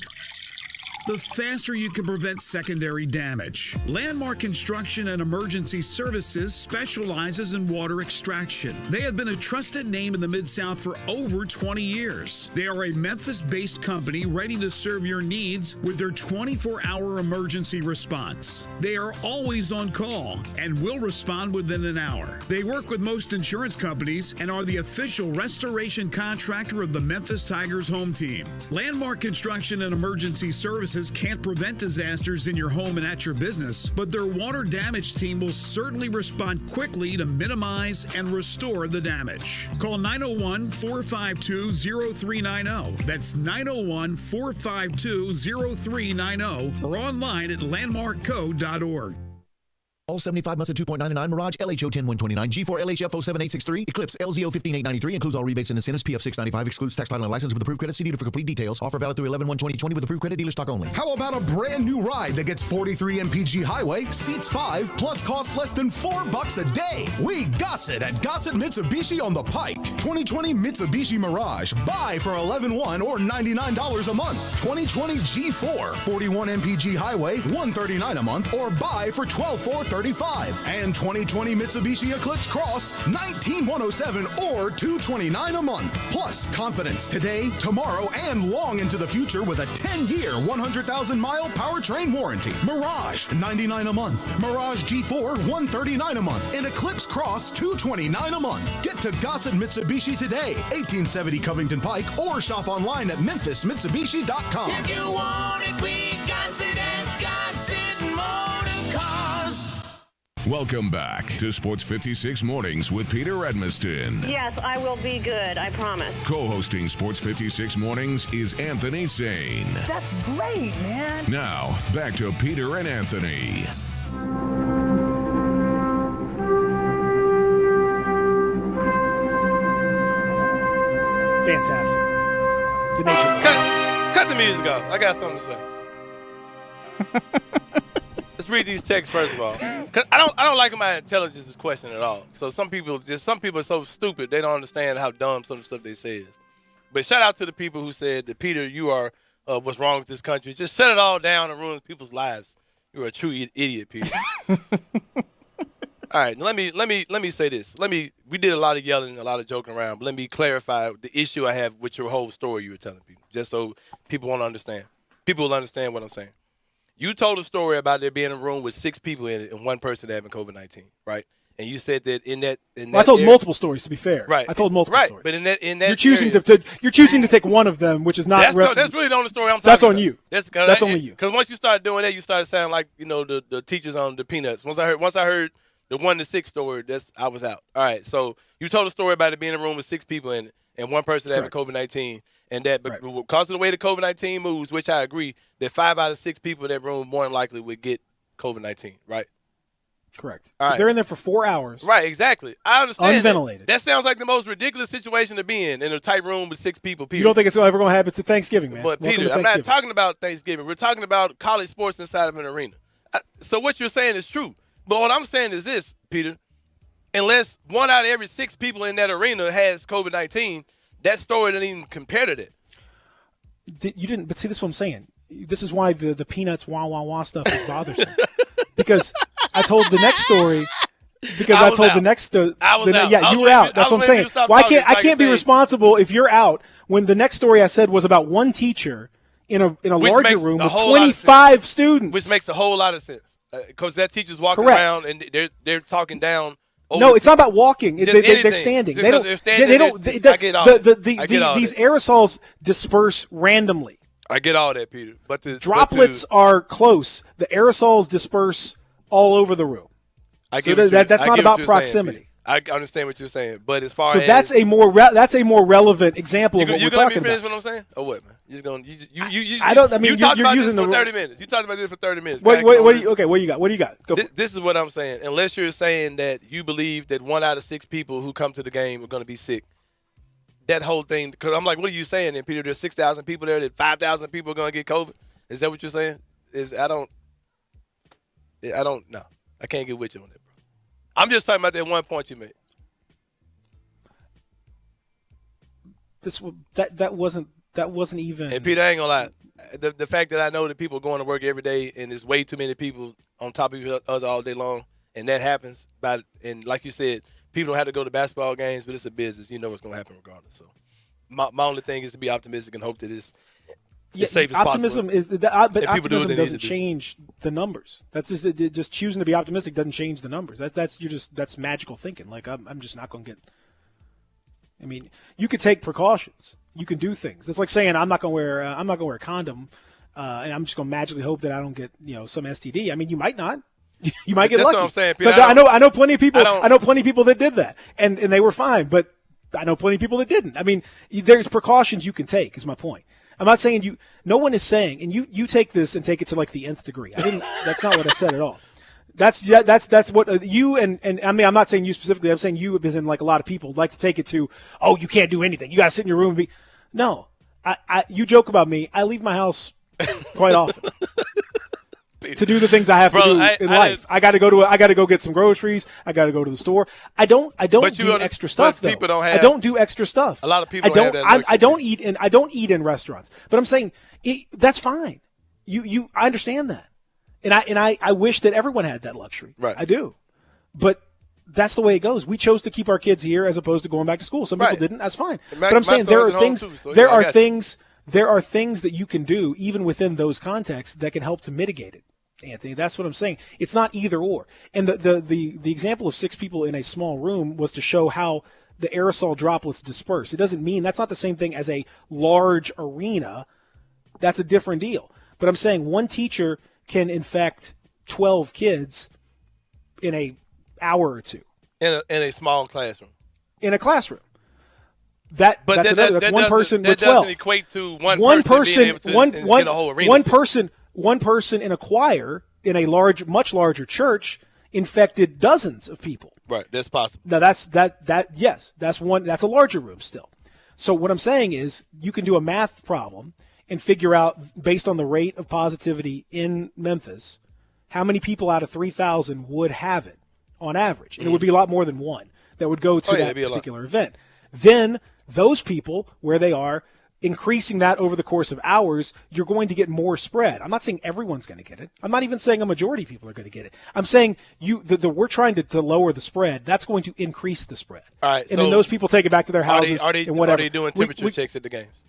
the faster you can prevent secondary damage. Landmark Construction and Emergency Services specializes in water extraction. They have been a trusted name in the Mid-South for over 20 years. They are a Memphis-based company ready to serve your needs with their 24-hour emergency response. They are always on call and will respond within an hour. They work with most insurance companies and are the official restoration contractor of the Memphis Tigers home team. Landmark Construction and Emergency Services can't prevent disasters in your home and at your business, but their water damage team will certainly respond quickly to minimize and restore the damage. Call 901-452-0390. That's 901-452-0390 or online at landmarkco.org. All 75 months at 2.99, Mirage LHO 10129, G4 LHF 07863, Eclipse LZO 15893, includes all rebates and incentives, PF 695, excludes tax title and license with approved credit. See dealer for complete details. Offer valid through 11/1/2020 with approved credit. Dealer stock only. How about a brand new ride that gets 43 MPG highway, seats 5, plus costs less than $4 a day? We Gossett at Gossett Mitsubishi on the Pike. 2020 Mitsubishi Mirage, buy for $11,100 or $99 a month. 2020 G4, 41 MPG highway, $139 a month, or buy for $12,400 $135. And 2020 Mitsubishi Eclipse Cross, $19,107 or $229 a month. Plus, confidence today, tomorrow, and long into the future with a 10-year, 100,000-mile powertrain warranty. Mirage, $99 a month. Mirage G4, $139 a month. And Eclipse Cross, $229 a month. Get to Gossett Mitsubishi today, 1870 Covington Pike, or shop online at memphismitsubishi.com. If you want it, we got it at Gossett Motor Cars. Welcome back to Sports 56 Mornings with Peter Edmiston. Yes, I will be good. I promise. Co-hosting Sports 56 Mornings is Anthony Sane. That's great, man. Now, back to Peter and Anthony. Fantastic. The nature. Cut the music off. I got something to say. Let's read these texts first of all. 'Cause I don't like my intelligence is questioned at all. So some people are so stupid they don't understand how dumb some of the stuff they say is. But shout out to the people who said that Peter, you are what's wrong with this country. Just shut it all down and ruin people's lives. You're a true idiot, Peter. All right, let me say this. We did a lot of yelling, a lot of joking around, but let me clarify the issue I have with your whole story you were telling people, just so people won't understand. People will understand what I'm saying. You told a story about there being a room with 6 people in it and one person having COVID-19, right? And you said that in that I told multiple stories, to be fair. Right. I told multiple stories. But in that you're choosing you're choosing to take one of them, which is not. That's really the only story I'm talking That's about. on you. That's only you. Because once you started doing that, you started sounding like the teachers on the Peanuts. Once I heard the 1 to 6 story, I was out. All right, so you told a story about it being in a room with 6 people in it and one person having COVID-19, and that because of the way the COVID-19 moves, which I agree, that 5 out of 6 people in that room more than likely would get COVID-19. Right. Correct. All right. If they're in there for 4 hours. Right, exactly. I understand. Unventilated. That sounds like the most ridiculous situation to be in a tight room with 6 people. Period. You don't think it's ever going to happen? It's Thanksgiving, man. But Peter, I'm not talking about Thanksgiving. We're talking about college sports inside of an arena. So what you're saying is true. But what I'm saying is this, Peter. Unless 1 out of every 6 people in that arena has COVID-19, that story doesn't even compare to that. You didn't. But see, this is what I'm saying. This is why the Peanuts wah wah wah stuff is bothersome. Because I told the next story. Because I told the next. I was out. Yeah, you were out. That's what I'm saying. Well, I can't be responsible if you're out when the next story I said was about one teacher in a larger room with 25 students, which makes a whole lot of sense. Because that teacher's walking Correct. around and they're talking down. No, it's not about walking. They're standing. Just they don't. they're standing, they don't. I get all that. These aerosols disperse randomly. I get all that, Peter. But droplets are close. The aerosols disperse all over the room. That's not about proximity. I understand what you're saying, but as far as that's a more relevant example of what we're talking about. You gonna let me finish what I'm saying, or what, man? You're just gonna you I don't. I mean, you talked about this for 30 minutes. You talked about this for 30 minutes. What do you got? What do you got? This is what I'm saying. Unless you're saying that you believe that 1 out of 6 people who come to the game are going to be sick, that whole thing. Because I'm like, what are you saying? Then Peter, there's 6,000 people there. That 5,000 people are going to get COVID. Is that what you're saying? I don't know. I can't get with you on that, bro. I'm just talking about that one point you made. That wasn't even. And Peter, I ain't gonna lie. The fact that I know that people are going to work every day and there's way too many people on top of each other all day long, and that happens. And like you said, people don't have to go to basketball games, but it's a business. You know what's going to happen regardless. So my only thing is to be optimistic and hope that it's safe as optimism possible. But optimism doesn't change the numbers. That's just choosing to be optimistic doesn't change the numbers. That's magical thinking. Like I'm just not going to get. I mean, you could take precautions. You can do things. It's like saying I'm not going to wear a condom, and I'm just going to magically hope that I don't get some STD. I mean, you might not. You might get lucky. That's what I'm saying, Peter. So I know plenty of people. I know plenty of people that did that, and they were fine. But I know plenty of people that didn't. I mean, there's precautions you can take. Is my point. I'm not saying you. No one is saying, and you take this and take it to like the nth degree. That's not what I said at all. That's what you and I mean, I'm not saying you specifically. I'm saying you, as in like a lot of people like to take it to, oh, you can't do anything. You got to sit in your room and be. No, you joke about me. I leave my house quite often to do the things I have to do in life. I got to go get some groceries. I got to go to the store. I don't do extra stuff though. People don't have, I don't do extra stuff. A lot of people don't have that luxury. I don't eat in restaurants. But I'm saying that's fine. I understand that. And I wish that everyone had that luxury. Right. I do. But that's the way it goes. We chose to keep our kids here as opposed to going back to school. Some people didn't. That's fine. But I'm saying there are things there are things that you can do even within those contexts that can help to mitigate it. Anthony, that's what I'm saying. It's not either or. And the example of 6 people in a small room was to show how the aerosol droplets disperse. It doesn't mean that's not the same thing as a large arena. That's a different deal. But I'm saying one teacher can infect 12 kids in an hour or two. In a small classroom. In a classroom. That's one person with 12. That doesn't equate to one person being able to get a whole arena. One person in a choir in a much larger church infected dozens of people. Right, that's possible. Now that's a larger room still. So what I'm saying is you can do a math problem and figure out, based on the rate of positivity in Memphis, how many people out of 3,000 would have it on average. And it would be a lot more than one that would go to that particular event. Then those people, where they are, increasing that over the course of hours, you're going to get more spread. I'm not saying everyone's going to get it. I'm not even saying a majority of people are going to get it. I'm saying we're trying to lower the spread. That's going to increase the spread. All right, and then those people take it back to their houses and whatever. Are they doing temperature checks at the games?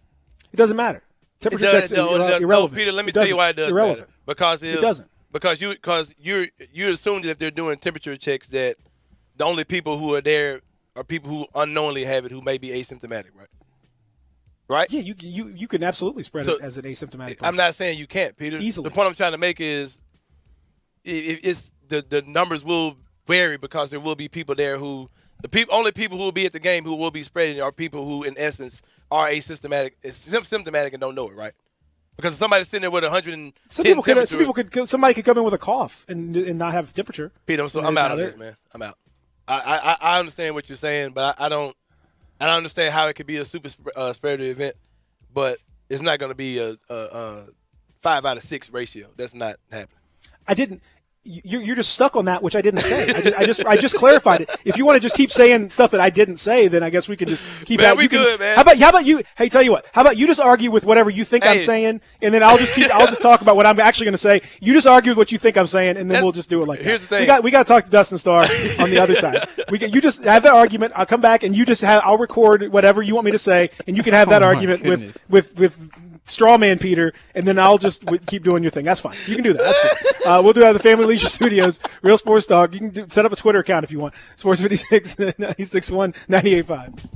It doesn't matter. Temperature checks are irrelevant. Peter, let me tell you why it does matter. Because it doesn't. Because you assume that if they're doing temperature checks that the only people who are there are people who unknowingly have it who may be asymptomatic, right? Right? Yeah, you can absolutely spread it as an asymptomatic person. I'm not saying you can't, Peter. Easily. The point I'm trying to make is the numbers will vary because there will be people there who only people who will be at the game who will be spreading are people who, in essence, are symptomatic and don't know it, right? Because somebody's sitting there with 110 somebody could come in with a cough and not have temperature. Peter, I'm out of this, man. I'm out. I understand what you're saying, but I don't understand how it could be a super spreader event, but it's not going to be a 5 out of 6 ratio. That's not happening. You're just stuck on that, which I didn't say. I just clarified it. If you want to just keep saying stuff that I didn't say, then I guess we can just keep. Man, we good, man. How about you? Hey, tell you what. How about you just argue with whatever you think I'm saying, and then I'll just talk about what I'm actually going to say. You just argue with what you think I'm saying, and then we'll just do it like that. Here's the thing. We got to talk to Dustin Starr on the other side. You just have that argument. I'll come back and I'll record whatever you want me to say, and you can have that argument with straw man Peter, and then I'll just keep doing your thing. That's fine. You can do that. That's good. We'll do it at the Family Leisure Studios, Real Sports Talk. You can set up a Twitter account if you want. Sports 56 961 98.5.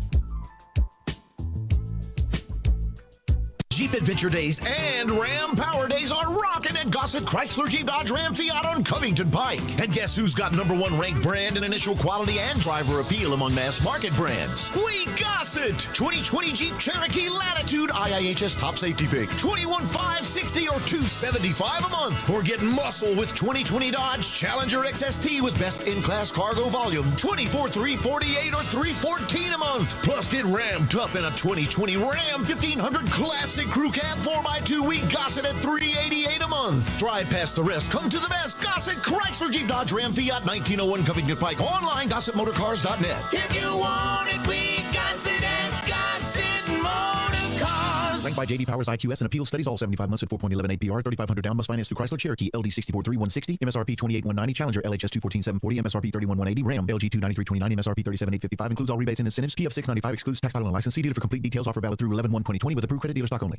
Jeep Adventure Days and Ram Power Days are rocking at Gossett Chrysler Jeep Dodge Ram Fiat on Covington Pike. And guess who's got #1 ranked brand in initial quality and driver appeal among mass market brands? We Gossett! 2020 Jeep Cherokee Latitude IIHS top safety pick. $21,560 or $275 a month. Or get muscle with 2020 Dodge Challenger XST with best in-class cargo volume. $24,348 or $314 a month. Plus get Ram tough in a 2020 Ram 1500 Classic Crew Cab 4x2. We Gossett at $388 a month. Drive past the rest. Come to the best. Gossett Chrysler Jeep Dodge Ram Fiat 1901 Covington Pike. Online, GossettMotorCars.net. If you want it, we Gossett at Gossett Motor Cars. Ranked by J.D. Powers IQS and appeal studies. All 75 months at 4.11 APR. 3,500 down. Must finance through Chrysler Cherokee. LD 643160. MSRP 28,190. Challenger LHS 214,740. MSRP 31,180. Ram LG 29329. MSRP 37,855. Includes all rebates and incentives. PF 695 excludes tax, title, and license. See dealer for complete details. Offer valid through 11/1/2020 with approved credit dealer stock only.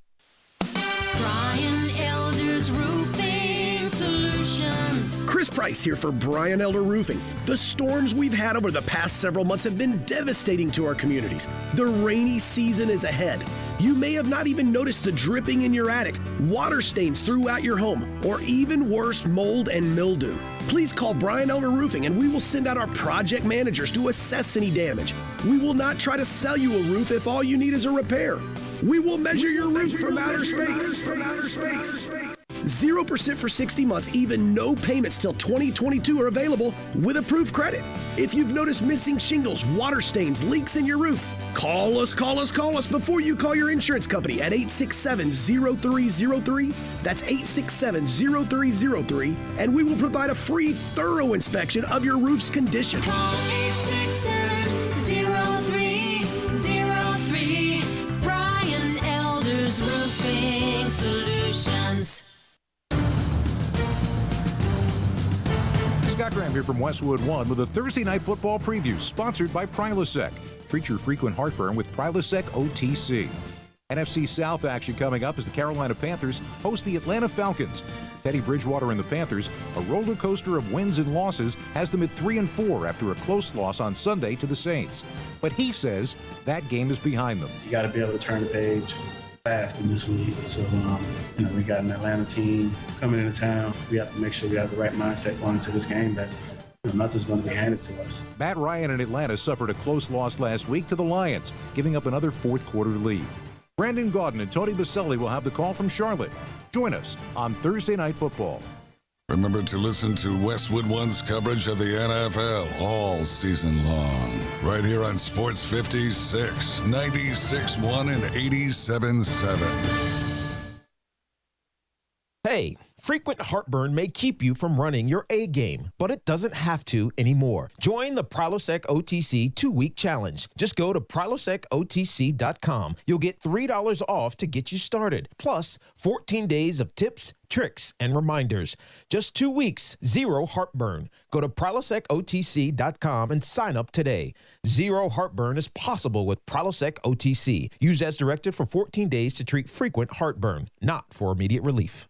Brian Elder's Roofing Solutions. Chris Price here for Brian Elder Roofing. The storms we've had over the past several months have been devastating to our communities. The rainy season is ahead. You may have not even noticed the dripping in your attic, water stains throughout your home, or even worse, mold and mildew. Please call Brian Elder Roofing and we will send out our project managers to assess any damage. We will not try to sell you a roof if all you need is a repair. We will measure your roof from outer space. 0% for 60 months, even no payments till 2022 are available with approved credit. If you've noticed missing shingles, water stains, leaks in your roof, call us before you call your insurance company at 867-0303. That's 867-0303, and we will provide a free, thorough inspection of your roof's condition. Call 867-0303. Brian Elder's Roofing Solutions. Scott Graham here from Westwood One with a Thursday night football preview sponsored by Prilosec. Treat your frequent heartburn with Prilosec OTC. NFC South action coming up as the Carolina Panthers host the Atlanta Falcons. Teddy Bridgewater and the Panthers, a roller coaster of wins and losses, has them at 3-4 after a close loss on Sunday to the Saints. But he says that game is behind them. You got to be able to turn the page fast in this league. So, we got an Atlanta team coming into town. We have to make sure we have the right mindset going into this game that nothing's going to be handed to us. Matt Ryan in Atlanta suffered a close loss last week to the Lions, giving up another fourth quarter lead. Brandon Gaudin and Tony Baselli will have the call from Charlotte. Join us on Thursday Night Football. Remember to listen to Westwood One's coverage of the NFL all season long. Right here on Sports 56, 96.1 and 87.7. Hey, frequent heartburn may keep you from running your A game, but it doesn't have to anymore. Join the Prilosec OTC 2-week challenge. Just go to prilosecotc.com. You'll get $3 off to get you started, plus 14 days of tips, tricks, and reminders. Just 2 weeks, zero heartburn. Go to prilosecotc.com and sign up today. Zero heartburn is possible with Prilosec OTC. Use as directed for 14 days to treat frequent heartburn, not for immediate relief.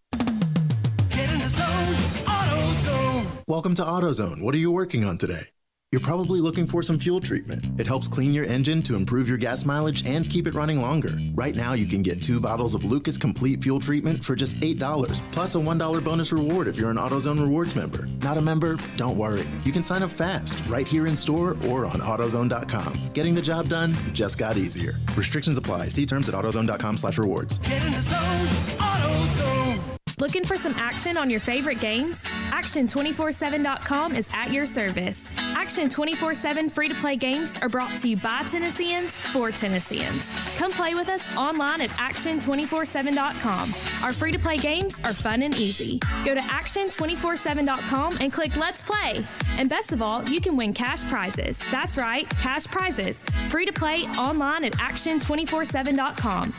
Get in the zone, AutoZone. Welcome to AutoZone. What are you working on today? You're probably looking for some fuel treatment. It helps clean your engine to improve your gas mileage and keep it running longer. Right now, you can get 2 bottles of Lucas Complete Fuel Treatment for just $8, plus a $1 bonus reward if you're an AutoZone Rewards member. Not a member? Don't worry. You can sign up fast, right here in store or on AutoZone.com. Getting the job done just got easier. Restrictions apply. See terms at AutoZone.com/rewards. Get in the zone, AutoZone. Looking for some action on your favorite games? Action247.com is at your service. Action 24/7 free-to-play games are brought to you by Tennesseans for Tennesseans. Come play with us online at Action247.com. Our free-to-play games are fun and easy. Go to Action247.com and click Let's Play. And best of all, you can win cash prizes. That's right, cash prizes. Free to play online at Action247.com.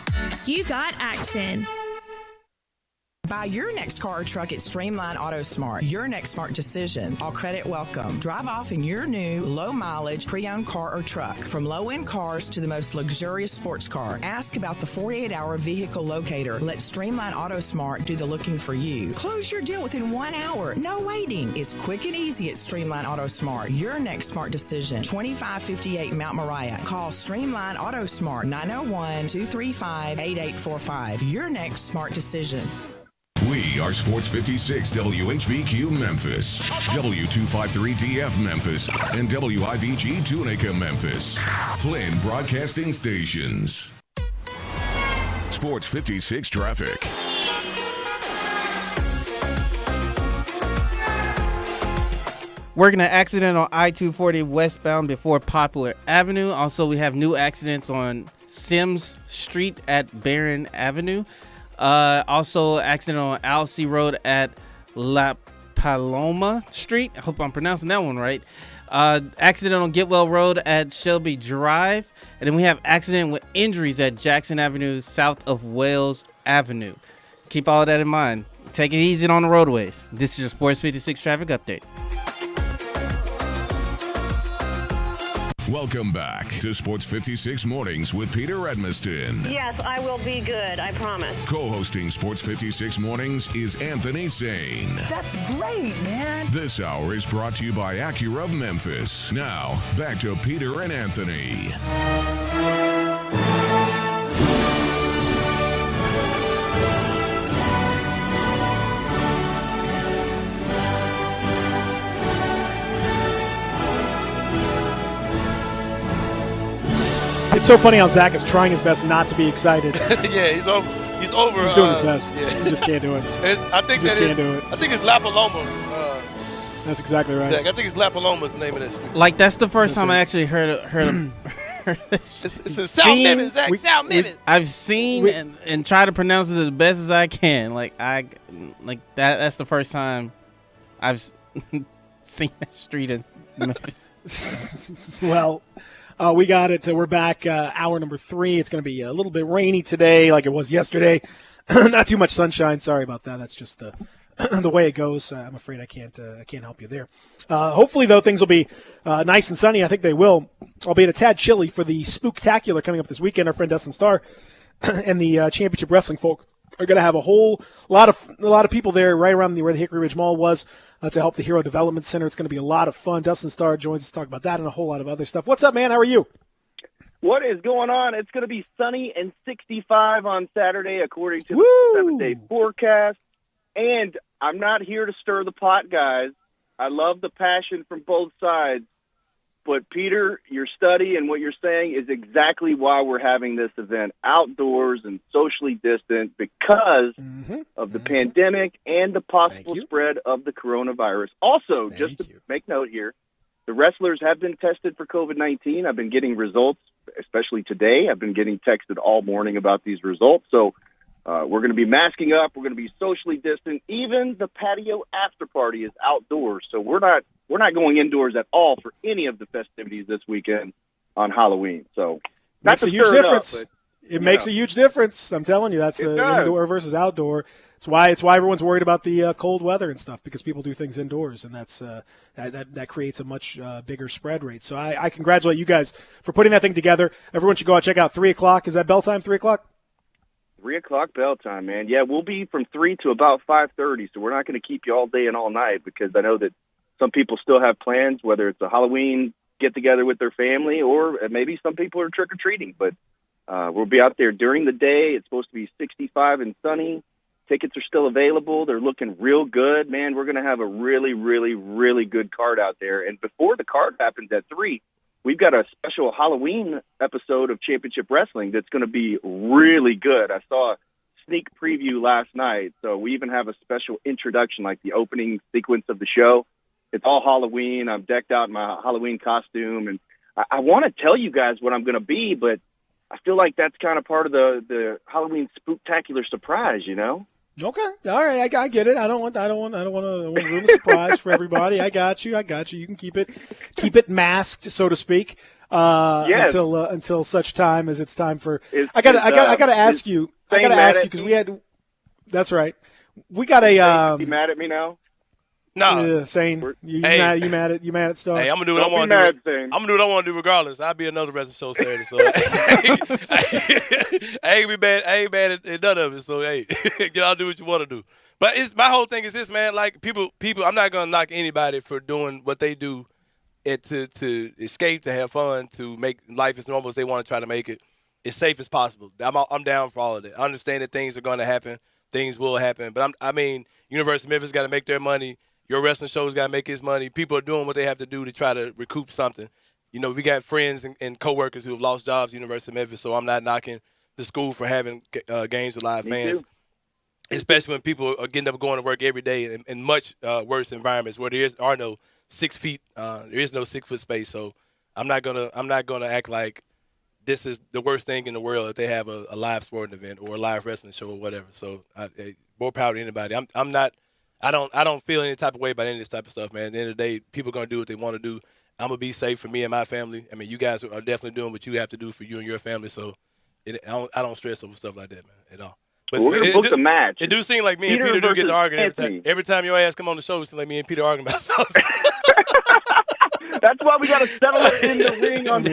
You got action. Buy your next car or truck at Streamline Auto Smart. Your next smart decision. All credit welcome. Drive off in your new low-mileage pre-owned car or truck. From low-end cars to the most luxurious sports car. Ask about the 48-hour vehicle locator. Let Streamline Auto Smart do the looking for you. Close your deal within 1 hour. No waiting. It's quick and easy at Streamline Auto Smart. Your next smart decision. 2558 Mount Moriah. Call Streamline Auto Smart 901-235-8845. Your next smart decision. We are Sports 56 WHBQ Memphis, W253DF Memphis, and WIVG Tunica Memphis. Flynn Broadcasting Stations. Sports 56 traffic. Working an accident on I-240 westbound before Poplar Avenue. Also, we have new accidents on Sims Street at Barron Avenue. Also, accident on Alcee Road at La Paloma Street. I hope I'm pronouncing that one right. Accident on Getwell Road at Shelby Drive. And then we have accident with injuries at Jackson Avenue, south of Wales Avenue. Keep all of that in mind. Take it easy on the roadways. This is your Sports 56 traffic update. Welcome back to Sports 56 Mornings with Peter Edmiston. Yes, I will be good, I promise. Co-hosting Sports 56 Mornings is Anthony Sane. That's great, man. This hour is brought to you by Acura of Memphis. Now, back to Peter and Anthony. It's so funny how Zach is trying his best not to be excited. Yeah, he's over. He's over. He's doing his best. Yeah. He just can't do it. I think it's La Paloma. That's exactly right. Zach, I think it's La Paloma is the name of this. Like, that's the first time I actually heard It's South Memphis, Zach. South Memphis. I've seen and try to pronounce it as best as I can. That's the first time I've seen that street in Memphis. Well, we got it. We're back. Hour number 3. It's going to be a little bit rainy today, like it was yesterday. Not too much sunshine. Sorry about that. That's just the the way it goes, I'm afraid I can't help you there. Hopefully, though, things will be nice and sunny. I think they will, albeit a tad chilly for the Spooktacular coming up this weekend. Our friend Dustin Starr and the Championship Wrestling folk are going to have a whole lot of people there right around where the Hickory Ridge Mall was to help the Hero Development Center. It's going to be a lot of fun. Dustin Starr joins us to talk about that and a whole lot of other stuff. What's up, man? How are you? What is going on? It's going to be sunny and 65 on Saturday, according to the 7-day forecast. And I'm not here to stir the pot, guys. I love the passion from both sides. But, Peter, your study and what you're saying is exactly why we're having this event outdoors and socially distant because of the pandemic and the possible spread of the coronavirus. Also, just to make note here, the wrestlers have been tested for COVID-19. I've been getting results, especially today. I've been getting texted all morning about these results. So we're going to be masking up. We're going to be socially distant. Even the patio after party is outdoors. So we're not going indoors at all for any of the festivities this weekend on Halloween. So makes a huge difference. It makes a huge difference. I'm telling you, that's indoor versus outdoor. It's why everyone's worried about the cold weather and stuff, because people do things indoors, and that's that creates a much bigger spread rate. So I congratulate you guys for putting that thing together. Everyone should go out and check out 3 o'clock. Is that bell time? 3 o'clock? 3 o'clock bell time, man. Yeah, we'll be from 3 to about 5:30. So we're not going to keep you all day and all night, because I know that some people still have plans, whether it's a Halloween get together with their family or maybe some people are trick or treating. But we'll be out there during the day. It's supposed to be 65 and sunny. Tickets are still available. They're looking real good. Man, we're going to have a really, really, really good card out there. And before the card happens at 3, we've got a special Halloween episode of Championship Wrestling that's going to be really good. I saw a sneak preview last night, so we even have a special introduction, like the opening sequence of the show. It's all Halloween. I'm decked out in my Halloween costume, and I want to tell you guys what I'm going to be, but I feel like that's kind of part of the Halloween Spooktacular surprise, you know? Okay, all right, I get it. I don't want to ruin the surprise for everybody. I got you. You can keep it masked, so to speak, until such time as it's time for. I gotta ask you because we had. That's right. We got a. You mad at me now? No, saying you mad at stuff. Hey, I'm gonna do what I want to do. I'm gonna do what I want to do regardless. I'll be another wrestling show Saturday, so I ain't mad at none of it. So hey, y'all do what you want to do. But my whole thing is this, man. Like people. I'm not gonna knock anybody for doing what they do, to escape, to have fun, to make life as normal as they want to try to make it as safe as possible. I'm down for all of that. I understand that things are going to happen. Things will happen. But I mean, University of Memphis got to make their money. Your wrestling show's got to make his money. People are doing what they have to do to try to recoup something. You know, we got friends and coworkers who have lost jobs at University of Memphis, so I'm not knocking the school for having games with live fans, especially when people are getting up going to work every day in much worse environments where there are no 6 feet, there is no 6 foot space. So I'm not gonna act like this is the worst thing in the world if they have a live sporting event or a live wrestling show or whatever. So more power to anybody. I don't feel any type of way about any of this type of stuff, man. At the end of the day, people are going to do what they want to do. I'm going to be safe for me and my family. I mean, you guys are definitely doing what you have to do for you and your family, so I don't stress over stuff like that, man, at all. But we're going to book the match. It do seem like me and Peter do get to argue every time your ass come on the show. It seems like me and Peter arguing about something. That's why we got to settle it in the ring on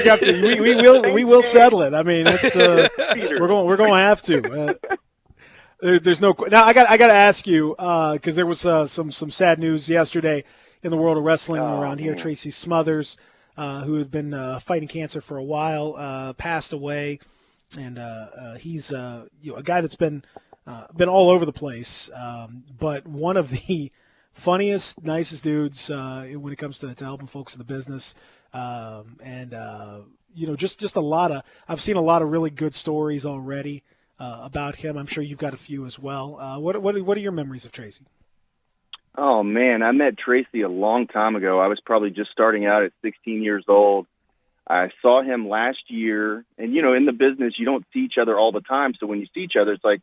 Saturday. We will settle it. I mean, it's, we're going to have to. There's no now. I got to ask you because there was some sad news yesterday in the world of wrestling around here. Tracy Smothers, who had been fighting cancer for a while, passed away, and he's a guy that's been all over the place, but one of the funniest, nicest dudes when it comes to helping folks in the business, and just a lot of. I've seen a lot of really good stories already. About him. I'm sure you've got a few as well. What are your memories of Tracy? Oh, man, I met Tracy a long time ago. I was probably just starting out at 16 years old. I saw him last year, and, in the business, you don't see each other all the time. So when you see each other, it's like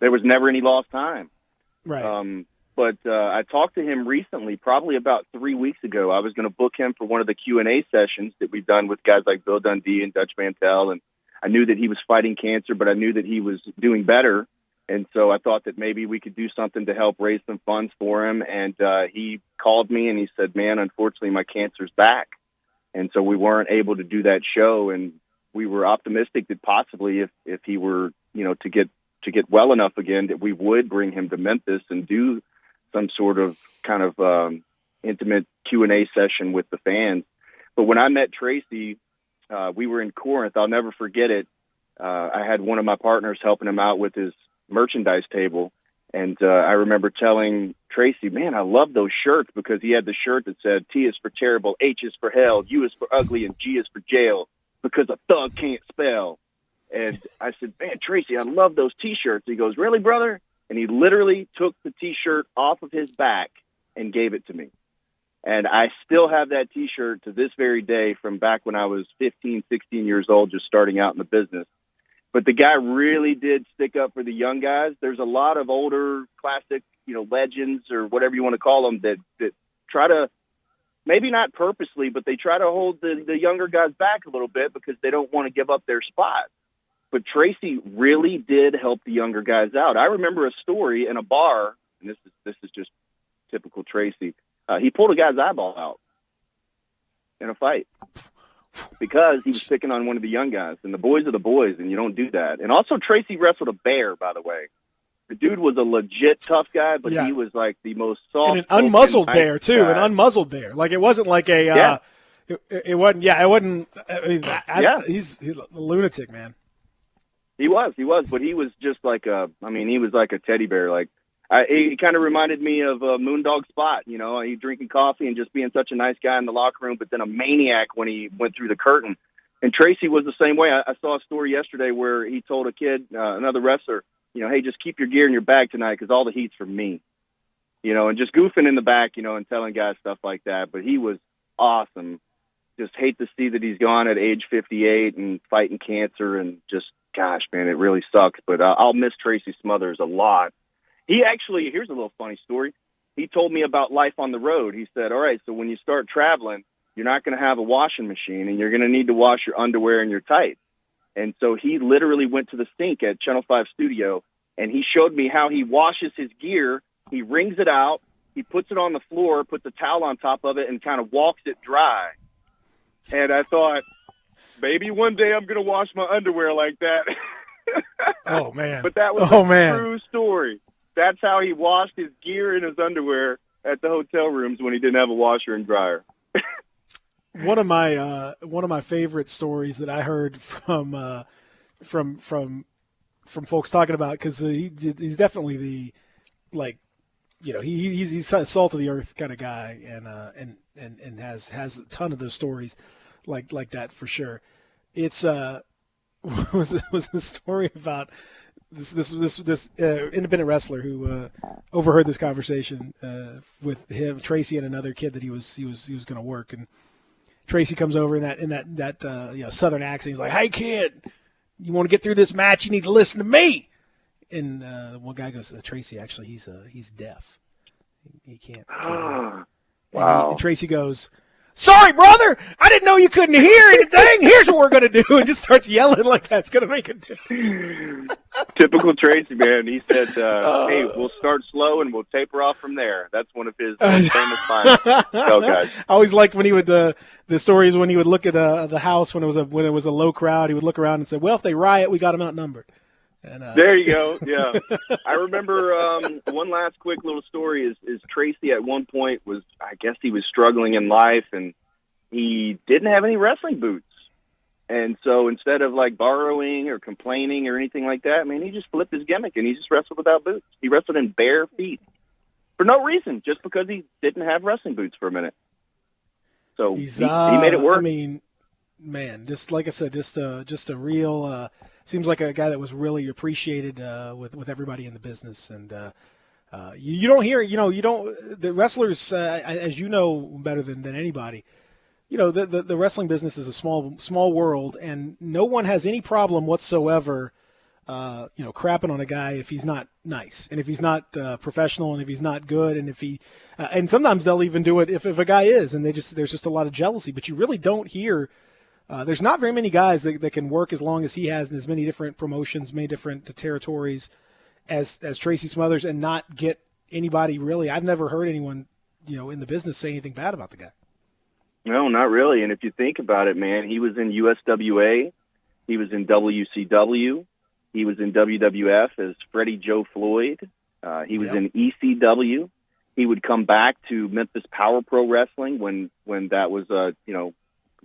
there was never any lost time. Right. But I talked to him recently, probably about 3 weeks ago. I was going to book him for one of the Q&A sessions that we've done with guys like Bill Dundee and Dutch Mantel, and I knew that he was fighting cancer, but I knew that he was doing better. And so I thought that maybe we could do something to help raise some funds for him. And he called me and he said, man, unfortunately, my cancer's back. And so we weren't able to do that show. And we were optimistic that possibly if he were, to get well enough again, that we would bring him to Memphis and do some sort of kind of intimate Q&A session with the fans. But when I met Tracy, we were in Corinth. I'll never forget it. I had one of my partners helping him out with his merchandise table. And I remember telling Tracy, man, I love those shirts, because he had the shirt that said T is for terrible, H is for hell, U is for ugly, and G is for jail, because a thug can't spell. And I said, man, Tracy, I love those T-shirts. He goes, really, brother? And he literally took the T-shirt off of his back and gave it to me. And I still have that T-shirt to this very day from back when I was 15, 16 years old, just starting out in the business. But the guy really did stick up for the young guys. There's a lot of older classic, legends or whatever you want to call them that try to, maybe not purposely, but they try to hold the younger guys back a little bit because they don't want to give up their spot. But Tracy really did help the younger guys out. I remember a story in a bar, and this is just typical Tracy. He pulled a guy's eyeball out in a fight because he was picking on one of the young guys. And the boys are the boys, and you don't do that. And also, Tracy wrestled a bear, by the way. The dude was a legit tough guy, but he was like the most soft. And an unmuzzled bear, too. An unmuzzled bear. Like, it wasn't like a it wasn't. Yeah, it wasn't. He's a lunatic, man. He was, but he was just like he was like a teddy bear. Like, he kind of reminded me of Moondog Spot. He drinking coffee and just being such a nice guy in the locker room, but then a maniac when he went through the curtain. And Tracy was the same way. I saw a story yesterday where he told a kid, another wrestler, hey, just keep your gear in your bag tonight because all the heat's for me. And just goofing in the back, and telling guys stuff like that. But he was awesome. Just hate to see that he's gone at age 58 and fighting cancer, and just, gosh, man, it really sucks. But I'll miss Tracy Smothers a lot. He actually, here's a little funny story. He told me about life on the road. He said, all right, so when you start traveling, you're not going to have a washing machine, and you're going to need to wash your underwear and your tights. And so he literally went to the sink at Channel 5 Studio, and he showed me how he washes his gear. He wrings it out. He puts it on the floor, puts a towel on top of it, and kind of walks it dry. And I thought, maybe one day I'm going to wash my underwear like that. Oh, man. But that was a true story. That's how he washed his gear and his underwear at the hotel rooms when he didn't have a washer and dryer. One of my favorite stories that I heard from folks talking about, because he's definitely he's a salt of the earth kind of guy, and has a ton of those stories like that for sure. It's was a story about this independent wrestler who overheard this conversation with him, Tracy, and another kid that he was going to work. And Tracy comes over in that Southern accent. He's like, "Hey kid, you want to get through this match? You need to listen to me." And one guy goes, "Tracy, actually, he's deaf. He can't." Wow. And Tracy goes, "Sorry, brother, I didn't know you couldn't hear anything. Here's what we're going to do," and just starts yelling like that's going to make a difference. Typical Tracy, man. He said, hey, we'll start slow and we'll taper off from there. That's one of his famous lines. Guys. I always liked when he would the stories when he would look at the house when it was a low crowd. He would look around and say, "Well, if they riot, we got them outnumbered." And, there you go. Yeah. I remember one last quick little story is Tracy at one point I guess he was struggling in life, and he didn't have any wrestling boots. And so instead of like borrowing or complaining or anything like that, he just flipped his gimmick and he just wrestled without boots. He wrestled in bare feet for no reason, just because he didn't have wrestling boots for a minute. So he made it work. Man, just like I said, just a real seems like a guy that was really appreciated with everybody in the business. And you don't hear, the wrestlers, as you know better than anybody, the wrestling business is a small world, and no one has any problem whatsoever, crapping on a guy if he's not nice, and if he's not professional, and if he's not good, and if he, and sometimes they'll even do it if a guy is, and there's just a lot of jealousy. But you really don't hear. There's not very many guys that can work as long as he has in as many different promotions, many different territories, as Tracy Smothers and not get anybody really. I've never heard anyone, in the business say anything bad about the guy. No, not really. And if you think about it, man, he was in USWA, he was in WCW, he was in WWF as Freddie Joe Floyd, he was in ECW. He would come back to Memphis Power Pro Wrestling when that was the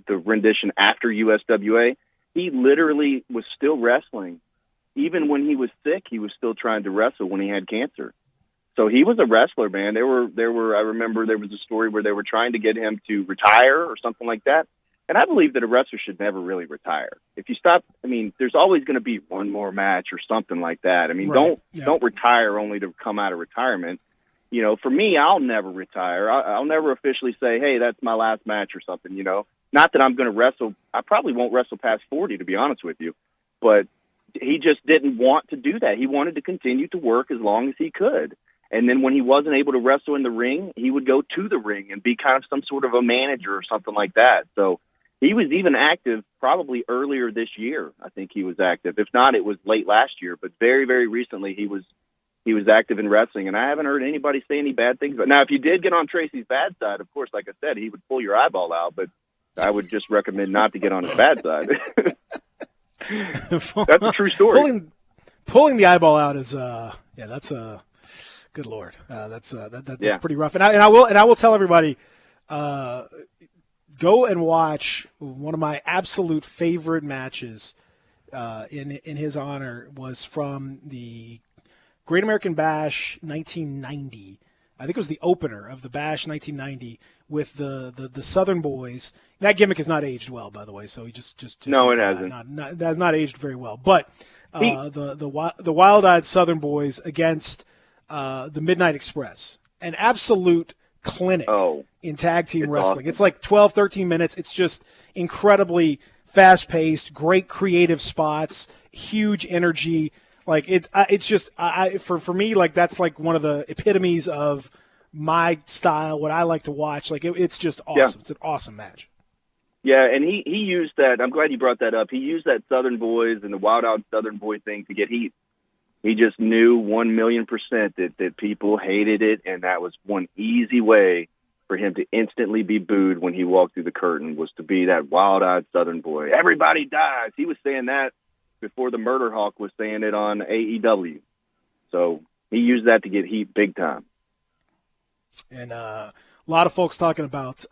rendition after USWA. He literally was still wrestling. Even when he was sick, he was still trying to wrestle when he had cancer. So he was a wrestler, man. There were. I remember there was a story where they were trying to get him to retire or something like that. And I believe that a wrestler should never really retire. If you stop, there's always going to be one more match or something like that. Don't retire only to come out of retirement. For me, I'll never retire. I'll never officially say, hey, that's my last match or something. Not that I'm going to wrestle. I probably won't wrestle past 40, to be honest with you. But he just didn't want to do that. He wanted to continue to work as long as he could. And then when he wasn't able to wrestle in the ring, he would go to the ring and be kind of some sort of a manager or something like that. So he was even active probably earlier this year. I think he was active. If not, it was late last year. But very, very recently, he was active in wrestling. And I haven't heard anybody say any bad things. But now, if you did get on Tracy's bad side, of course, like I said, he would pull your eyeball out. But I would just recommend not to get on his bad side. That's a true story. Pulling the eyeball out is that's a good Lord. That's pretty rough. And I will tell everybody, go and watch one of my absolute favorite matches in his honor was from the Great American Bash 1990. I think it was the opener of the Bash 1990 with the Southern Boys. That gimmick has not aged well, by the way. So he just no, it hasn't. It has not aged very well. But the Wild-Eyed Southern Boys against the Midnight Express, an absolute clinic in tag team wrestling. Awesome. It's like 12, 13 minutes. It's just incredibly fast-paced, great creative spots, huge energy. Like it's just for me, like that's like one of the epitomes of my style, what I like to watch. Like it's just awesome. Yeah. It's an awesome match. Yeah, and he used that. I'm glad you brought that up. He used that Southern Boys and the Wild-Eyed Southern Boy thing to get heat. He just knew 1,000,000% that people hated it, and that was one easy way for him to instantly be booed when he walked through the curtain, was to be that wild-eyed Southern Boy. Everybody dies. He was saying that before the Murder Hawk was saying it on AEW. So he used that to get heat big time. And a lot of folks talking about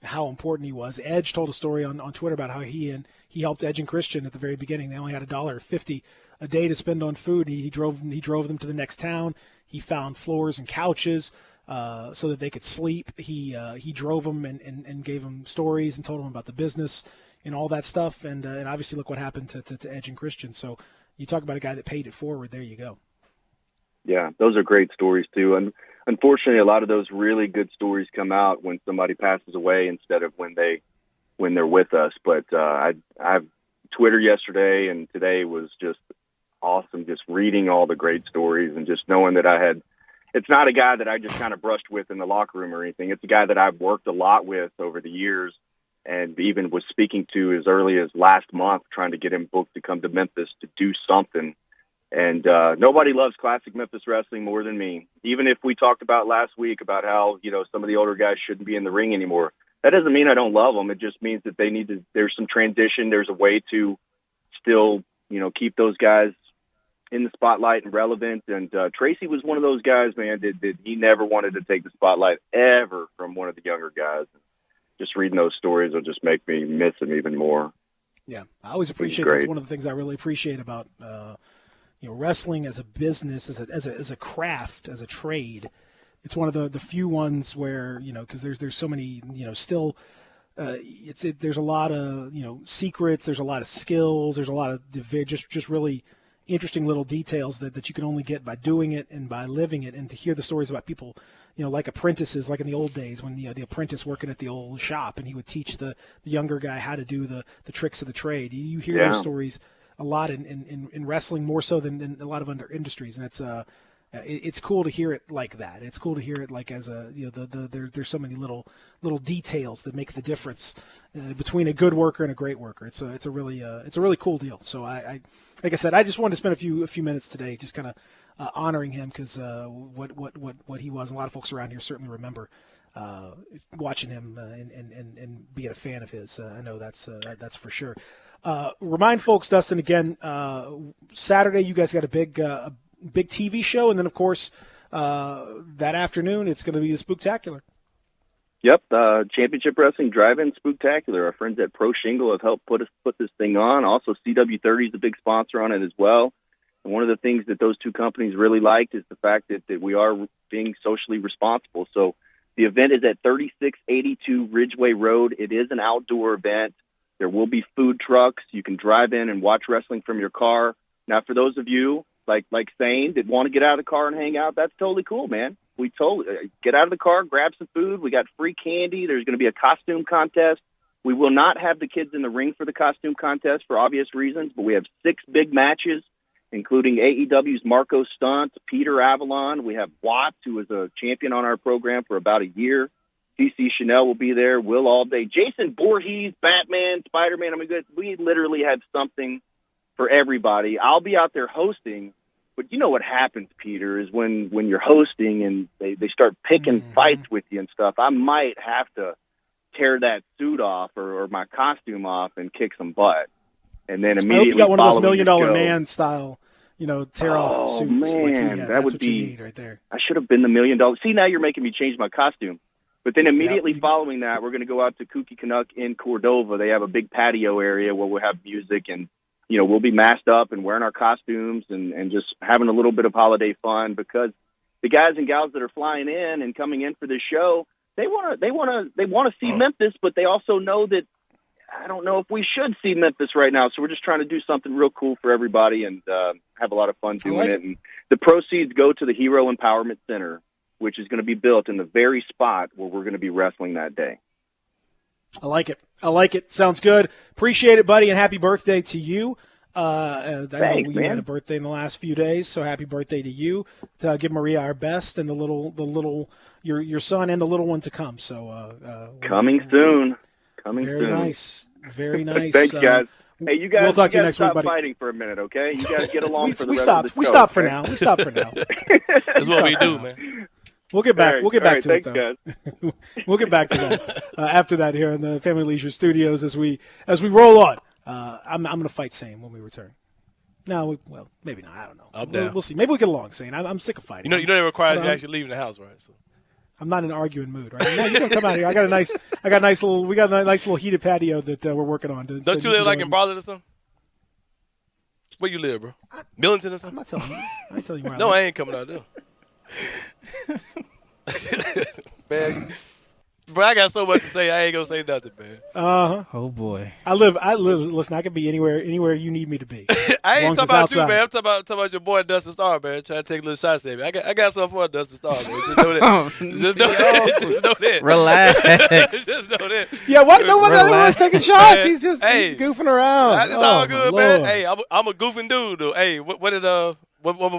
how important he was. Edge told a story on Twitter about how he helped Edge and Christian at the very beginning. They only had $1.50 a day to spend on food. He drove them to the next town. He found floors and couches so that they could sleep. He drove them and gave them stories and told them about the business and all that stuff. And obviously, look what happened to Edge and Christian. So you talk about a guy that paid it forward. There you go. Yeah, those are great stories too. And unfortunately, a lot of those really good stories come out when somebody passes away instead of when they're with us. But I've Twitter yesterday and today was just awesome, just reading all the great stories and just knowing that it's not a guy that I just kind of brushed with in the locker room or anything. It's a guy that I've worked a lot with over the years and even was speaking to as early as last month, trying to get him booked to come to Memphis to do something. And nobody loves classic Memphis wrestling more than me. Even if we talked about last week about how, some of the older guys shouldn't be in the ring anymore, that doesn't mean I don't love them. It just means that there's some transition. There's a way to still, keep those guys in the spotlight and relevant. And Tracy was one of those guys, man, that he never wanted to take the spotlight ever from one of the younger guys. Just reading those stories will just make me miss him even more. Yeah, I always appreciate that. It's one of the things I really appreciate about wrestling as a business, as a craft, as a trade. It's one of the few ones where, because there's so many, still there's a lot of, secrets, there's a lot of skills, there's a lot of just really interesting little details that you can only get by doing it and by living it. And to hear the stories about people, like apprentices, like in the old days when the apprentice working at the old shop and he would teach the younger guy how to do the tricks of the trade. You hear those stories a lot in wrestling, more so than a lot of other industries. And it's cool to hear it like that. It's cool to hear it like as a, there's so many little details that make the difference between a good worker and a great worker. It's a really cool deal. So I like I said, I just wanted to spend a few minutes today just kind of honoring him, because what he was. A lot of folks around here certainly remember watching him and being a fan of his. I know that's for sure. Remind folks, Dustin, again, Saturday you guys got a big TV show, and then of course that afternoon it's going to be the Spooktacular. Yep, Championship Wrestling Drive-In Spooktacular. Our friends at Pro Shingle have helped put this thing on. Also, CW30 is a big sponsor on it as well. And one of the things that those two companies really liked is the fact that we are being socially responsible. So the event is at 3682 Ridgeway Road. It is an outdoor event. There will be food trucks. You can drive in and watch wrestling from your car. Now, for those of you like Sane that want to get out of the car and hang out, that's totally cool, man. We totally get out of the car, grab some food. We got free candy. There's going to be a costume contest. We will not have the kids in the ring for the costume contest for obvious reasons, but we have 6 big matches, including AEW's Marco Stunt, Peter Avalon. We have Watts, who was a champion on our program for about a year. CC Chanel will be there. Will Allday, Jason Voorhees, Batman, Spider-Man. I mean, we literally have something for everybody. I'll be out there hosting. But you know what happens, Peter, is when you're hosting and they start picking fights with you and stuff, I might have to tear that suit off or my costume off and kick some butt. And then immediately I hope you got one of those $1 Million show, Man style, tear off suits. Man, that would be you need right there. I should have been the $1 Million. See, now you're making me change my costume. But then immediately following that, we're going to go out to Kooky Canuck in Cordova. They have a big patio area where we'll have music and we'll be masked up and wearing our costumes and just having a little bit of holiday fun, because the guys and gals that are flying in and coming in for this show, they want to see Memphis, but they also know that I don't know if we should see Memphis right now. So we're just trying to do something real cool for everybody and have a lot of fun doing it. And the proceeds go to the Hero Empowerment Center, which is going to be built in the very spot where we're going to be wrestling that day. I like it. Sounds good. Appreciate it, buddy, and happy birthday to you. I know we had a birthday in the last few days, so happy birthday to you. To give Maria our best, and the little your son and the little one to come. So coming soon. Very nice. Very nice. Thanks, guys. Hey, you guys. We'll talk to you next week, stop buddy. Fighting for a minute, okay? You guys get along for the rest stop. of the show. We stop for now. We stop for now. That's what we do, man. We'll get back. We'll get back to thanks, it, though. Guys. We'll get back to that after that here in the Family Leisure Studios as we roll on. I'm going to fight Sane when we return. No, well, maybe not. I don't know. I'm down. We'll see. Maybe we'll get along, Sane. I'm sick of fighting. You know, it requires you actually leaving the house, right? So. I'm not in an arguing mood, right? No, you can come out here. We got a nice little heated patio that we're working on. Don't you live like in Bartlett or something? Where you live, bro? Millington or something? I'm not telling you. I ain't telling you where No, I I ain't coming out there. Man, bro, I got so much to say. I ain't gonna say nothing, man. Oh boy. I live. Listen, I can be anywhere you need me to be. I ain't talking about you, outside. man. I'm talking about your boy Dustin Starr, man. Trying to take little shots at me. I got something for Dustin Starr, man. Just know that. Just know that. Relax. Just know that. Yeah, what? No one was taking shots. He's just he's goofing around. It's all good, man. Hey, I'm a goofing dude, though. Hey, what did my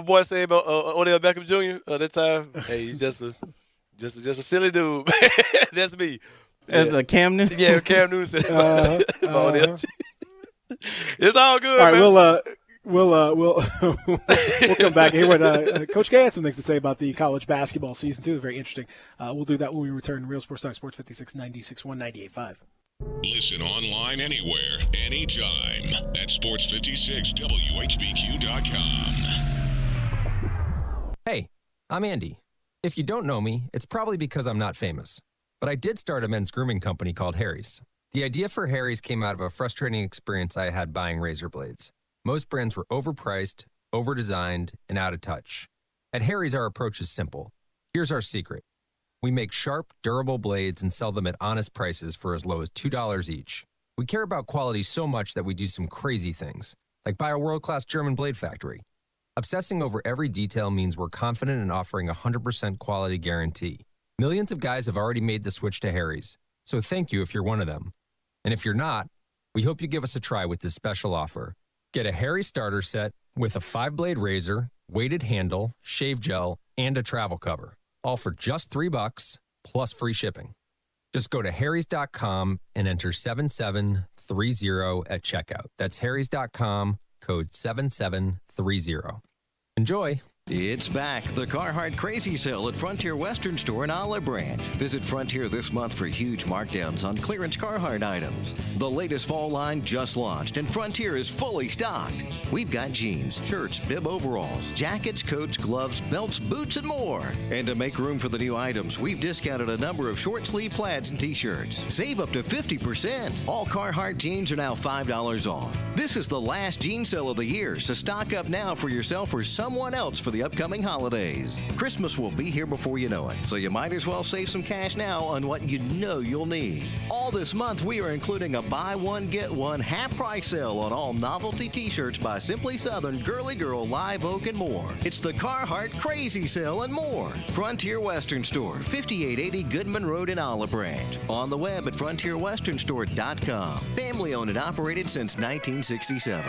boy say about Odell Beckham Jr. That time? Hey, he's just a silly dude. That's me. As a Cam Newton? Yeah, Cam Newton said about Odell. It's all good, all right, man. We'll come back here when Coach K had some things to say about the college basketball season too. Very interesting. We'll do that when we return. Real Sports Talk, Sports 56, 96.1, 98.5. Listen online anywhere, anytime at sports56whbq.com. Hey, I'm Andy. If you don't know me, it's probably because I'm not famous. But I did start a men's grooming company called Harry's. The idea for Harry's came out of a frustrating experience I had buying razor blades. Most brands were overpriced, overdesigned, and out of touch. At Harry's, our approach is simple. Here's our secret. We make sharp, durable blades and sell them at honest prices for as low as $2 each. We care about quality so much that we do some crazy things, like buy a world-class German blade factory. Obsessing over every detail means we're confident in offering a 100% quality guarantee. Millions of guys have already made the switch to Harry's, so thank you if you're one of them. And if you're not, we hope you give us a try with this special offer. Get a Harry's starter set with a 5-blade razor, weighted handle, shave gel, and a travel cover. All for just $3 plus free shipping. Just go to harrys.com and enter 7730 at checkout. That's harrys.com, code 7730. Enjoy. It's back. The Carhartt Crazy Sale at Frontier Western Store in Olive Branch. Visit Frontier this month for huge markdowns on clearance Carhartt items. The latest fall line just launched, and Frontier is fully stocked. We've got jeans, shirts, bib overalls, jackets, coats, gloves, belts, boots, and more. And to make room for the new items, we've discounted a number of short sleeve plaids and t-shirts. Save up to 50%. All Carhartt jeans are now $5 off. This is the last jean sale of the year, so stock up now for yourself or someone else for the upcoming holidays. Christmas will be here before you know it, so you might as well save some cash now on what you know you'll need. All this month, we are including a buy one, get one half-price sale on all novelty t-shirts by Simply Southern, Girly Girl, Live Oak, and more. It's the Carhartt Crazy Sale and more. Frontier Western Store, 5880 Goodman Road in Olive Branch. On the web at frontierwesternstore.com. Family owned and operated since 1967.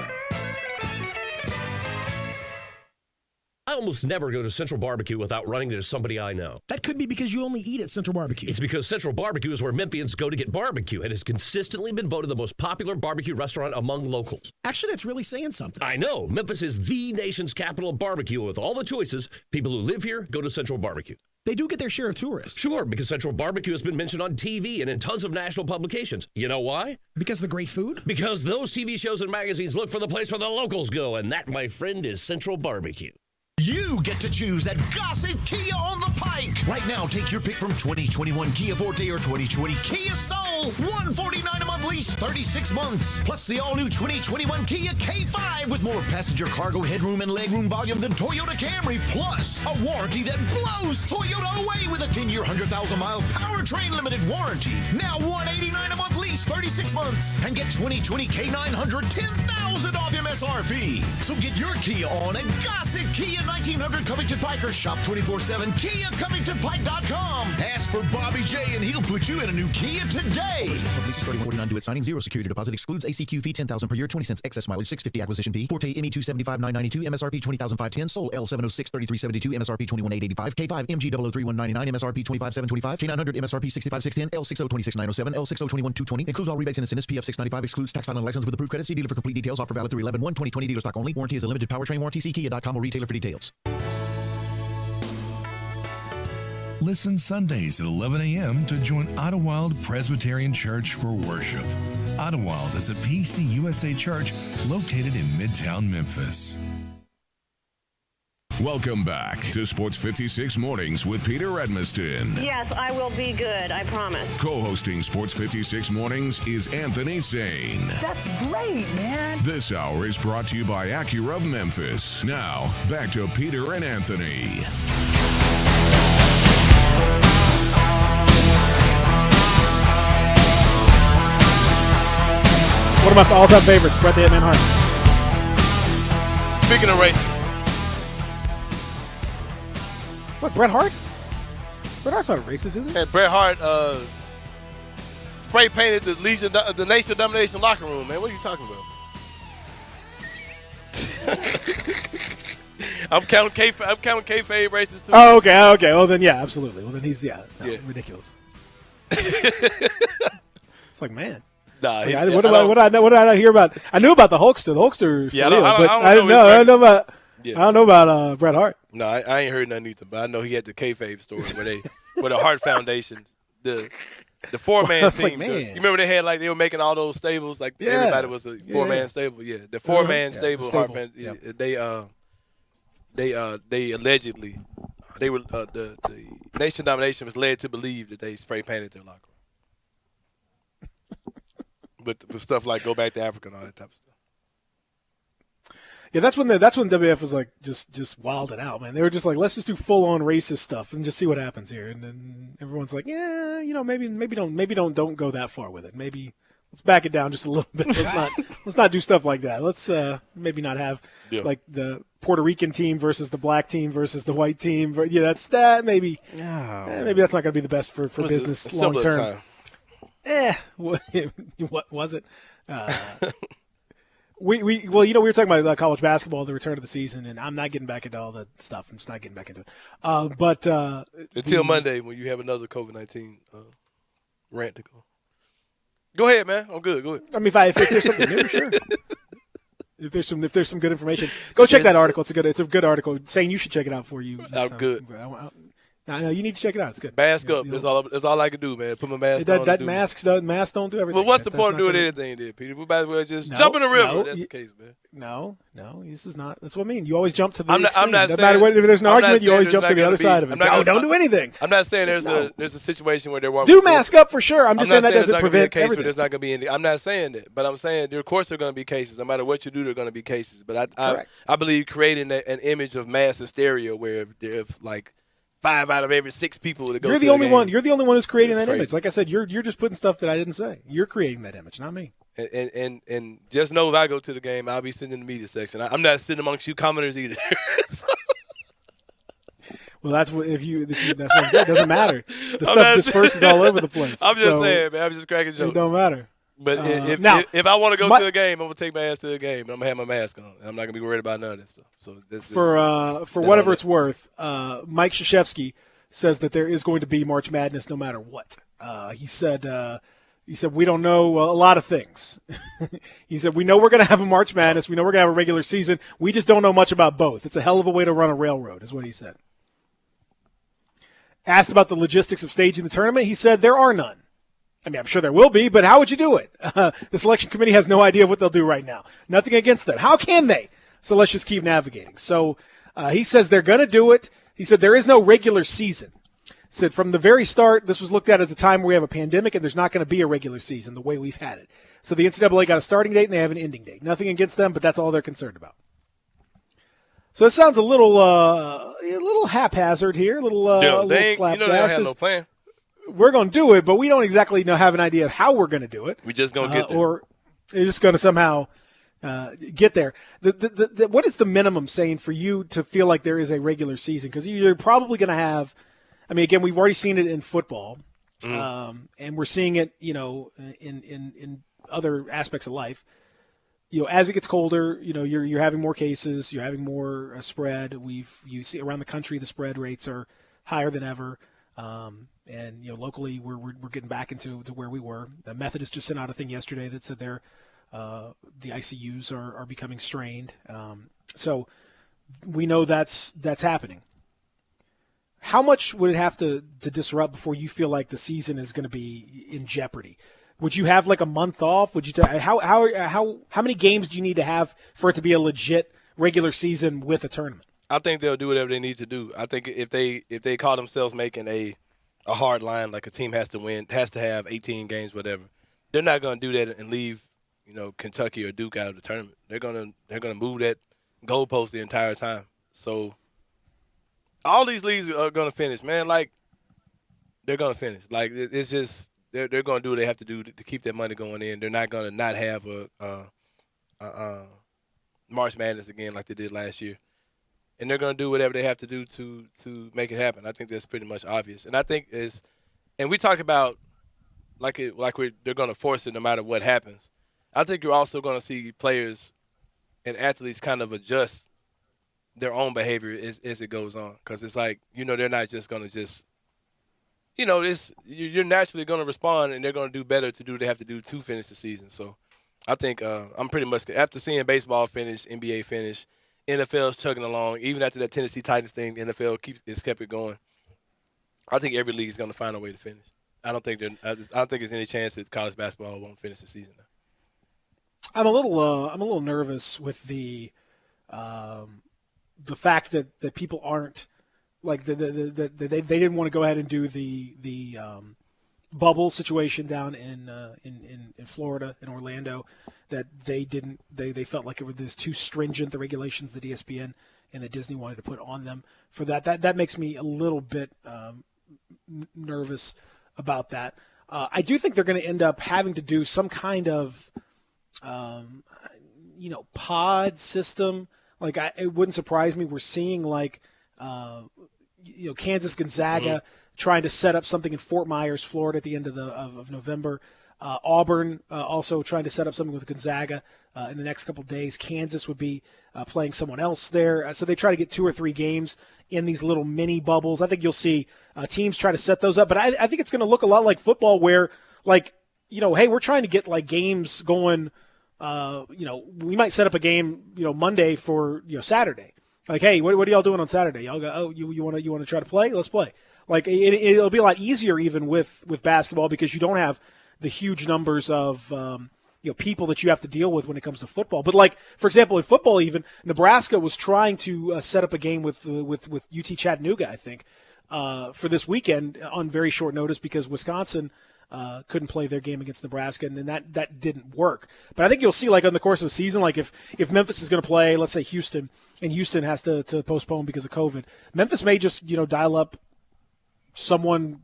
I almost never go to Central Barbecue without running into somebody I know. That could be because you only eat at Central Barbecue. It's because Central Barbecue is where Memphians go to get barbecue and has consistently been voted the most popular barbecue restaurant among locals. Actually, that's really saying something. I know. Memphis is the nation's capital of barbecue. With all the choices, people who live here go to Central Barbecue. They do get their share of tourists. Sure, because Central Barbecue has been mentioned on TV and in tons of national publications. You know why? Because of the great food? Because those TV shows and magazines look for the place where the locals go, and that, my friend, is Central Barbecue. You get to choose at Gossett Kia on the Pike. Right now, take your pick from 2021 Kia Forte or 2020 Kia Soul. $149 a month lease, 36 months. Plus the all-new 2021 Kia K5 with more passenger cargo headroom and legroom volume than Toyota Camry. Plus a warranty that blows Toyota away with a 10-year, 100,000-mile powertrain limited warranty. Now $189 a month lease, 36 months. And get 2020 K900 $10,000 off MSRP. So get your Kia on at Gossett Kia 1900 Covington Pike or shop 24/7 KiaCovingtonPike.com. Ask for Bobby J and he'll put you in a new Kia today. Leases starting 49 due at signing. 0 security deposit excludes ACQ fee 10,000 per year, 20 cents excess mileage, 650 acquisition fee. Forte ME 275,992 MSRP 20,510. Soul L706 3372 MSRP 21,885. K5 MG 003199 MSRP 25,725. K900 MSRP 65,610. L60 26,907. L60 21,220. Includes all rebates and incentives. PF 695 excludes tax file and license with approved credit. See dealer for complete details. Offer valid through 11/1/2020. Dealer stock only. Warranty is a limited powertrain warranty. See Kia.com or retailer for details. Listen Sundays at 11 a.m. to join Idlewild Presbyterian Church for worship. Idlewild is a PCUSA church located in Midtown Memphis. Welcome back to Sports 56 Mornings with Peter Edmiston. Yes, I will be good, I promise. Co-hosting Sports 56 Mornings is Anthony Sane. That's great, man. This hour is brought to you by Acura of Memphis. Now, back to Peter and Anthony. One of my all-time favorites, Bret the Hitman Hart. Speaking of race. What, Bret Hart? Bret Hart's not racist, is he? Hey, Bret Hart spray painted the Nation of Domination locker room, man. What are you talking about? I'm counting kayfabe racist too. Oh, okay. Well, then, yeah, absolutely. Well, then he's, ridiculous. It's like, man. Nah, what did I not hear about? I knew about the Hulkster. The Hulkster. Yeah, I don't know about Bret Hart. No, I ain't heard nothing either. But I know he had the kayfabe story where the Hart Foundation, the four-man team. Like, you remember they had they were making all those stables everybody was a four-man stable. Yeah, the four-man stable. Hart Foundation. They allegedly the Nation Domination was led to believe that they spray painted their locker room. With stuff like go back to Africa and all that type of stuff. Yeah, that's when WF was like just wilding out, man. They were just like, let's just do full on racist stuff and just see what happens here. And then everyone's like, yeah, maybe don't go that far with it. Maybe let's back it down just a little bit. Let's not do stuff like that. Let's maybe not have like the Puerto Rican team versus the black team versus the white team. Yeah, that's that. Maybe maybe that's not going to be the best for business long term. What was it? We were talking about college basketball, the return of the season, and I'm not getting back into all that stuff. I'm just not getting back into it. Until Monday when you have another COVID-19 rant to go. Go ahead, man. I'm good. Go ahead. I mean, if there's something new, sure. If there's some good information, go check that article. It's a good article. Saying you should check it out for you. I'm good. No, you need to check it out. It's good. Mask up. That's all I can do, man. Put my mask on. Masks don't do everything. Well, what's the point of doing anything then, Peter? We might as well just jump in the river. That's the case, man. No, this is not. That's what I mean. You always jump to the extreme. I'm not no saying, matter what, if there's an argument, you always jump to the other side of it. Don't do anything. I'm not saying there's a situation where there won't do mask up for sure. I'm just saying that doesn't prevent everything. There's not going to be any. I'm not saying that, but I'm saying there, of course, there are going to be cases. No matter what you do, there are going to be cases. But I believe creating an image of mass hysteria where if like 5 out of every 6 people that go. You're the only one. You're the only one who's creating that image. Like I said, you're just putting stuff that I didn't say. You're creating that image, not me. And just know if I go to the game, I'll be sitting in the media section. I'm not sitting amongst you commenters either. Well, that's what if that's what it doesn't matter. The stuff disperses all over the place. I'm just saying, man. I'm just cracking jokes. It don't matter. But if I want to go to the game, I'm gonna take my ass to the game, and I'm gonna have my mask on. I'm not gonna be worried about none of this stuff. So for whatever it's worth, Mike Krzyzewski says that there is going to be March Madness no matter what. He said we don't know a lot of things. He said we know we're going to have a March Madness. We know we're going to have a regular season. We just don't know much about both. It's a hell of a way to run a railroad, is what he said. Asked about the logistics of staging the tournament, he said there are none. I mean, I'm sure there will be, but how would you do it? The selection committee has no idea what they'll do right now. Nothing against them. How can they? So let's just keep navigating. So he says they're going to do it. He said there is no regular season. Said from the very start, this was looked at as a time where we have a pandemic and there's not going to be a regular season the way we've had it. So the NCAA got a starting date and they have an ending date. Nothing against them, but that's all they're concerned about. So it sounds a little haphazard here, a little slapdash. They don't have no plan. We're going to do it, but we don't exactly have an idea of how we're going to do it. We just going to get there. Or they're just going to somehow get there. What is the minimum saying for you to feel like there is a regular season? Because you're probably going to have – I mean, again, we've already seen it in football, and we're seeing it, in other aspects of life. As it gets colder, you're having more cases, you're having more spread. You see around the country the spread rates are higher than ever, and locally we're getting back into where we were. The Methodist just sent out a thing yesterday that said the ICUs are becoming strained, so we know that's happening. How much would it have to disrupt before you feel like the season is going to be in jeopardy? Would you have like a month off? Would you how many games do you need to have for it to be a legit regular season with a tournament? I think they'll do whatever they need to do. I think if they call themselves making a hard line, like a team has to win, has to have 18 games, whatever, they're not going to do that and leave Kentucky or Duke out of the tournament. They're gonna move that goalpost the entire time. So. All these leagues are going to finish, man. Like, they're going to finish. Like, it's just they're going to do what they have to do to keep that money going in. They're not going to not have a March Madness again like they did last year. And they're going to do whatever they have to do to make it happen. I think that's pretty much obvious. And I think and we talk about they're going to force it no matter what happens. I think you're also going to see players and athletes kind of adjust their own behavior as it goes on, because it's like they're not just going to just you're naturally going to respond, and they're going to do better to do what they have to do to finish the season. So I think I'm pretty much after seeing baseball finish, NBA finish, NFL's chugging along. Even after that Tennessee Titans thing, the NFL kept it going. I think every league is going to find a way to finish. I don't think there's any chance that college basketball won't finish the season. I'm a little nervous with the fact that people aren't like they didn't want to go ahead and do the bubble situation down in Florida, in Orlando, that they felt like it was too stringent, the regulations that ESPN and that Disney wanted to put on them for that makes me a little bit nervous about that. I do think they're going to end up having to do some kind of pod system. Like it wouldn't surprise me. We're seeing Kansas Gonzaga trying to set up something in Fort Myers, Florida, at the end of November. Auburn also trying to set up something with Gonzaga in the next couple of days. Kansas would be playing someone else there. So they try to get 2 or 3 games in these little mini bubbles. I think you'll see teams try to set those up. But I think it's going to look a lot like football where, like, hey, we're trying to get, like, games going. We might set up a game, Monday for, Saturday. Like, hey, what are y'all doing on Saturday? Y'all go, oh, you want to try to play? Let's play. Like, it'll be a lot easier even with basketball because you don't have the huge numbers of people that you have to deal with when it comes to football. But, like, for example, in football even, Nebraska was trying to set up a game with UT Chattanooga, I think, for this weekend on very short notice because Wisconsin couldn't play their game against Nebraska, and then that didn't work. But I think you'll see, like, in the course of the season, like if Memphis is going to play, let's say Houston, and Houston has to postpone because of COVID, Memphis may just, dial up someone,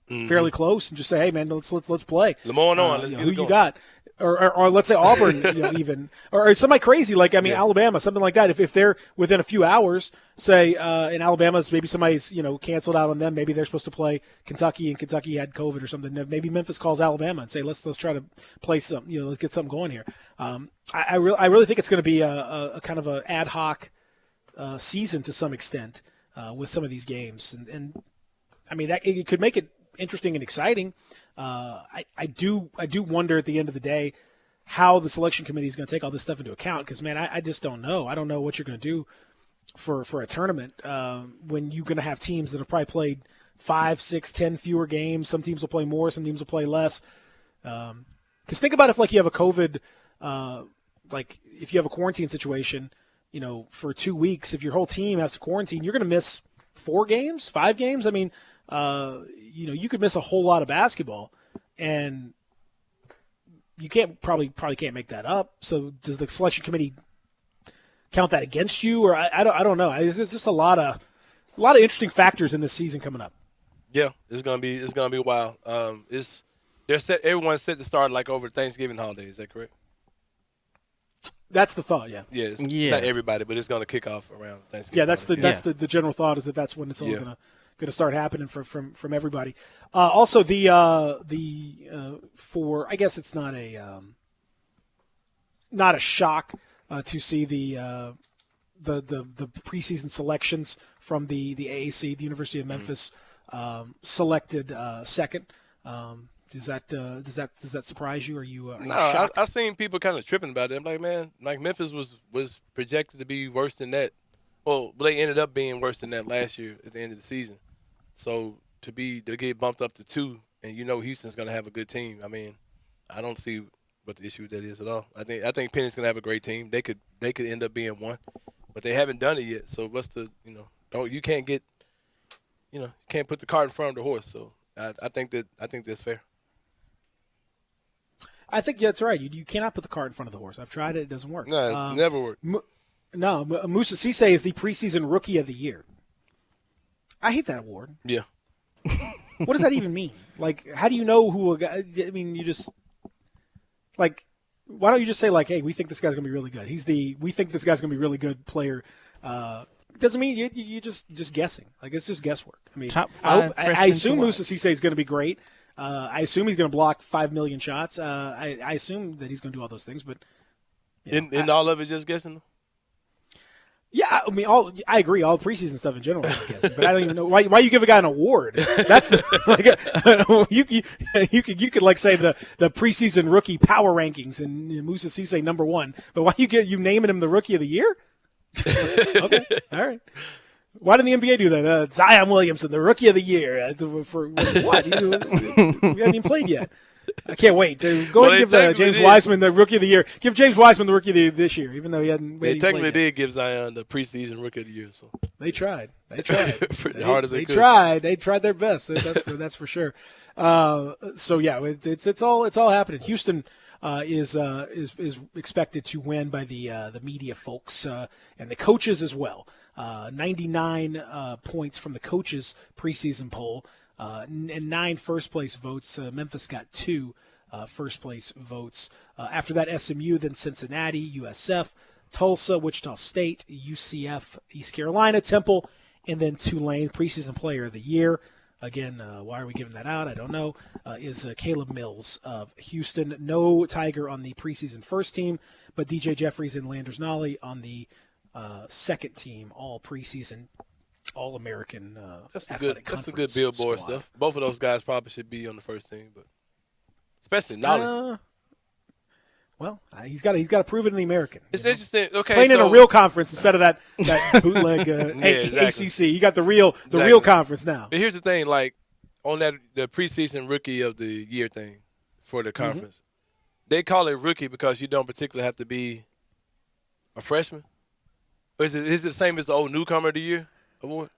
fairly close and just say, hey, man, let's play. Lamar on, let's get who it going. You got. Or let's say Auburn, even, or somebody crazy like Alabama, something like that. If they're within a few hours, say in Alabama's, maybe somebody's canceled out on them. Maybe they're supposed to play Kentucky and Kentucky had COVID or something. Maybe Memphis calls Alabama and say let's try to play some, let's get something going here. I really think it's going to be a kind of a ad hoc season to some extent with some of these games, and I mean that it could make it interesting and exciting. I do wonder at the end of the day how the selection committee is going to take all this stuff into account because, man, I just don't know. I don't know what you're going to do for a tournament when you're going to have teams that have probably played 5, 6, 10 fewer games. Some teams will play more, some teams will play less. Because think about if, like, you have a COVID, like if you have a quarantine situation, for 2 weeks, if your whole team has to quarantine, you're going to miss 4 games, 5 games. I mean, you could miss a whole lot of basketball, and you probably can't make that up. So does the selection committee count that against you, or I don't know. There's just a lot of interesting factors in this season coming up. Yeah, it's gonna be wild. Everyone's set to start like over Thanksgiving holiday. Is that correct? That's the thought. Yeah. Yeah. Not everybody, but it's gonna kick off around Thanksgiving. Yeah, that's the general thought is that's when it's all going to start happening from everybody. Also, for I guess it's not a shock to see the preseason selections from the AAC, the University of Memphis, selected second. Does that surprise you? Are you shocked? I've seen people kind of tripping about it. I'm like, man, like Memphis was projected to be worse than that. Well, they ended up being worse than that last year at the end of the season. So to get bumped up to 2, and Houston's going to have a good team. I mean, I don't see what the issue with that is at all. I think Penny's going to have a great team. They could end up being 1, but they haven't done it yet. So what's the you can't get you can't put the cart in front of the horse. So I think that's fair. I think that's right. You cannot put the cart in front of the horse. I've tried it; it doesn't work. No, it never worked. Moussa Cisse is the preseason Rookie of the Year. I hate that award. Yeah. What does that even mean? Like, how do you know who a guy? I mean, you just like, why don't you just say like, hey, we think this guy's gonna be really good. We think this guy's gonna be a really good player. It doesn't mean you just guessing. Like, it's just guesswork. I mean, I assume Moussa Cisse is gonna be great. I assume he's gonna block 5 million shots. I assume that he's gonna do all those things, but in all of it just guessing. Yeah, I mean, I agree. All preseason stuff in general, I guess, but I don't even know why you give a guy an award. That's you could like say the preseason rookie power rankings and Moussa Cisse number 1, but why you naming him the Rookie of the Year? Okay, all right. Why didn't the NBA do that? Zion Williamson, the Rookie of the Year, for what? We haven't even played yet. I can't wait. Go ahead and give James Wiseman the Rookie of the Year. Give James Wiseman the Rookie of the Year this year, even though he hadn't. They technically did give Zion the preseason Rookie of the Year. So they tried. Hard as they could. They tried their best. That's for sure. So yeah, it's all happening. Houston is expected to win by the media folks and the coaches as well. 99 points from the coaches preseason poll. And 9 first-place votes. Memphis got 2 first-place votes. After that, SMU, then Cincinnati, USF, Tulsa, Wichita State, UCF, East Carolina, Temple, and then Tulane, preseason player of the year. again, why are we giving that out? I don't know, is Caleb Mills of Houston. No Tiger on the preseason first team, but DJ Jeffries and Landers Nolly on the second team, all preseason, all-American That's athletic a good conference billboard squad. stuff. Both of those guys probably should be on the first team, but especially Nolly. Well, he's got to prove it in the American. It's interesting. Okay, playing in a real conference instead of that bootleg exactly. ACC. You got the real conference now. But here's the thing: like on the preseason rookie of the year thing for the conference, they call it rookie because you don't particularly have to be a freshman. Or is it the same as the old newcomer of the year award?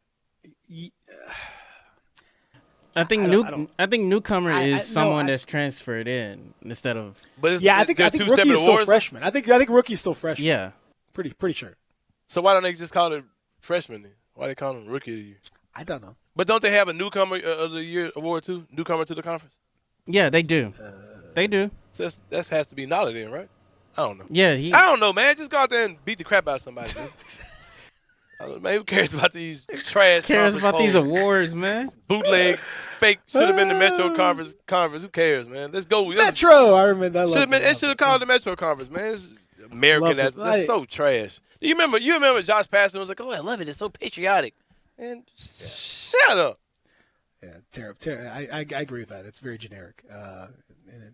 I think newcomer is someone that's transferred in instead of. But I think rookie is still freshman. I think rookie is still freshman. Yeah, pretty sure. So why don't they just call it freshman then? Why they call him rookie of the year? I don't know. But don't they have a newcomer of the year award too? Newcomer to the conference? Yeah, they do. They do. So that has to be Nolly then, right? I don't know. Yeah, I don't know, man. Just go out there and beat the crap out of somebody. Man, who cares about these trash? Cares about conference these awards, man. Bootleg, fake. Should have been the Metro Conference. Who cares, man? Let's go. Metro. I remember that. It should have called the Metro Conference, man. It's American. That's so trash. You remember Josh Paston was like, "Oh, I love it. It's so patriotic." And shut up. Yeah, terrible. I agree with that. It's very generic.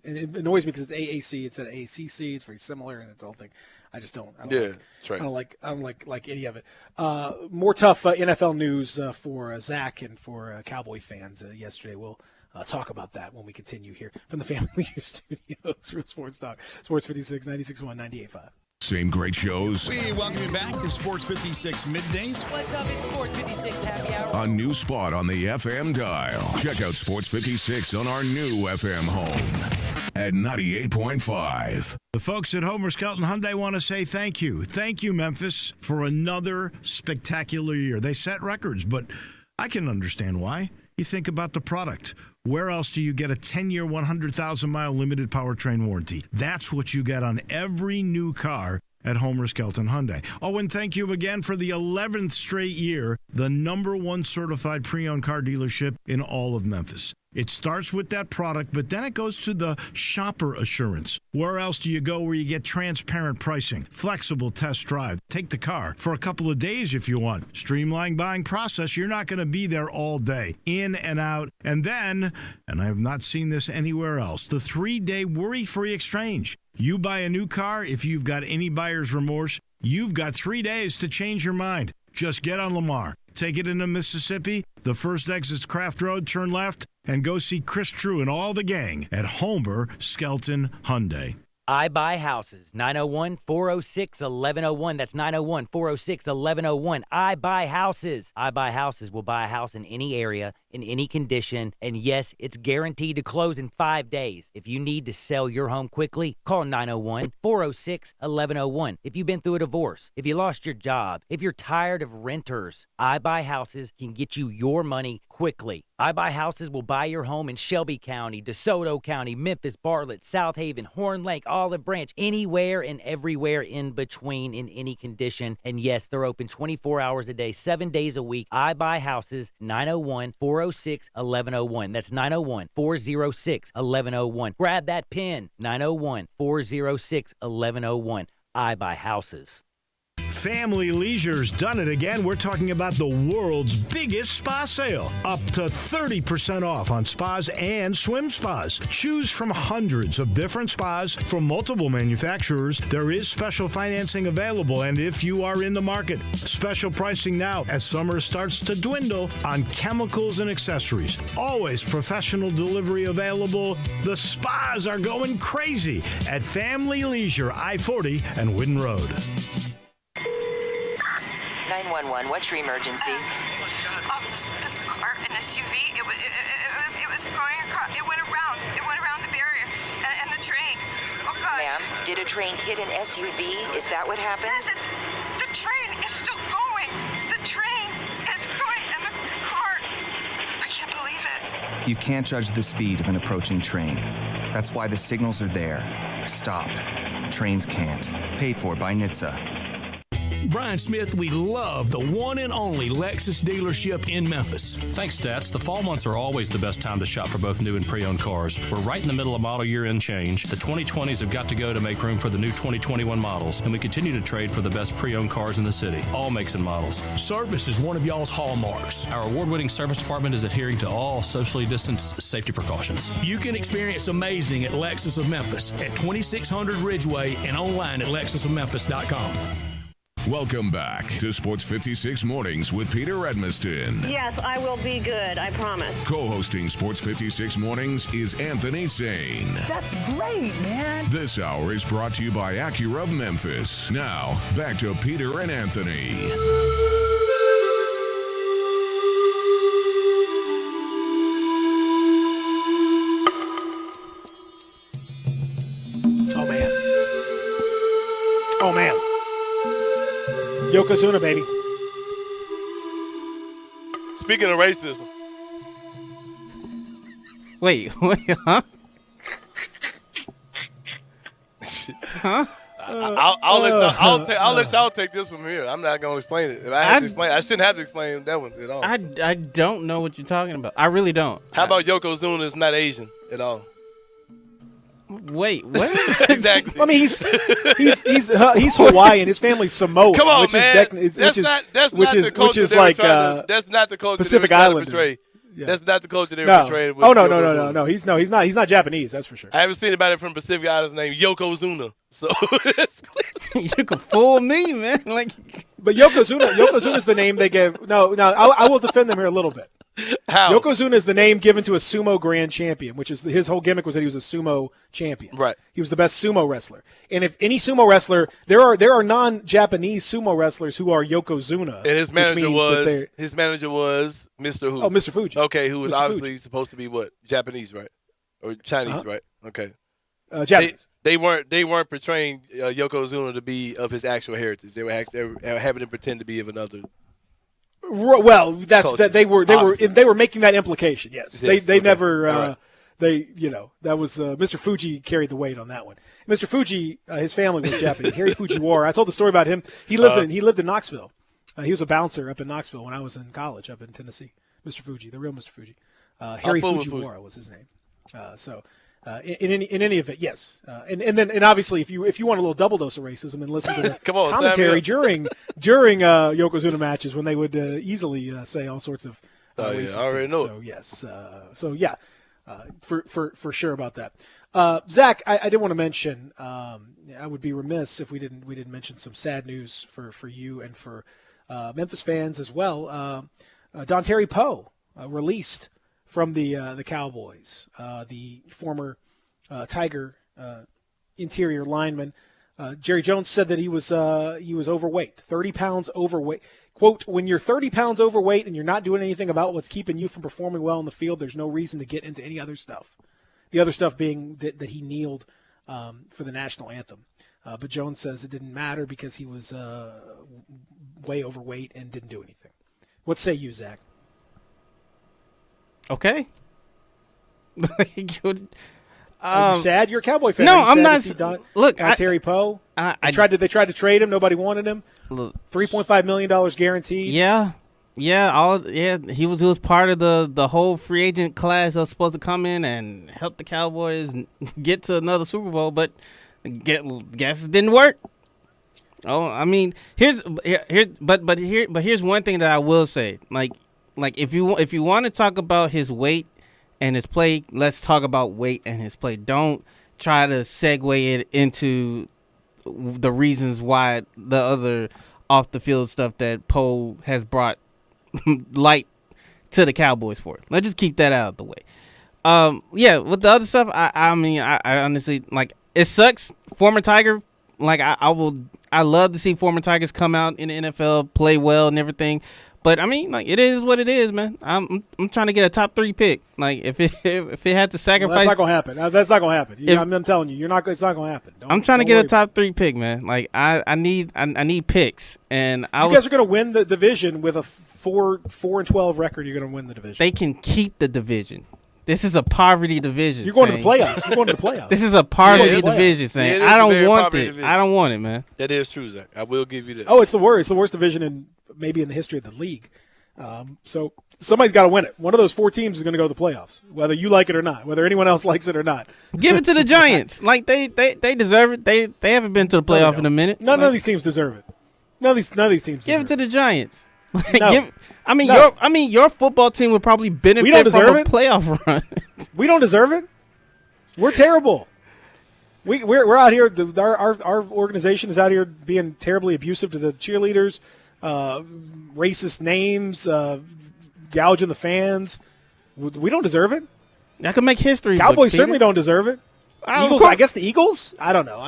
And it annoys me because it's AAC. It's at ACC. It's very similar, and it's the whole thing. I just don't. I don't like any of it. More tough NFL news for Zach and for Cowboy fans yesterday. We'll talk about that when we continue here from the Family Leader Studios. Real Sports Talk, Sports 56, 96.1, 98.5. Same great shows. We welcome you back to Sports 56 Middays. What's up? It's Sports 56 Happy Hour. A new spot on the FM dial. Check out Sports 56 on our new FM home at 98.5. The folks at Homer Skelton Hyundai want to say thank you. Thank you, Memphis, for another spectacular year. They set records, but I can understand why. You think about the product. Where else do you get a 10-year, 100,000-mile limited powertrain warranty? That's what you get on every new car at Homer Skelton Hyundai. Oh, and thank you again for the 11th straight year, the #1 certified pre-owned car dealership in all of Memphis. It starts with that product, but then it goes to the shopper assurance. Where else do you go where you get transparent pricing, flexible test drive, take the car for a couple of days if you want, streamlined buying process? You're not going to be there all day, in and out. And then, and I have not seen this anywhere else, the 3-day worry-free exchange. You buy a new car, if you've got any buyer's remorse, you've got 3 days to change your mind. Just get on Lamar, take it into Mississippi, the first exit's Craft Road, turn left, and go see Chris True and all the gang at Homer Skelton Hyundai. I Buy Houses, 901-406-1101. That's 901-406-1101. I Buy Houses. I Buy Houses will buy a house in any area, in any condition, and yes, it's guaranteed to close in 5 days. If you need to sell your home quickly, call 901-406-1101. If you've been through a divorce, if you lost your job, if you're tired of renters, I Buy Houses can get you your money quickly. I Buy Houses will buy your home in Shelby County, DeSoto County, Memphis, Bartlett, South Haven, Horn Lake, Olive Branch, anywhere and everywhere in between in any condition. And yes, they're open 24 hours a day, 7 days a week. I Buy Houses, 901-406-1101. That's 901-406-1101. Grab that pen, 901-406-1101. I Buy Houses. Family Leisure's done it again. We're talking about the world's biggest spa sale. Up to 30% off on spas and swim spas. Choose from hundreds of different spas from multiple manufacturers. There is special financing available, and if you are in the market, special pricing now as summer starts to dwindle on chemicals and accessories. Always professional delivery available. The spas are going crazy at Family Leisure, I-40 and Whidden Road. 911, what's your emergency? This car, an SUV, it was going across, it went around the barrier and the train. Oh God. Ma'am, did a train hit an SUV? Is that what happened? Yes, the train is still going. The train is going and the car, I can't believe it. You can't judge the speed of an approaching train. That's why the signals are there. Stop. Trains can't. Paid for by NHTSA. Brian Smith, we love the one and only Lexus dealership in Memphis. Thanks, Stats. The fall months are always the best time to shop for both new and pre-owned cars. We're right in the middle of model year end change. The 2020s have got to go to make room for the new 2021 models, and we continue to trade for the best pre-owned cars in the city, all makes and models. Service is one of y'all's hallmarks. Our award-winning service department is adhering to all socially distanced safety precautions. You can experience amazing at Lexus of Memphis at 2600 Ridgeway and online at lexusofmemphis.com. Welcome back to Sports 56 Mornings with Peter Edmiston. Yes, I will be good, I promise. Co-hosting Sports 56 Mornings is Anthony Sane. That's great, man. This hour is brought to you by Acura of Memphis. Now, back to Peter and Anthony. Oh, man. Yokozuna, baby. Speaking of racism. Wait, huh? Huh? I'll let y'all take this from here. I'm not gonna explain it. If I have to explain, I shouldn't have to explain that one at all. I don't know what you're talking about. I really don't. How about Yokozuna is not Asian at all? Wait, what? Exactly. I mean, he's Hawaiian. His family's Samoan. Come on, which man. Is That's not the culture that's not the culture Pacific they were trying to Islander. portray. Yeah. That's not the culture they were portraying. With No. He's not. He's not Japanese. That's for sure. I haven't seen anybody from Pacific Islands named Yokozuna. So you can fool me, man. But Yokozuna is the name they gave. No, I will defend them here a little bit. How? Yokozuna is the name given to a sumo grand champion, which is his whole gimmick was that he was a sumo champion. Right. He was the best sumo wrestler. And if any sumo wrestler, there are non-Japanese sumo wrestlers who are Yokozuna. And his manager was Mr. Who? Oh, Mr. Fuji. Okay, who was Mr. obviously Fuji. supposed to be what? Japanese, right? Or Chinese, right? Okay. Japanese. They weren't portraying Yokozuna to be of his actual heritage. They were having him pretend to be of another. Well, that's culture. that they were making that implication. Yes, they okay. never All right. that was Mr. Fuji carried the weight on that one. Mr. Fuji, his family was Japanese. Harry Fujiwara. I told the story about him. He lived in Knoxville. He was a bouncer up in Knoxville when I was in college up in Tennessee. Mr. Fuji, the real Mr. Fuji. Harry Fujiwara was his name. In any event, yes, and obviously if you want a little double dose of racism and listen to the commentary during Yokozuna matches when they would easily say all sorts of racist I already things. know. So yes, for sure about that. Zach, I did want to mention. I would be remiss if we didn't mention some sad news for you and for Memphis fans as well. Dontari Poe released from the Cowboys, the former Tiger interior lineman. Jerry Jones said that he was overweight, 30 pounds overweight. Quote, when you're 30 pounds overweight and you're not doing anything about what's keeping you from performing well in the field, there's no reason to get into any other stuff. The other stuff being that he kneeled for the national anthem. But Jones says it didn't matter because he was way overweight and didn't do anything. What say you, Zach? Okay. Are you sad? You're a Cowboy fan. No, I'm not. Look, Terry Poe. They tried to trade him. Nobody wanted him. $3.5 million guaranteed. Yeah. He was part of the whole free agent class that was supposed to come in and help the Cowboys get to another Super Bowl, but guess it didn't work. Oh, I mean, here's one thing that I will say. Like if you want to talk about his weight and his play, let's talk about weight and his play. Don't try to segue it into the reasons why the other off the field stuff that Poe has brought light to the Cowboys for. Let's just keep that out of the way. With the other stuff, I honestly, like, it sucks. Former Tiger, like, I love to see former Tigers come out in the NFL, play well and everything. But I mean, like, it is what it is, man. I'm trying to get a top 3 pick. Like, if it had to sacrifice, well, that's not gonna happen. That's not gonna happen. I'm telling you, it's not gonna happen. I'm trying to get a top 3 pick, man. Like, I need picks, and you guys are gonna win the division with a 4-12 record. You're gonna win the division. They can keep the division. This is a poverty division. You're going to the Saint. playoffs. You're going to the playoffs. This is a poverty Yeah, it's- division, Saint. Yeah, it is I a don't very want poverty it. division. I don't want it, man. That is true, Zach. I will give you that. Oh, it's the worst. It's the worst division in maybe in the history of the league. So somebody's got to win it. One of those 4 teams is going to go to the playoffs, whether you like it or not, whether anyone else likes it or not. Give it to the Giants. Like they deserve it. They haven't been to the playoff in a minute. None of these teams deserve it. None of these teams. Give it to the Giants. Like, No. your football team would probably benefit We don't from deserve a it? playoff run. We don't deserve it. We're terrible. We're out here. Our organization is out here being terribly abusive to the cheerleaders, racist names, gouging the fans. We don't deserve it. I could make history. Cowboys Peter. certainly don't deserve it. Of Eagles, course. I guess the Eagles. I don't know.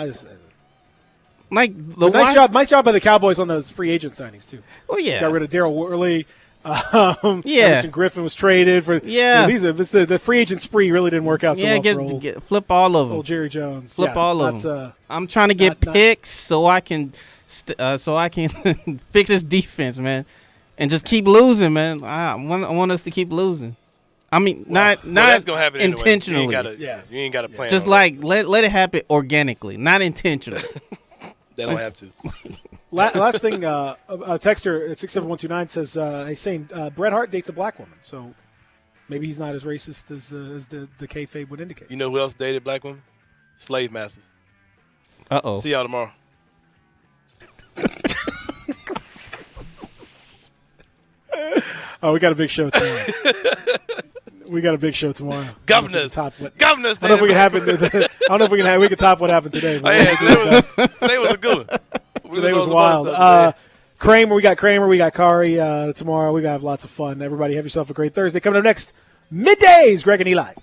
Like the nice job by the Cowboys on those free agent signings too. Oh yeah, got rid of Darryl Worley. Yeah. Emerson Griffin was traded for. Yeah. The free agent spree really didn't work out so well for old, flip all of them. old Jerry Jones. Flip Yeah, all of that's, them. I'm trying to get picks so I can fix this defense, man, and just keep losing, man. I want us to keep losing. I mean, not that's gonna happen anyway. intentionally. You ain't got to plan. Just on like let it happen organically, not intentionally. They don't have to. Last thing, a texter at 67129 says, "Hey, saying Bret Hart dates a black woman, so maybe he's not as racist as the kayfabe would indicate." You know who else dated black women? Slave masters. Uh-oh. See y'all tomorrow. Oh, we got a big show tomorrow. We got a big show tomorrow. Governors. Governors. I don't know if we can happen. I don't know if we can. We can top what happened today. Oh, yeah, today was a good one. Today was wild. Kramer, we got Kramer, we got Kari tomorrow. We got to have lots of fun. Everybody, have yourself a great Thursday. Coming up next, middays. Greg and Eli.